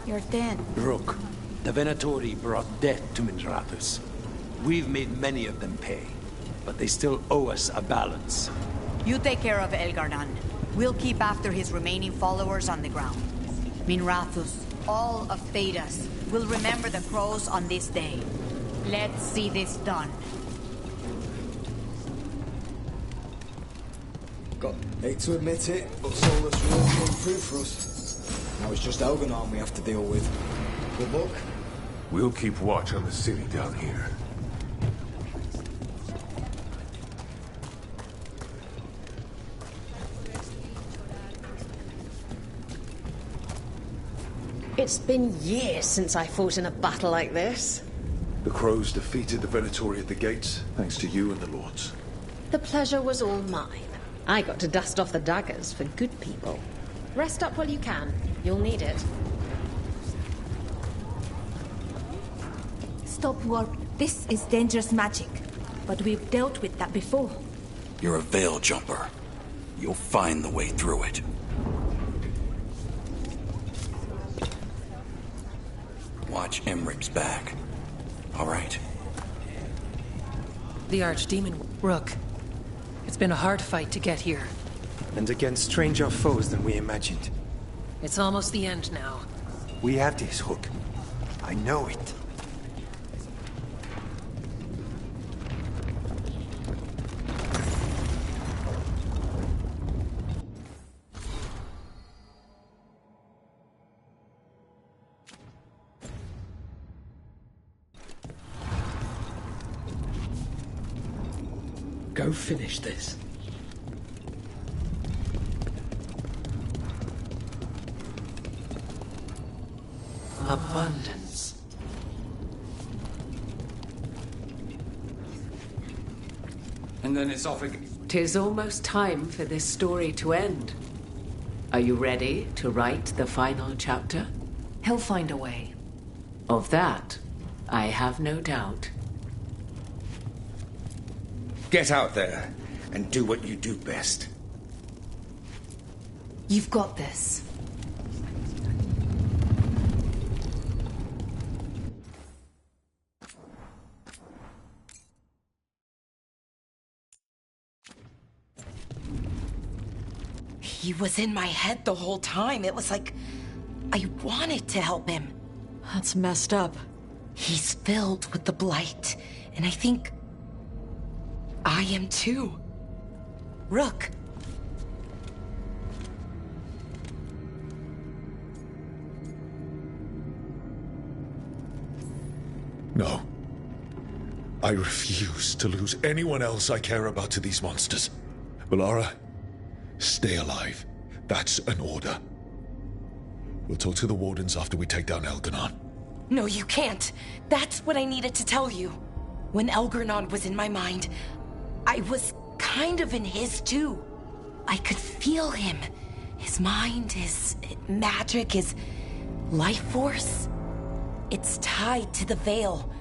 Speaker 17: You're dead.
Speaker 4: Rook, the Venatori brought death to Minrathous. We've made many of them pay, but they still owe us a balance.
Speaker 17: You take care of Elgar'nan. We'll keep after his remaining followers on the ground. Minrathous, all of Thedas, will remember the crows on this day. Let's see this done.
Speaker 6: Hate to admit it, but Solus really came through for us. Now it's just Elgar'nan we have to deal with. Good luck.
Speaker 13: We'll keep watch on the city down here.
Speaker 21: It's been years since I fought in a battle like this.
Speaker 13: The crows defeated the Venatori at the gates, thanks to you and the lords.
Speaker 21: The pleasure was all mine. I got to dust off the daggers for good people. Rest up while you can. You'll need it.
Speaker 17: Stop warp. This is dangerous magic. But we've dealt with that before.
Speaker 5: You're a veil jumper. You'll find the way through it. Watch Emric's back. All right.
Speaker 7: The Archdemon. Rook. It's been a hard fight to get here.
Speaker 23: And against stranger foes than we imagined.
Speaker 7: It's almost the end now.
Speaker 23: We have this, Rook. I know it.
Speaker 11: Go finish this.
Speaker 7: Abundance.
Speaker 11: And then it's off again.
Speaker 18: 'Tis almost time for this story to end. Are you ready to write the final chapter?
Speaker 7: He'll find a way.
Speaker 18: Of that, I have no doubt.
Speaker 11: Get out there and do what you do best.
Speaker 17: You've got this. He was in my head the whole time. It was like I wanted to help him.
Speaker 16: That's messed up.
Speaker 17: He's filled with the blight, and I think
Speaker 3: I am too. Rook.
Speaker 1: No. I refuse to lose anyone else I care about to these monsters. Valara, stay alive. That's an order. We'll talk to the Wardens after we take down Elganon.
Speaker 3: No, you can't. That's what I needed to tell you. When Elgarnon was in my mind, I was kind of in his too. I could feel him. His mind, his magic, his life force. It's tied to the Veil.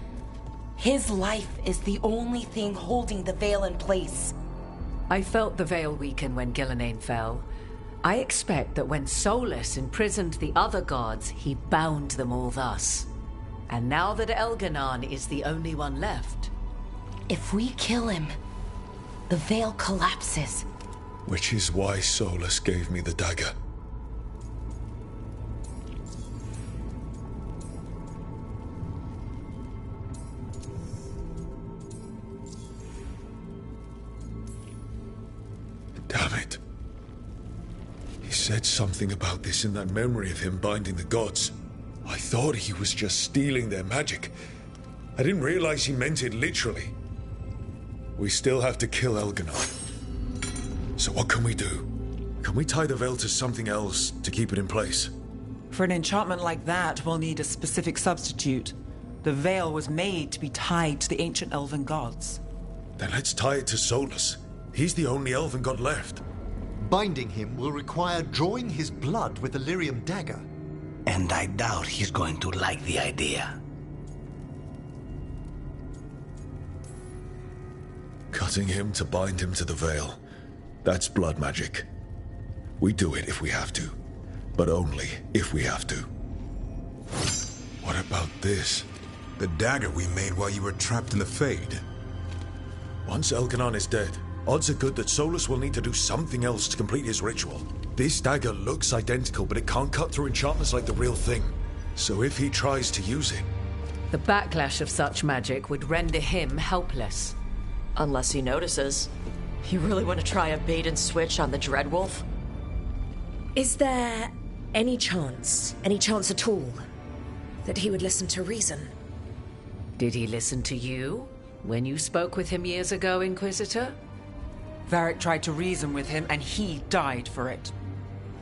Speaker 3: His life is the only thing holding the Veil in place.
Speaker 18: I felt the Veil weaken when Gillenane fell. I expect that when Solus imprisoned the other gods, he bound them all thus. And now that Elganon is the only one left...
Speaker 3: If we kill him, the Veil collapses.
Speaker 1: Which is why Solus gave me the dagger. Damn it. He said something about this in that memory of him binding the gods. I thought he was just stealing their magic. I didn't realize he meant it literally. We still have to kill Elganon. So what can we do? Can we tie the Veil to something else to keep it in place?
Speaker 8: For an enchantment like that, we'll need a specific substitute. The Veil was made to be tied to the ancient elven gods.
Speaker 1: Then let's tie it to Solus. He's the only elven god left.
Speaker 14: Binding him will require drawing his blood with the Lyrium dagger.
Speaker 19: And I doubt he's going to like the idea.
Speaker 1: Cutting him to bind him to the Veil. That's blood magic. We do it if we have to. But only if we have to. What about this?
Speaker 2: The dagger we made while you were trapped in the Fade.
Speaker 1: Once Elganon is dead, odds are good that Solus will need to do something else to complete his ritual. This dagger looks identical, but it can't cut through enchantments like the real thing. So if he tries to use it...
Speaker 18: The backlash of such magic would render him helpless.
Speaker 16: Unless he notices. You really want to try a bait and switch on the Dreadwolf?
Speaker 21: Is there any chance at all, that he would listen to reason?
Speaker 18: Did he listen to you when you spoke with him years ago, Inquisitor?
Speaker 8: Varric tried to reason with him, and he died for it.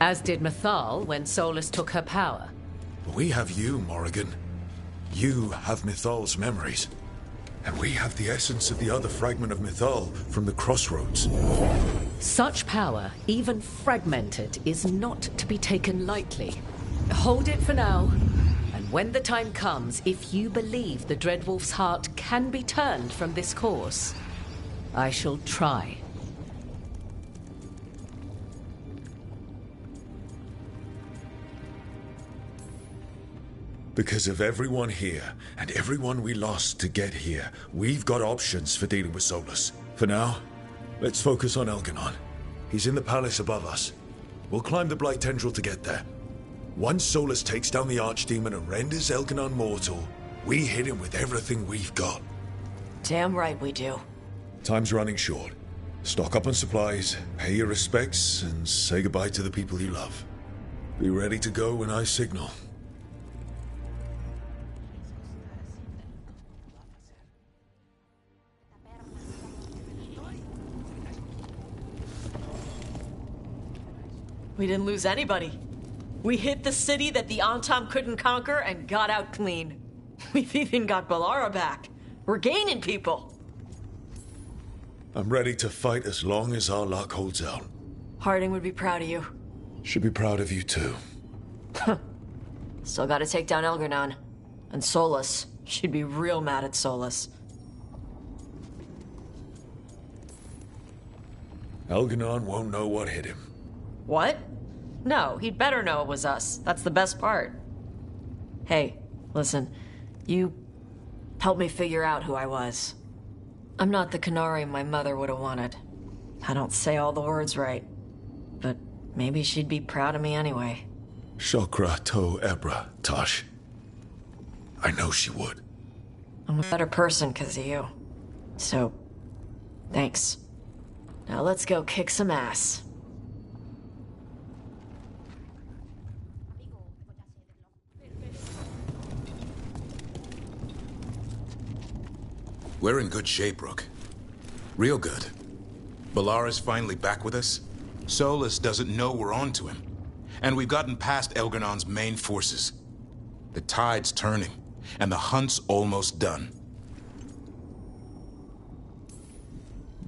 Speaker 18: As did Mythal when Solus took her power.
Speaker 1: We have you, Morrigan. You have Mythal's memories. And we have the essence of the other fragment of Mythal from the Crossroads.
Speaker 18: Such power, even fragmented, is not to be taken lightly. Hold it for now. And when the time comes, if you believe the Dreadwolf's heart can be turned from this course, I shall try.
Speaker 1: Because of everyone here, and everyone we lost to get here, we've got options for dealing with Solus. For now, let's focus on Elganon. He's in the palace above us. We'll climb the Blight Tendril to get there. Once Solus takes down the Archdemon and renders Elganon mortal, we hit him with everything we've got.
Speaker 16: Damn right we do.
Speaker 1: Time's running short. Stock up on supplies, pay your respects, and say goodbye to the people you love. Be ready to go when I signal.
Speaker 16: We didn't lose anybody. We hit the city that the Antam couldn't conquer and got out clean. We've even got Valara back. We're gaining people.
Speaker 1: I'm ready to fight as long as our luck holds out.
Speaker 16: Harding would be proud of you.
Speaker 1: Should be proud of you too.
Speaker 16: Still gotta take down Elgarnon. And Solus. She'd be real mad at Solus.
Speaker 1: Elganon won't know what hit him.
Speaker 16: What? No, he'd better know it was us. That's the best part. Hey, listen. You helped me figure out who I was. I'm not the Canary my mother would have wanted. I don't say all the words right. But maybe she'd be proud of me anyway.
Speaker 1: Shokra to Ebra, Tosh. I know she would.
Speaker 16: I'm a better person because of you. So, Thanks. Now let's go kick some ass.
Speaker 2: We're in good shape, Rook. Real good. Balara's finally back with us. Solus doesn't know we're on to him. And we've gotten past Elgernon's main forces. The tide's turning, and the hunt's almost done.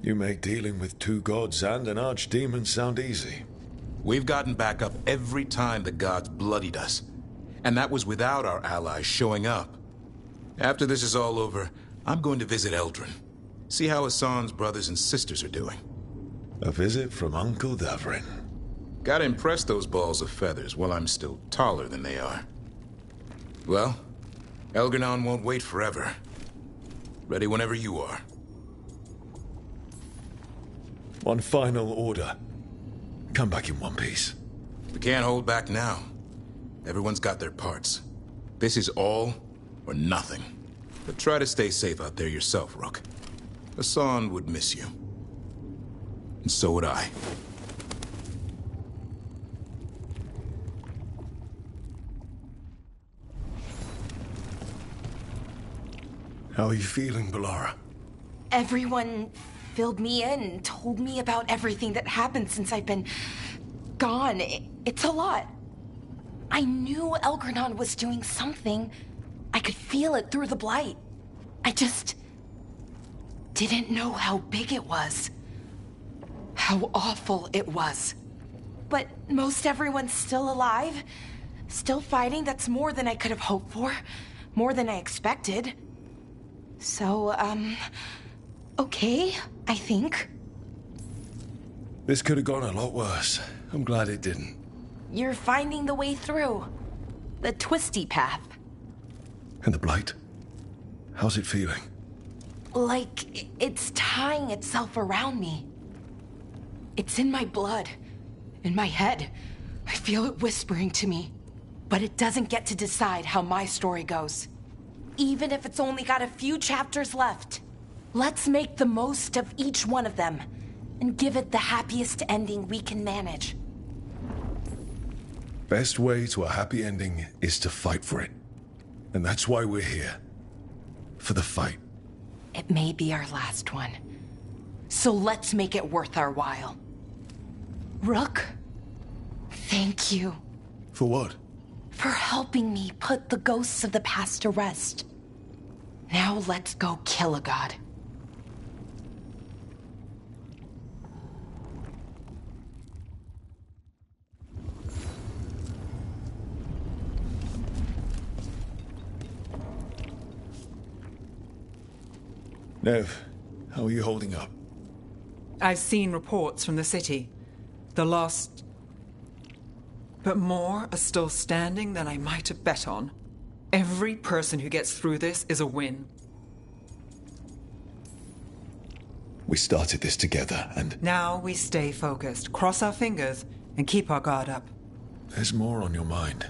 Speaker 1: You make dealing with two gods and an archdemon sound easy.
Speaker 2: We've gotten back up every time the gods bloodied us. And that was without our allies showing up. After this is all over, I'm going to visit Eldrin. See how Hassan's brothers and sisters are doing.
Speaker 1: A visit from Uncle Davrin.
Speaker 2: Gotta impress those balls of feathers while I'm still taller than they are. Well, Elgernon won't wait forever. Ready whenever you are.
Speaker 1: One final order. Come back in one piece.
Speaker 2: We can't hold back now. Everyone's got their parts. This is all or nothing. But try to stay safe out there yourself, Rook. Hassan would miss you. And so would I.
Speaker 1: How are you feeling, Balara?
Speaker 3: Everyone filled me in and told me about everything that happened since I've been gone. It's a lot. I knew Elgernon was doing something. I could feel it through the blight. I just didn't know how big it was. How awful it was. But most everyone's still alive. Still fighting. That's more than I could have hoped for. More than I expected. So, okay, I think.
Speaker 1: This could have gone a lot worse. I'm glad it didn't.
Speaker 3: You're finding the way through. The twisty path.
Speaker 1: And the blight? How's it feeling?
Speaker 3: Like it's tying itself around me. It's in my blood. In my head. I feel it whispering to me. But it doesn't get to decide how my story goes. Even if it's only got a few chapters left. Let's make the most of each one of them. And give it the happiest ending we can manage.
Speaker 1: Best way to a happy ending is to fight for it. And that's why we're here. For the fight.
Speaker 3: It may be our last one. So let's make it worth our while. Rook, thank you.
Speaker 1: For what?
Speaker 3: For helping me put the ghosts of the past to rest. Now let's go kill a god.
Speaker 1: Nev, how are you holding up?
Speaker 8: I've seen reports from the city. The lost... But more are still standing than I might have bet on. Every person who gets through this is a win.
Speaker 1: We started this together, and...
Speaker 8: Now we stay focused, cross our fingers, and keep our guard up.
Speaker 1: There's more on your mind.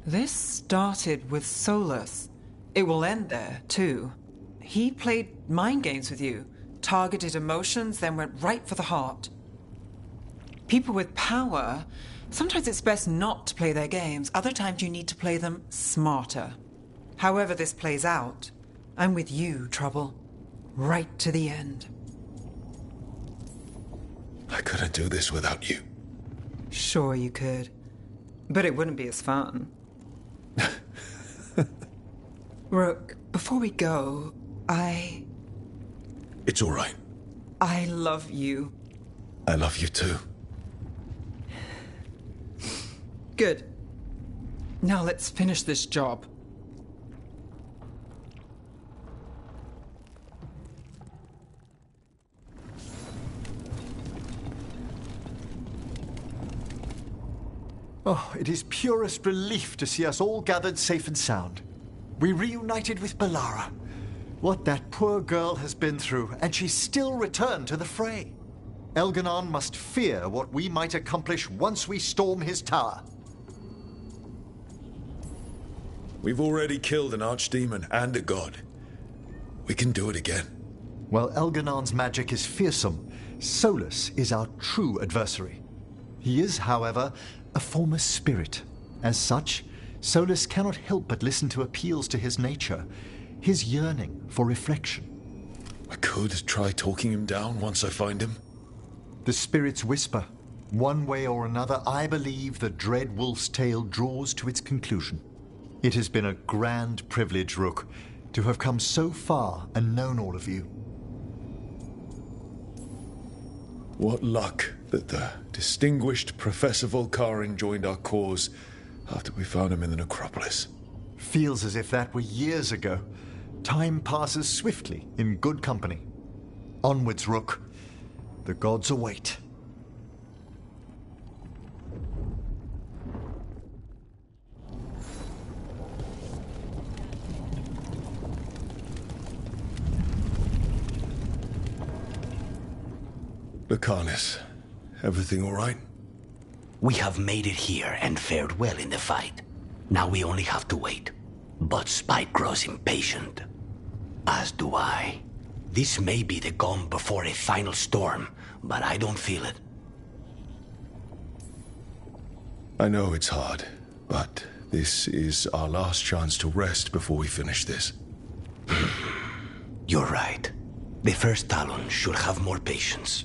Speaker 8: This started with Solus. It will end there, too. He played mind games with you, targeted emotions, then went right for the heart. People with power, sometimes it's best not to play their games. Other times you need to play them smarter. However this plays out, I'm with you, Trouble. Right to the end.
Speaker 1: I couldn't do this without you.
Speaker 8: Sure you could. But it wouldn't be as fun. Rook, before we go,
Speaker 1: It's all right.
Speaker 8: I love you.
Speaker 1: I love you too.
Speaker 8: Good. Now let's finish this job.
Speaker 14: Oh, it is purest relief to see us all gathered safe and sound. We reunited with Balara. What that poor girl has been through, and she's still returned to the fray. Elgernon must fear what we might accomplish once we storm his tower.
Speaker 1: We've already killed an archdemon and a god. We can do it again.
Speaker 14: While Elganon's magic is fearsome, Solus is our true adversary. He is, however, a former spirit. As such, Solus cannot help but listen to appeals to his nature, his yearning for reflection.
Speaker 1: I could try talking him down once I find him.
Speaker 14: The spirits whisper. One way or another, I believe the dread wolf's tale draws to its conclusion. It has been a grand privilege, Rook, to have come so far and known all of you.
Speaker 1: What luck that the distinguished Professor Volkarin joined our cause after we found him in the necropolis.
Speaker 14: Feels as if that were years ago. Time passes swiftly in good company. Onwards, Rook. The gods await.
Speaker 1: Lucanus, everything all right?
Speaker 19: We have made it here and fared well in the fight. Now we only have to wait. But Spike grows impatient. As do I. This may be the calm before a final storm, but I don't feel it.
Speaker 1: I know it's hard, but this is our last chance to rest before we finish this.
Speaker 19: You're right. The first Talon should have more patience.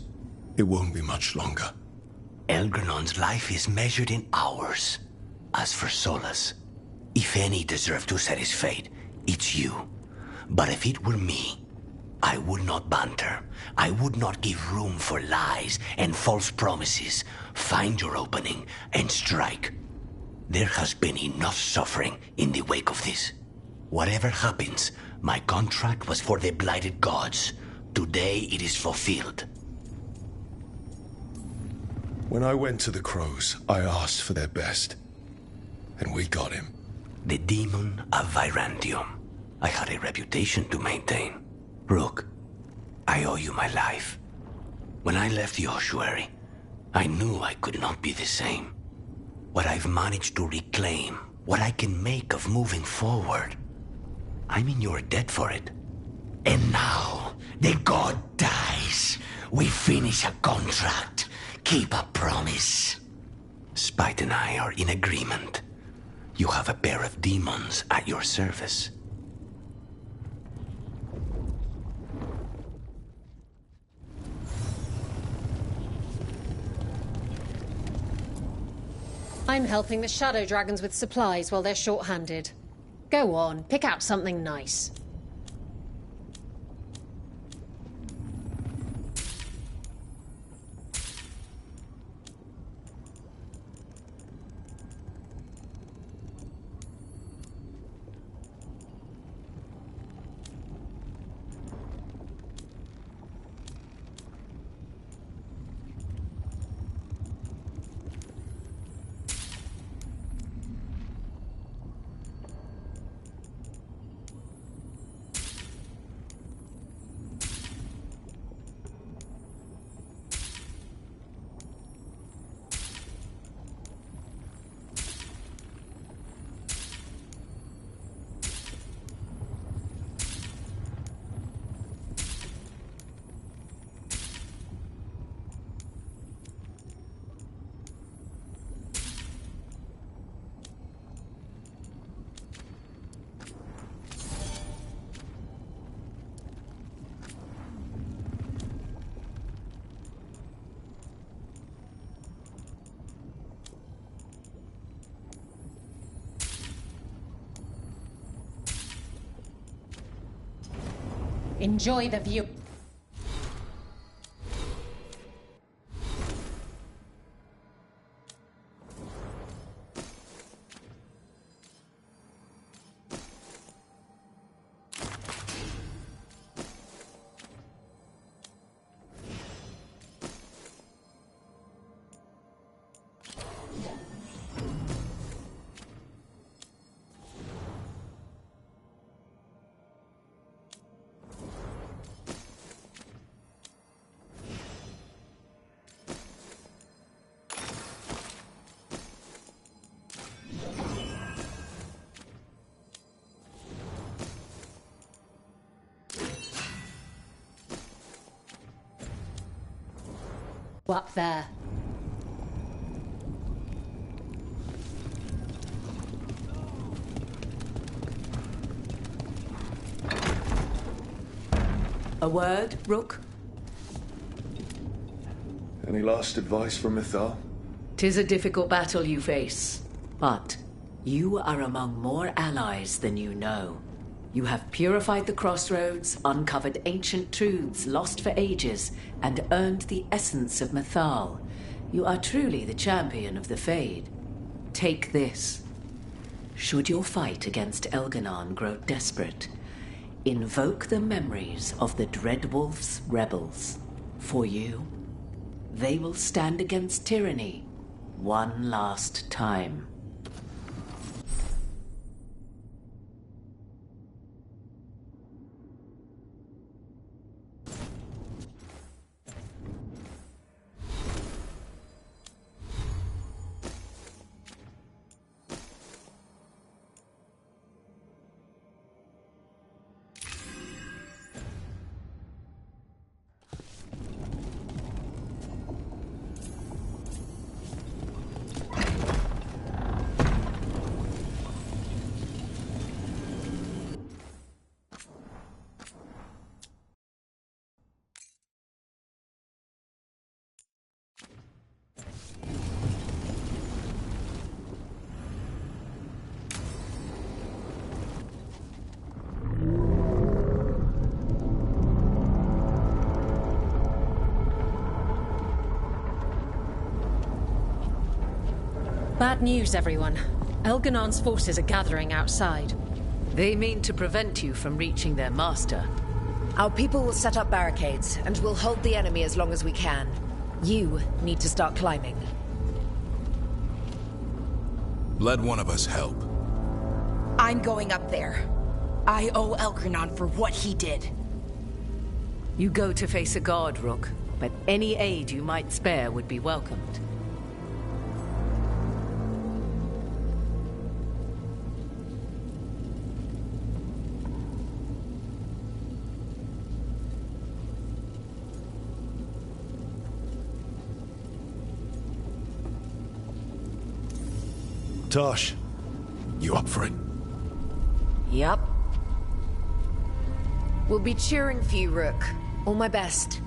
Speaker 1: It won't be much longer.
Speaker 19: Elgernon's life is measured in hours. As for Solus, if any deserve to set his fate, it's you. But if it were me, I would not banter. I would not give room for lies and false promises. Find your opening and strike. There has been enough suffering in the wake of this. Whatever happens, my contract was for the blighted gods. Today it is fulfilled.
Speaker 1: When I went to the Crows, I asked for their best. And we got him.
Speaker 19: The demon of Virantium. I had a reputation to maintain. Rook, I owe you my life. When I left the ossuary, I knew I could not be the same. What I've managed to reclaim, what I can make of moving forward, I'm in your debt for it. And now, the god dies. We finish a contract. Keep a promise. Spite and I are in agreement. You have a pair of demons at your service.
Speaker 21: I'm helping the Shadow Dragons with supplies while they're short-handed. Go on, pick out something nice. Enjoy the view. Up there.
Speaker 18: A word, Rook?
Speaker 1: Any last advice from Mythal?
Speaker 18: 'Tis a difficult battle you face, but you are among more allies than you know. You have purified the crossroads, uncovered ancient truths lost for ages, and earned the essence of Mythal. You are truly the champion of the Fade. Take this. Should your fight against Elganon grow desperate, invoke the memories of the Dreadwolf's rebels. For you, they will stand against tyranny one last time.
Speaker 21: Bad news, everyone. Elganon's forces are gathering outside.
Speaker 18: They mean to prevent you from reaching their master.
Speaker 10: Our people will set up barricades, and we'll hold the enemy as long as we can. You need to start climbing.
Speaker 2: Let one of us help.
Speaker 3: I'm going up there. I owe Elgranon for what he did.
Speaker 18: You go to face a god, Rook, but any aid you might spare would be welcomed.
Speaker 1: Tosh, you up for it?
Speaker 10: Yup. We'll be cheering for you, Rook. All my best.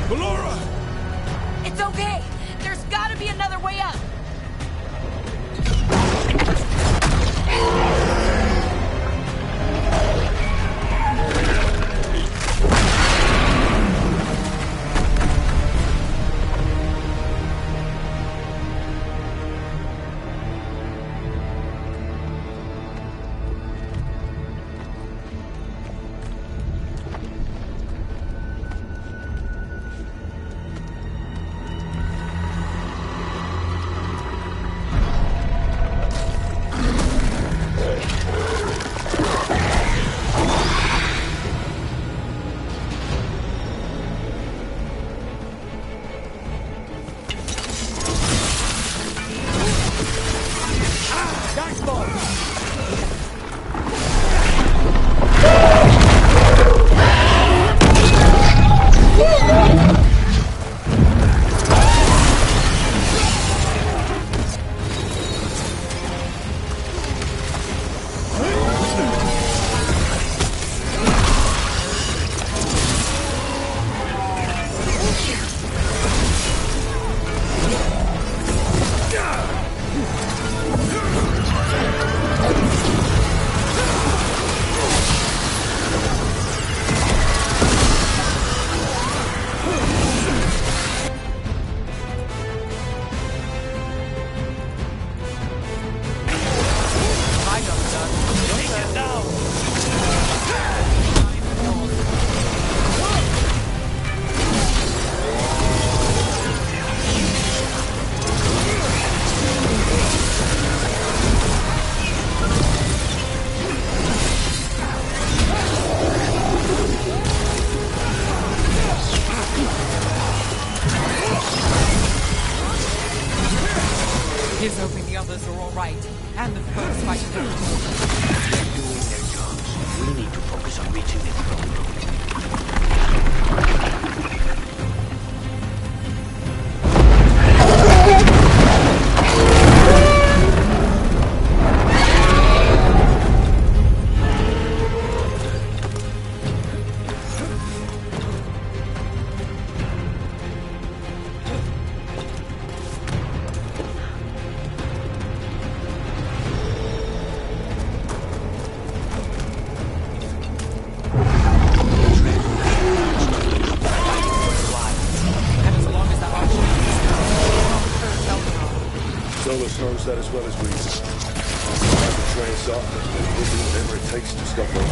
Speaker 1: Ballora!
Speaker 3: It's okay. There's gotta be another way up.
Speaker 8: Here's hoping the others are all right, and the first fight is over.
Speaker 19: They're doing their jobs. We need to focus on reaching the throne room.
Speaker 13: Solus knows that as well as we do. I'll betray us up, and we'll do whatever it takes to stop them.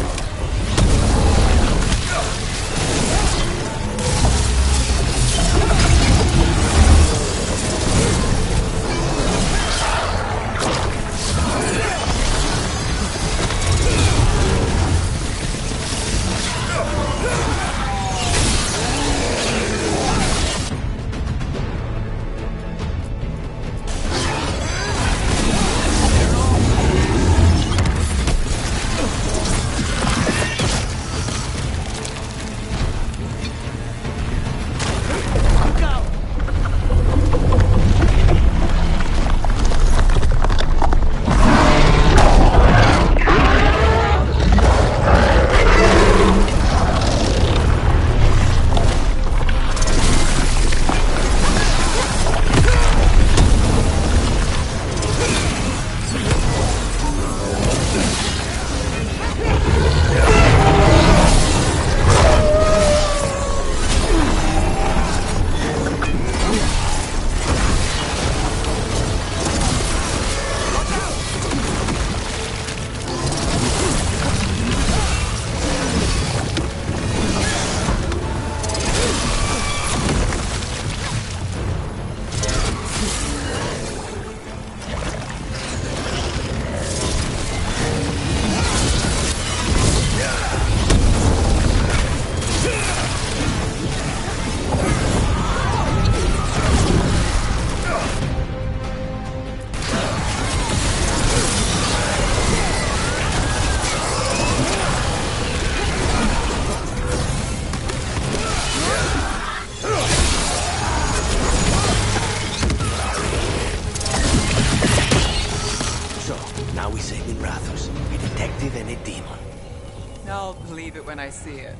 Speaker 8: I'll believe it when I see it.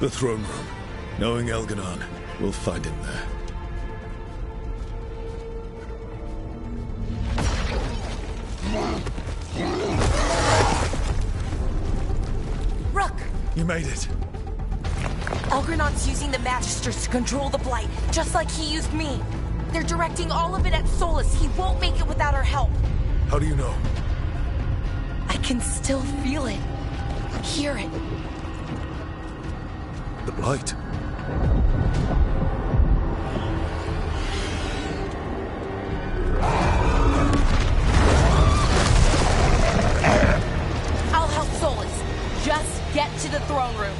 Speaker 1: The throne room. Knowing Elganon, we'll find him there.
Speaker 3: Rook!
Speaker 1: You made it.
Speaker 3: Elgranon's using the Magisters to control the Blight, just like he used me. They're directing all of it at Solus. He won't make it without our help.
Speaker 1: How do you know?
Speaker 3: I can still feel it. Hear it.
Speaker 1: The Blight.
Speaker 3: I'll help Solus. Just get to the throne room.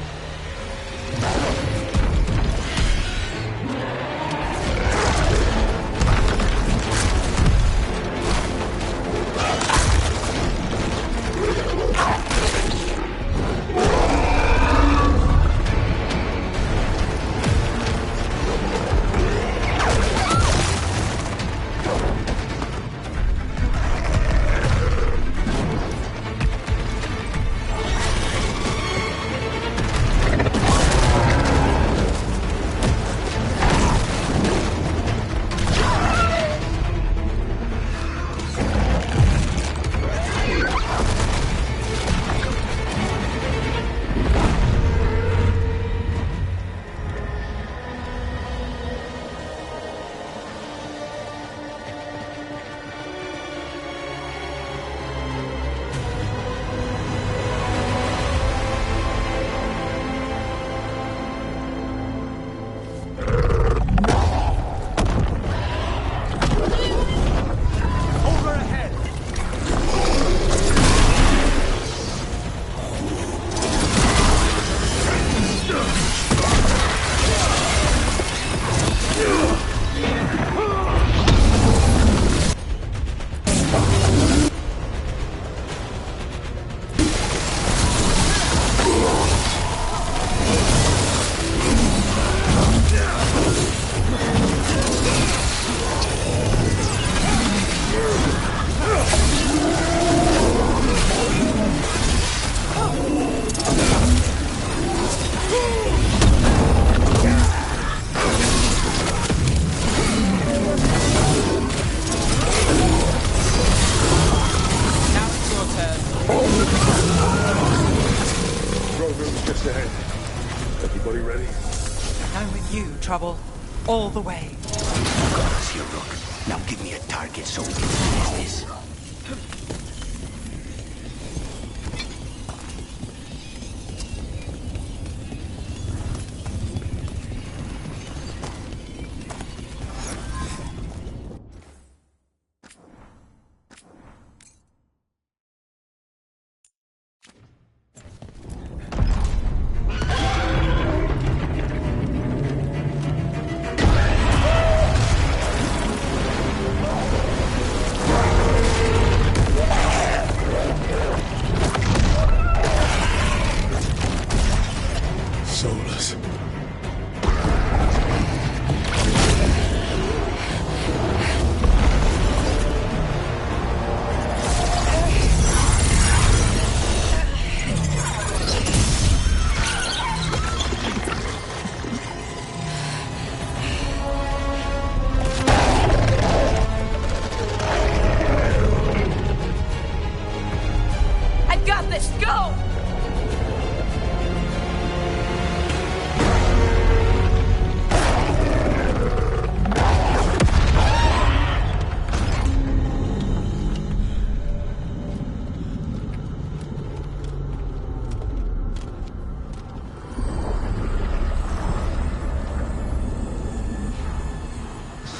Speaker 8: Trouble all the way.
Speaker 19: God's here, Rook. Now give me a target so we can finish this.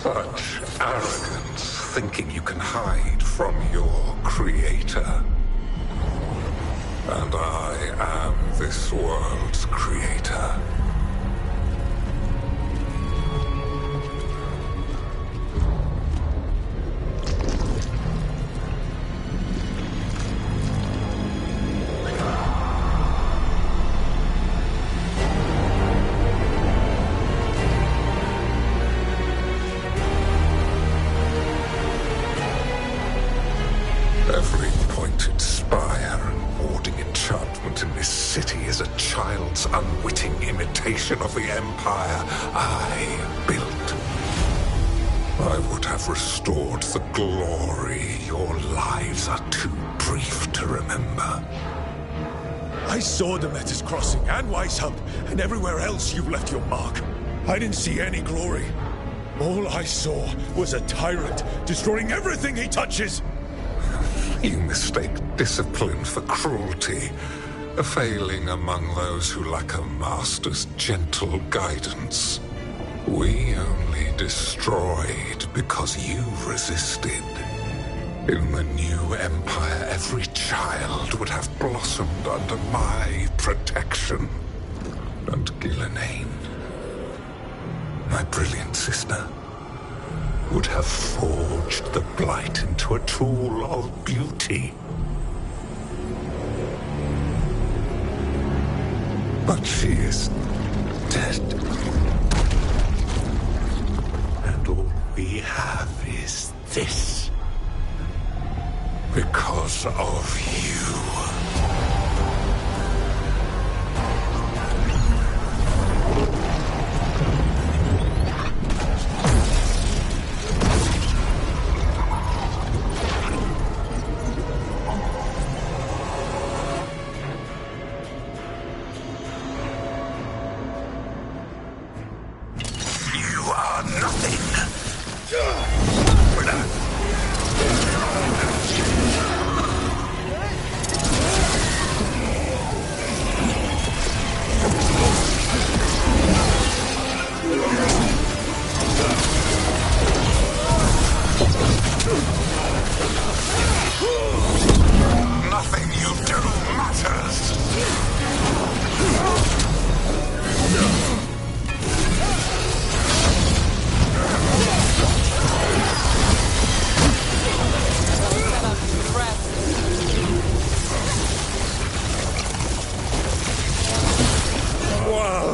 Speaker 15: Such arrogance, thinking you can hide from your creator. And I am this world's creator. Every pointed spire and warding enchantment in this city is a child's unwitting imitation of the empire I built. I would have restored the glory. Your lives are too brief to remember.
Speaker 1: I saw Demeter's Crossing and Weishaupt, and everywhere else you've left your mark. I didn't see any glory. All I saw was a tyrant destroying everything he touches.
Speaker 15: You mistake discipline for cruelty, a failing among those who lack a master's gentle guidance. We only destroyed because you resisted. In the new empire, every child would have blossomed under my protection. And Gillenane, my brilliant sister, would have forged the Blight into a tool of beauty. But she is dead. And all we have is this. Because of you.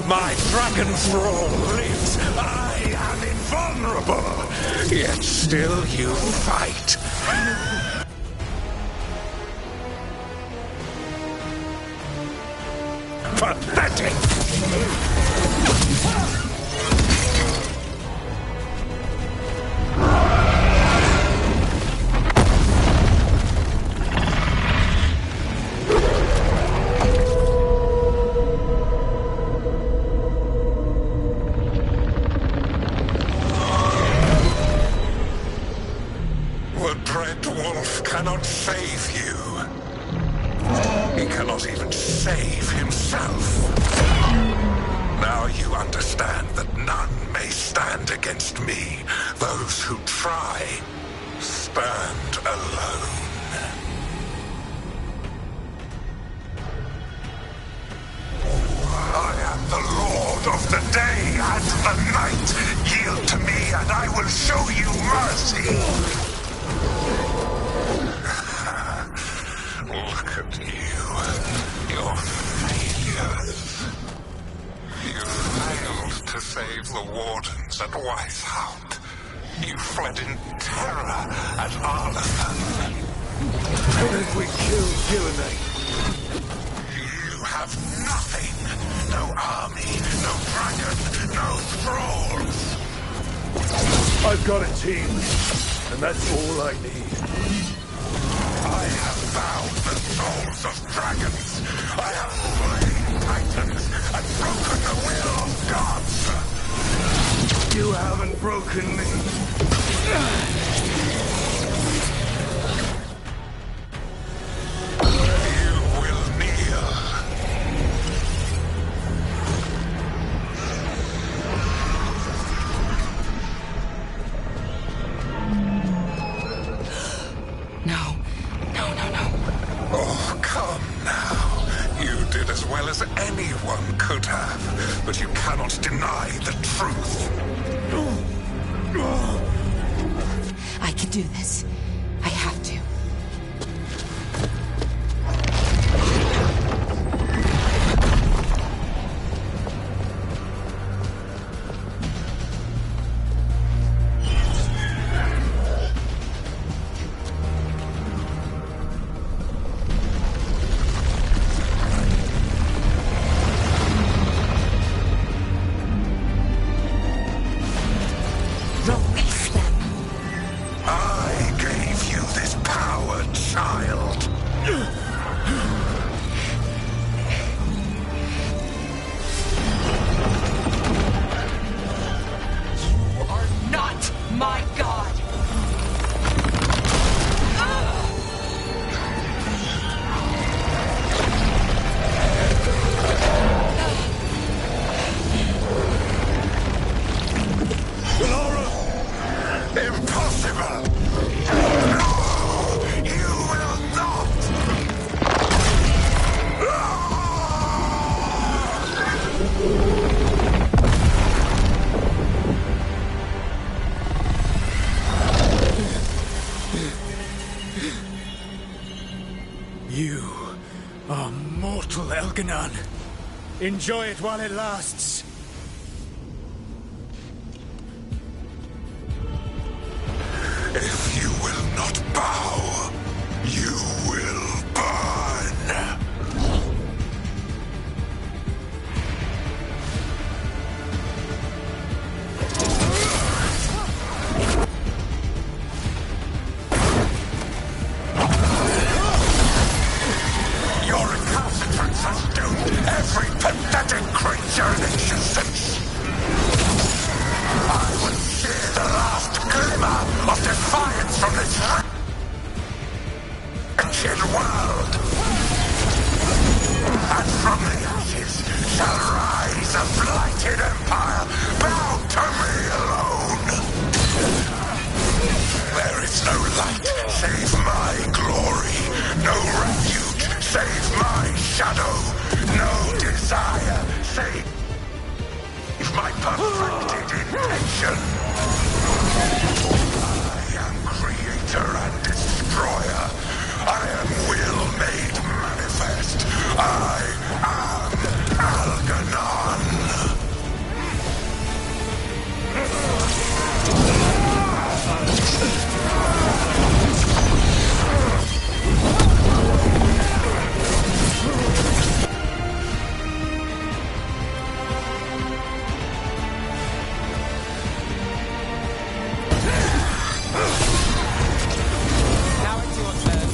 Speaker 15: My dragon thrall lives. I am invulnerable. Yet still you fight. Pathetic! Cannot save you. He cannot even save himself. Now you understand that none may stand against me. Those who try stand alone. I am the Lord of the day and the night. Yield to me and I will show you mercy. Look at you. Your failures. You failed to save the wardens at Weishaupt. You fled in terror at Arlathan.
Speaker 13: How did we kill Gillenane?
Speaker 15: You have nothing. No army, no dragon, no thralls.
Speaker 13: I've got a team, and that's all I need.
Speaker 15: I have bound the souls of dragons. I have slain titans and broken the will of gods.
Speaker 13: You haven't broken me.
Speaker 15: You will kneel.
Speaker 3: No.
Speaker 15: Oh, come now. You did as well as anyone could have, but you cannot deny the truth.
Speaker 3: I can do this. I have to.
Speaker 12: You are mortal, Elganon. Enjoy it while it lasts.
Speaker 15: If you will not bow, you will burn. Your recalcitrance has doomed every pathetic creature in existence. I would see the last glimmer of defiance from this wretched world. And from the ashes shall rise a blighted empire bound to me alone. There is no light save my glory, no refuge save my shadow, no desire save my perfected intention. I am creator and destroyer. I am will made manifest. I am Algernon.
Speaker 12: Now it's your turn.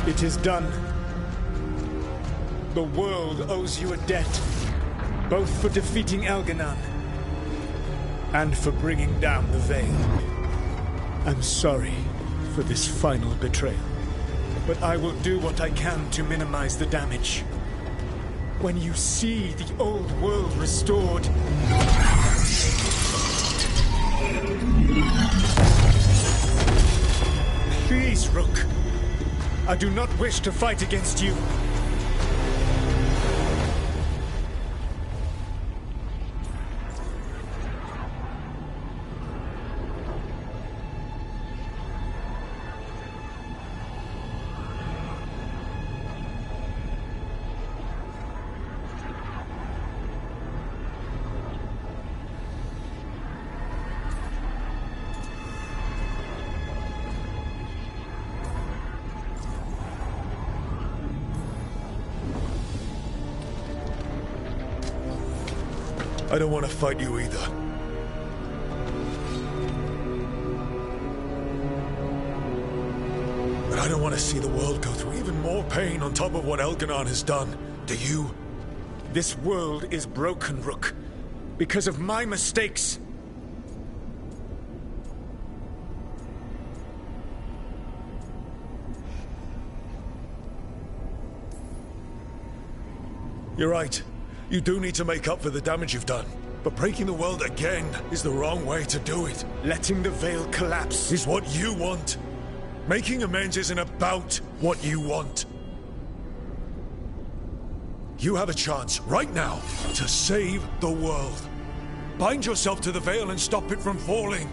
Speaker 12: It is done. The world owes you a debt, both for defeating Elganon and for bringing down the Veil. I'm sorry for this final betrayal, but I will do what I can to minimize the damage. When you see the old world restored, please, Rook. I do not wish to fight against you.
Speaker 1: I don't want to fight you either. But I don't want to see the world go through even more pain on top of what Elganon has done. Do you?
Speaker 12: This world is broken, Rook, because of my mistakes.
Speaker 1: You're right. You do need to make up for the damage you've done. But breaking the world again is the wrong way to do it.
Speaker 12: Letting the Veil collapse
Speaker 1: is what you want. Making amends isn't about what you want. You have a chance right now to save the world. Bind yourself to the Veil and stop it from falling.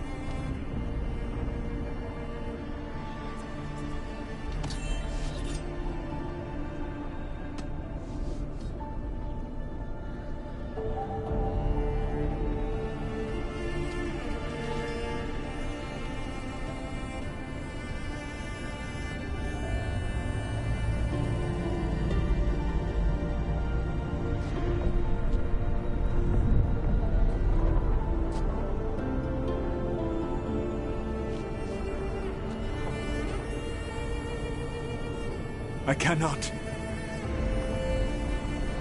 Speaker 12: I cannot.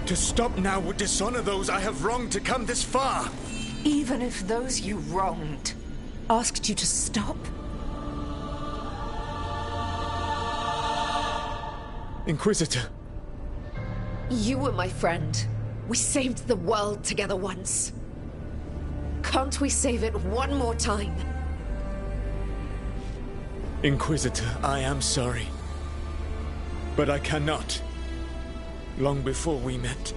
Speaker 12: To stop now would dishonor those I have wronged to come this far.
Speaker 3: Even if those you wronged asked you to stop?
Speaker 12: Inquisitor.
Speaker 10: You were my friend. We saved the world together once. Can't we save it one more time?
Speaker 12: Inquisitor, I am sorry. But I cannot. Long before we met,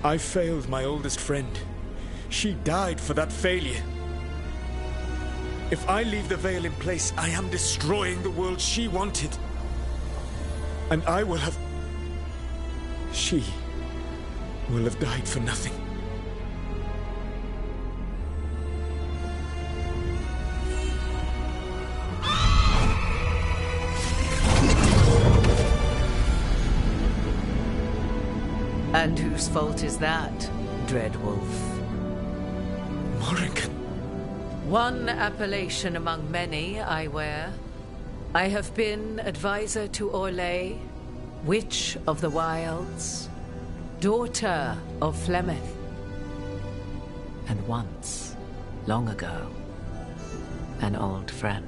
Speaker 12: I failed my oldest friend. She died for that failure. If I leave the veil in place, I am destroying the world she wanted. And I will have... She will have died for nothing.
Speaker 18: And whose fault is that, Dreadwolf?
Speaker 12: Morrigan.
Speaker 18: One appellation among many, I wear. I have been advisor to Orlais, Witch of the Wilds, daughter of Flemeth, and once, long ago, an old friend.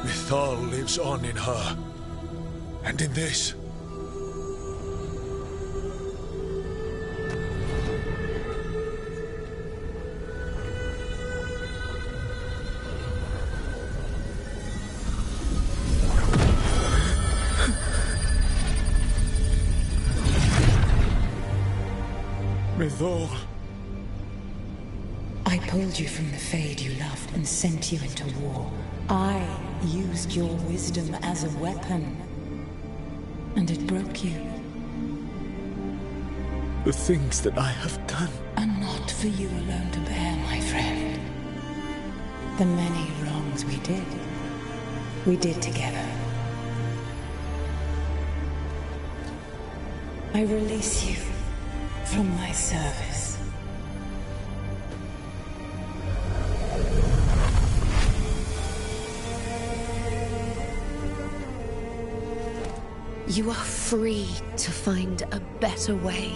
Speaker 1: Mythal lives on in her, and in this.
Speaker 12: Mythal.
Speaker 9: I pulled you from the Fade you loved and sent you into war. I used your wisdom as a weapon. And it broke you.
Speaker 12: The things that I have done
Speaker 9: are not for you alone to bear, my friend. The many wrongs we did together. I release you from my service.
Speaker 10: You are free to find a better way.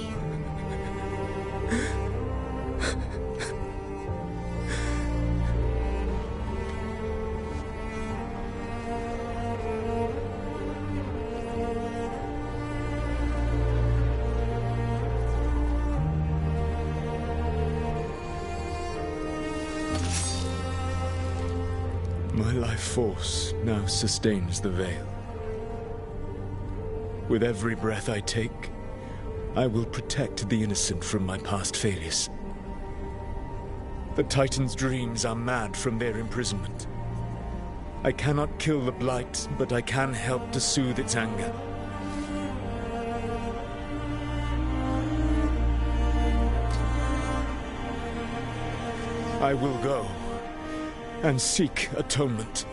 Speaker 12: My life force now sustains the veil. With every breath I take, I will protect the innocent from my past failures. The Titan's dreams are mad from their imprisonment. I cannot kill the Blight, but I can help to soothe its anger. I will go and seek atonement.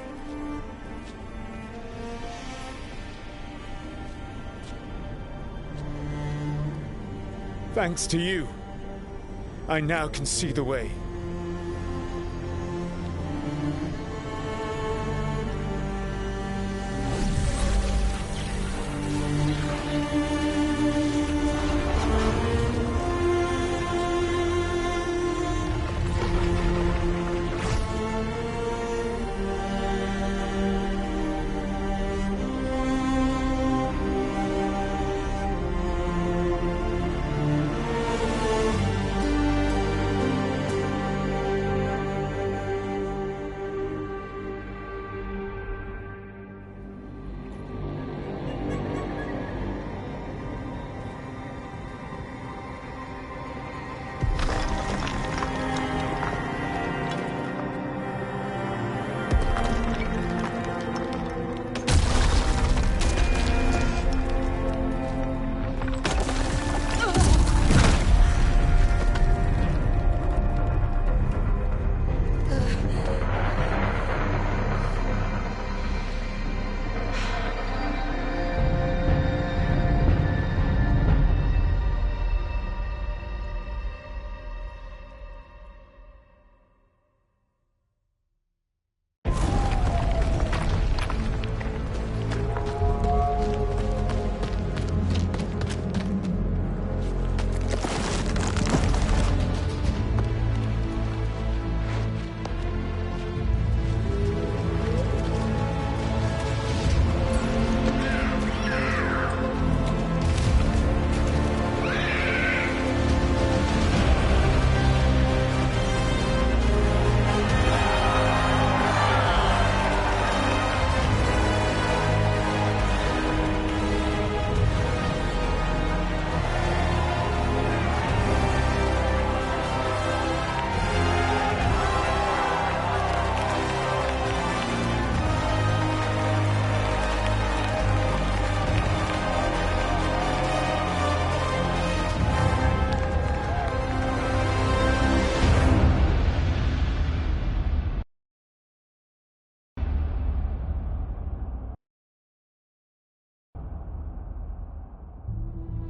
Speaker 12: Thanks to you, I now can see the way.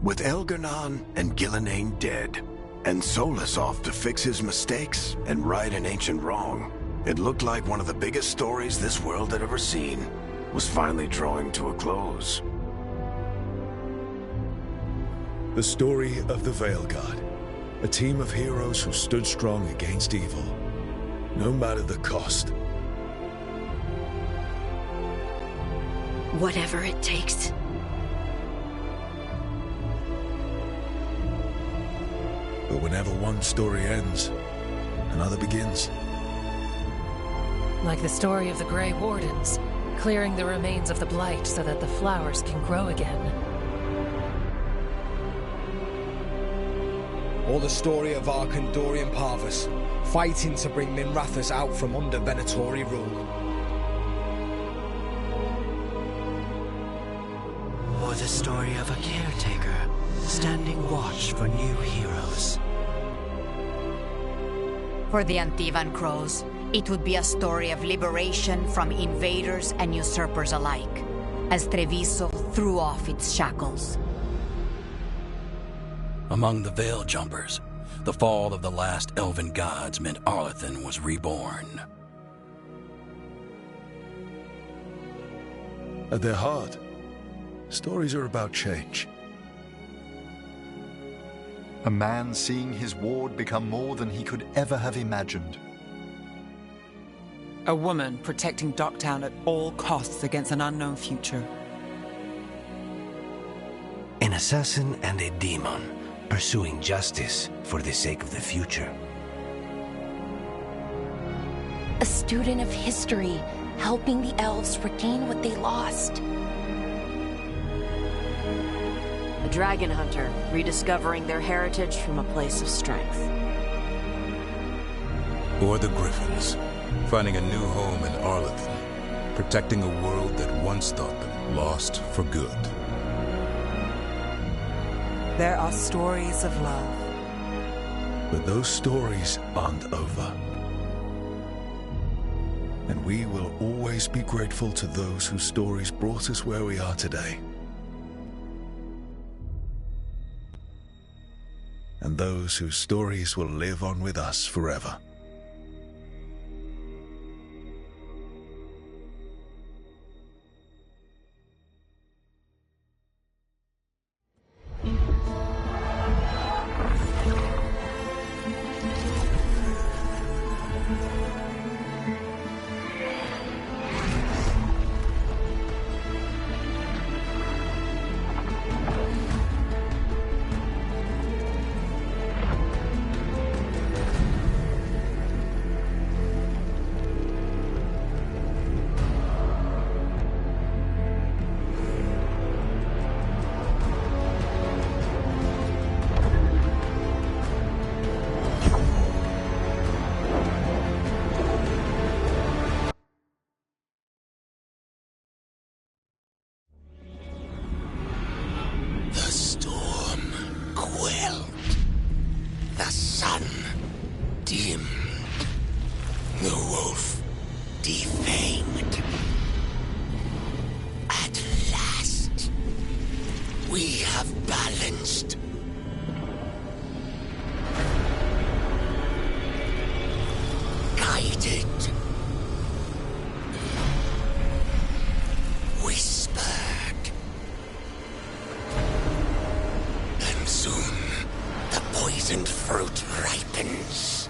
Speaker 4: With Elgar'nan and Gillenane dead, and Solus off to fix his mistakes and right an ancient wrong, it looked like one of the biggest stories this world had ever seen was finally drawing to a close.
Speaker 1: The story of the Veilguard. A team of heroes who stood strong against evil, no matter the cost.
Speaker 3: Whatever it takes.
Speaker 1: But whenever one story ends, another begins.
Speaker 7: Like the story of the Grey Wardens, clearing the remains of the Blight so that the flowers can grow again.
Speaker 11: Or the story of Arkandorian Parvus, fighting to bring Minrathous out from under Venatori rule.
Speaker 19: Or the story of a caretaker, standing watch for new heroes.
Speaker 17: For the Antivan Crows, it would be a story of liberation from invaders and usurpers alike, as Treviso threw off its shackles.
Speaker 5: Among the Veil Jumpers, the fall of the last elven gods meant Arlathan was reborn.
Speaker 1: At their heart, stories are about change.
Speaker 14: A man seeing his ward become more than he could ever have imagined.
Speaker 8: A woman protecting Docktown at all costs against an unknown future.
Speaker 19: An assassin and a demon, pursuing justice for the sake of the future.
Speaker 3: A student of history, helping the elves regain what they lost.
Speaker 16: A dragon hunter, rediscovering their heritage from a place of strength.
Speaker 2: Or the Griffins, finding a new home in Arlathan, protecting a world that once thought them lost for good.
Speaker 8: There are stories of love.
Speaker 1: But those stories aren't over. And we will always be grateful to those whose stories brought us where we are today. And those whose stories will live on with us forever.
Speaker 19: Poisoned fruit ripens.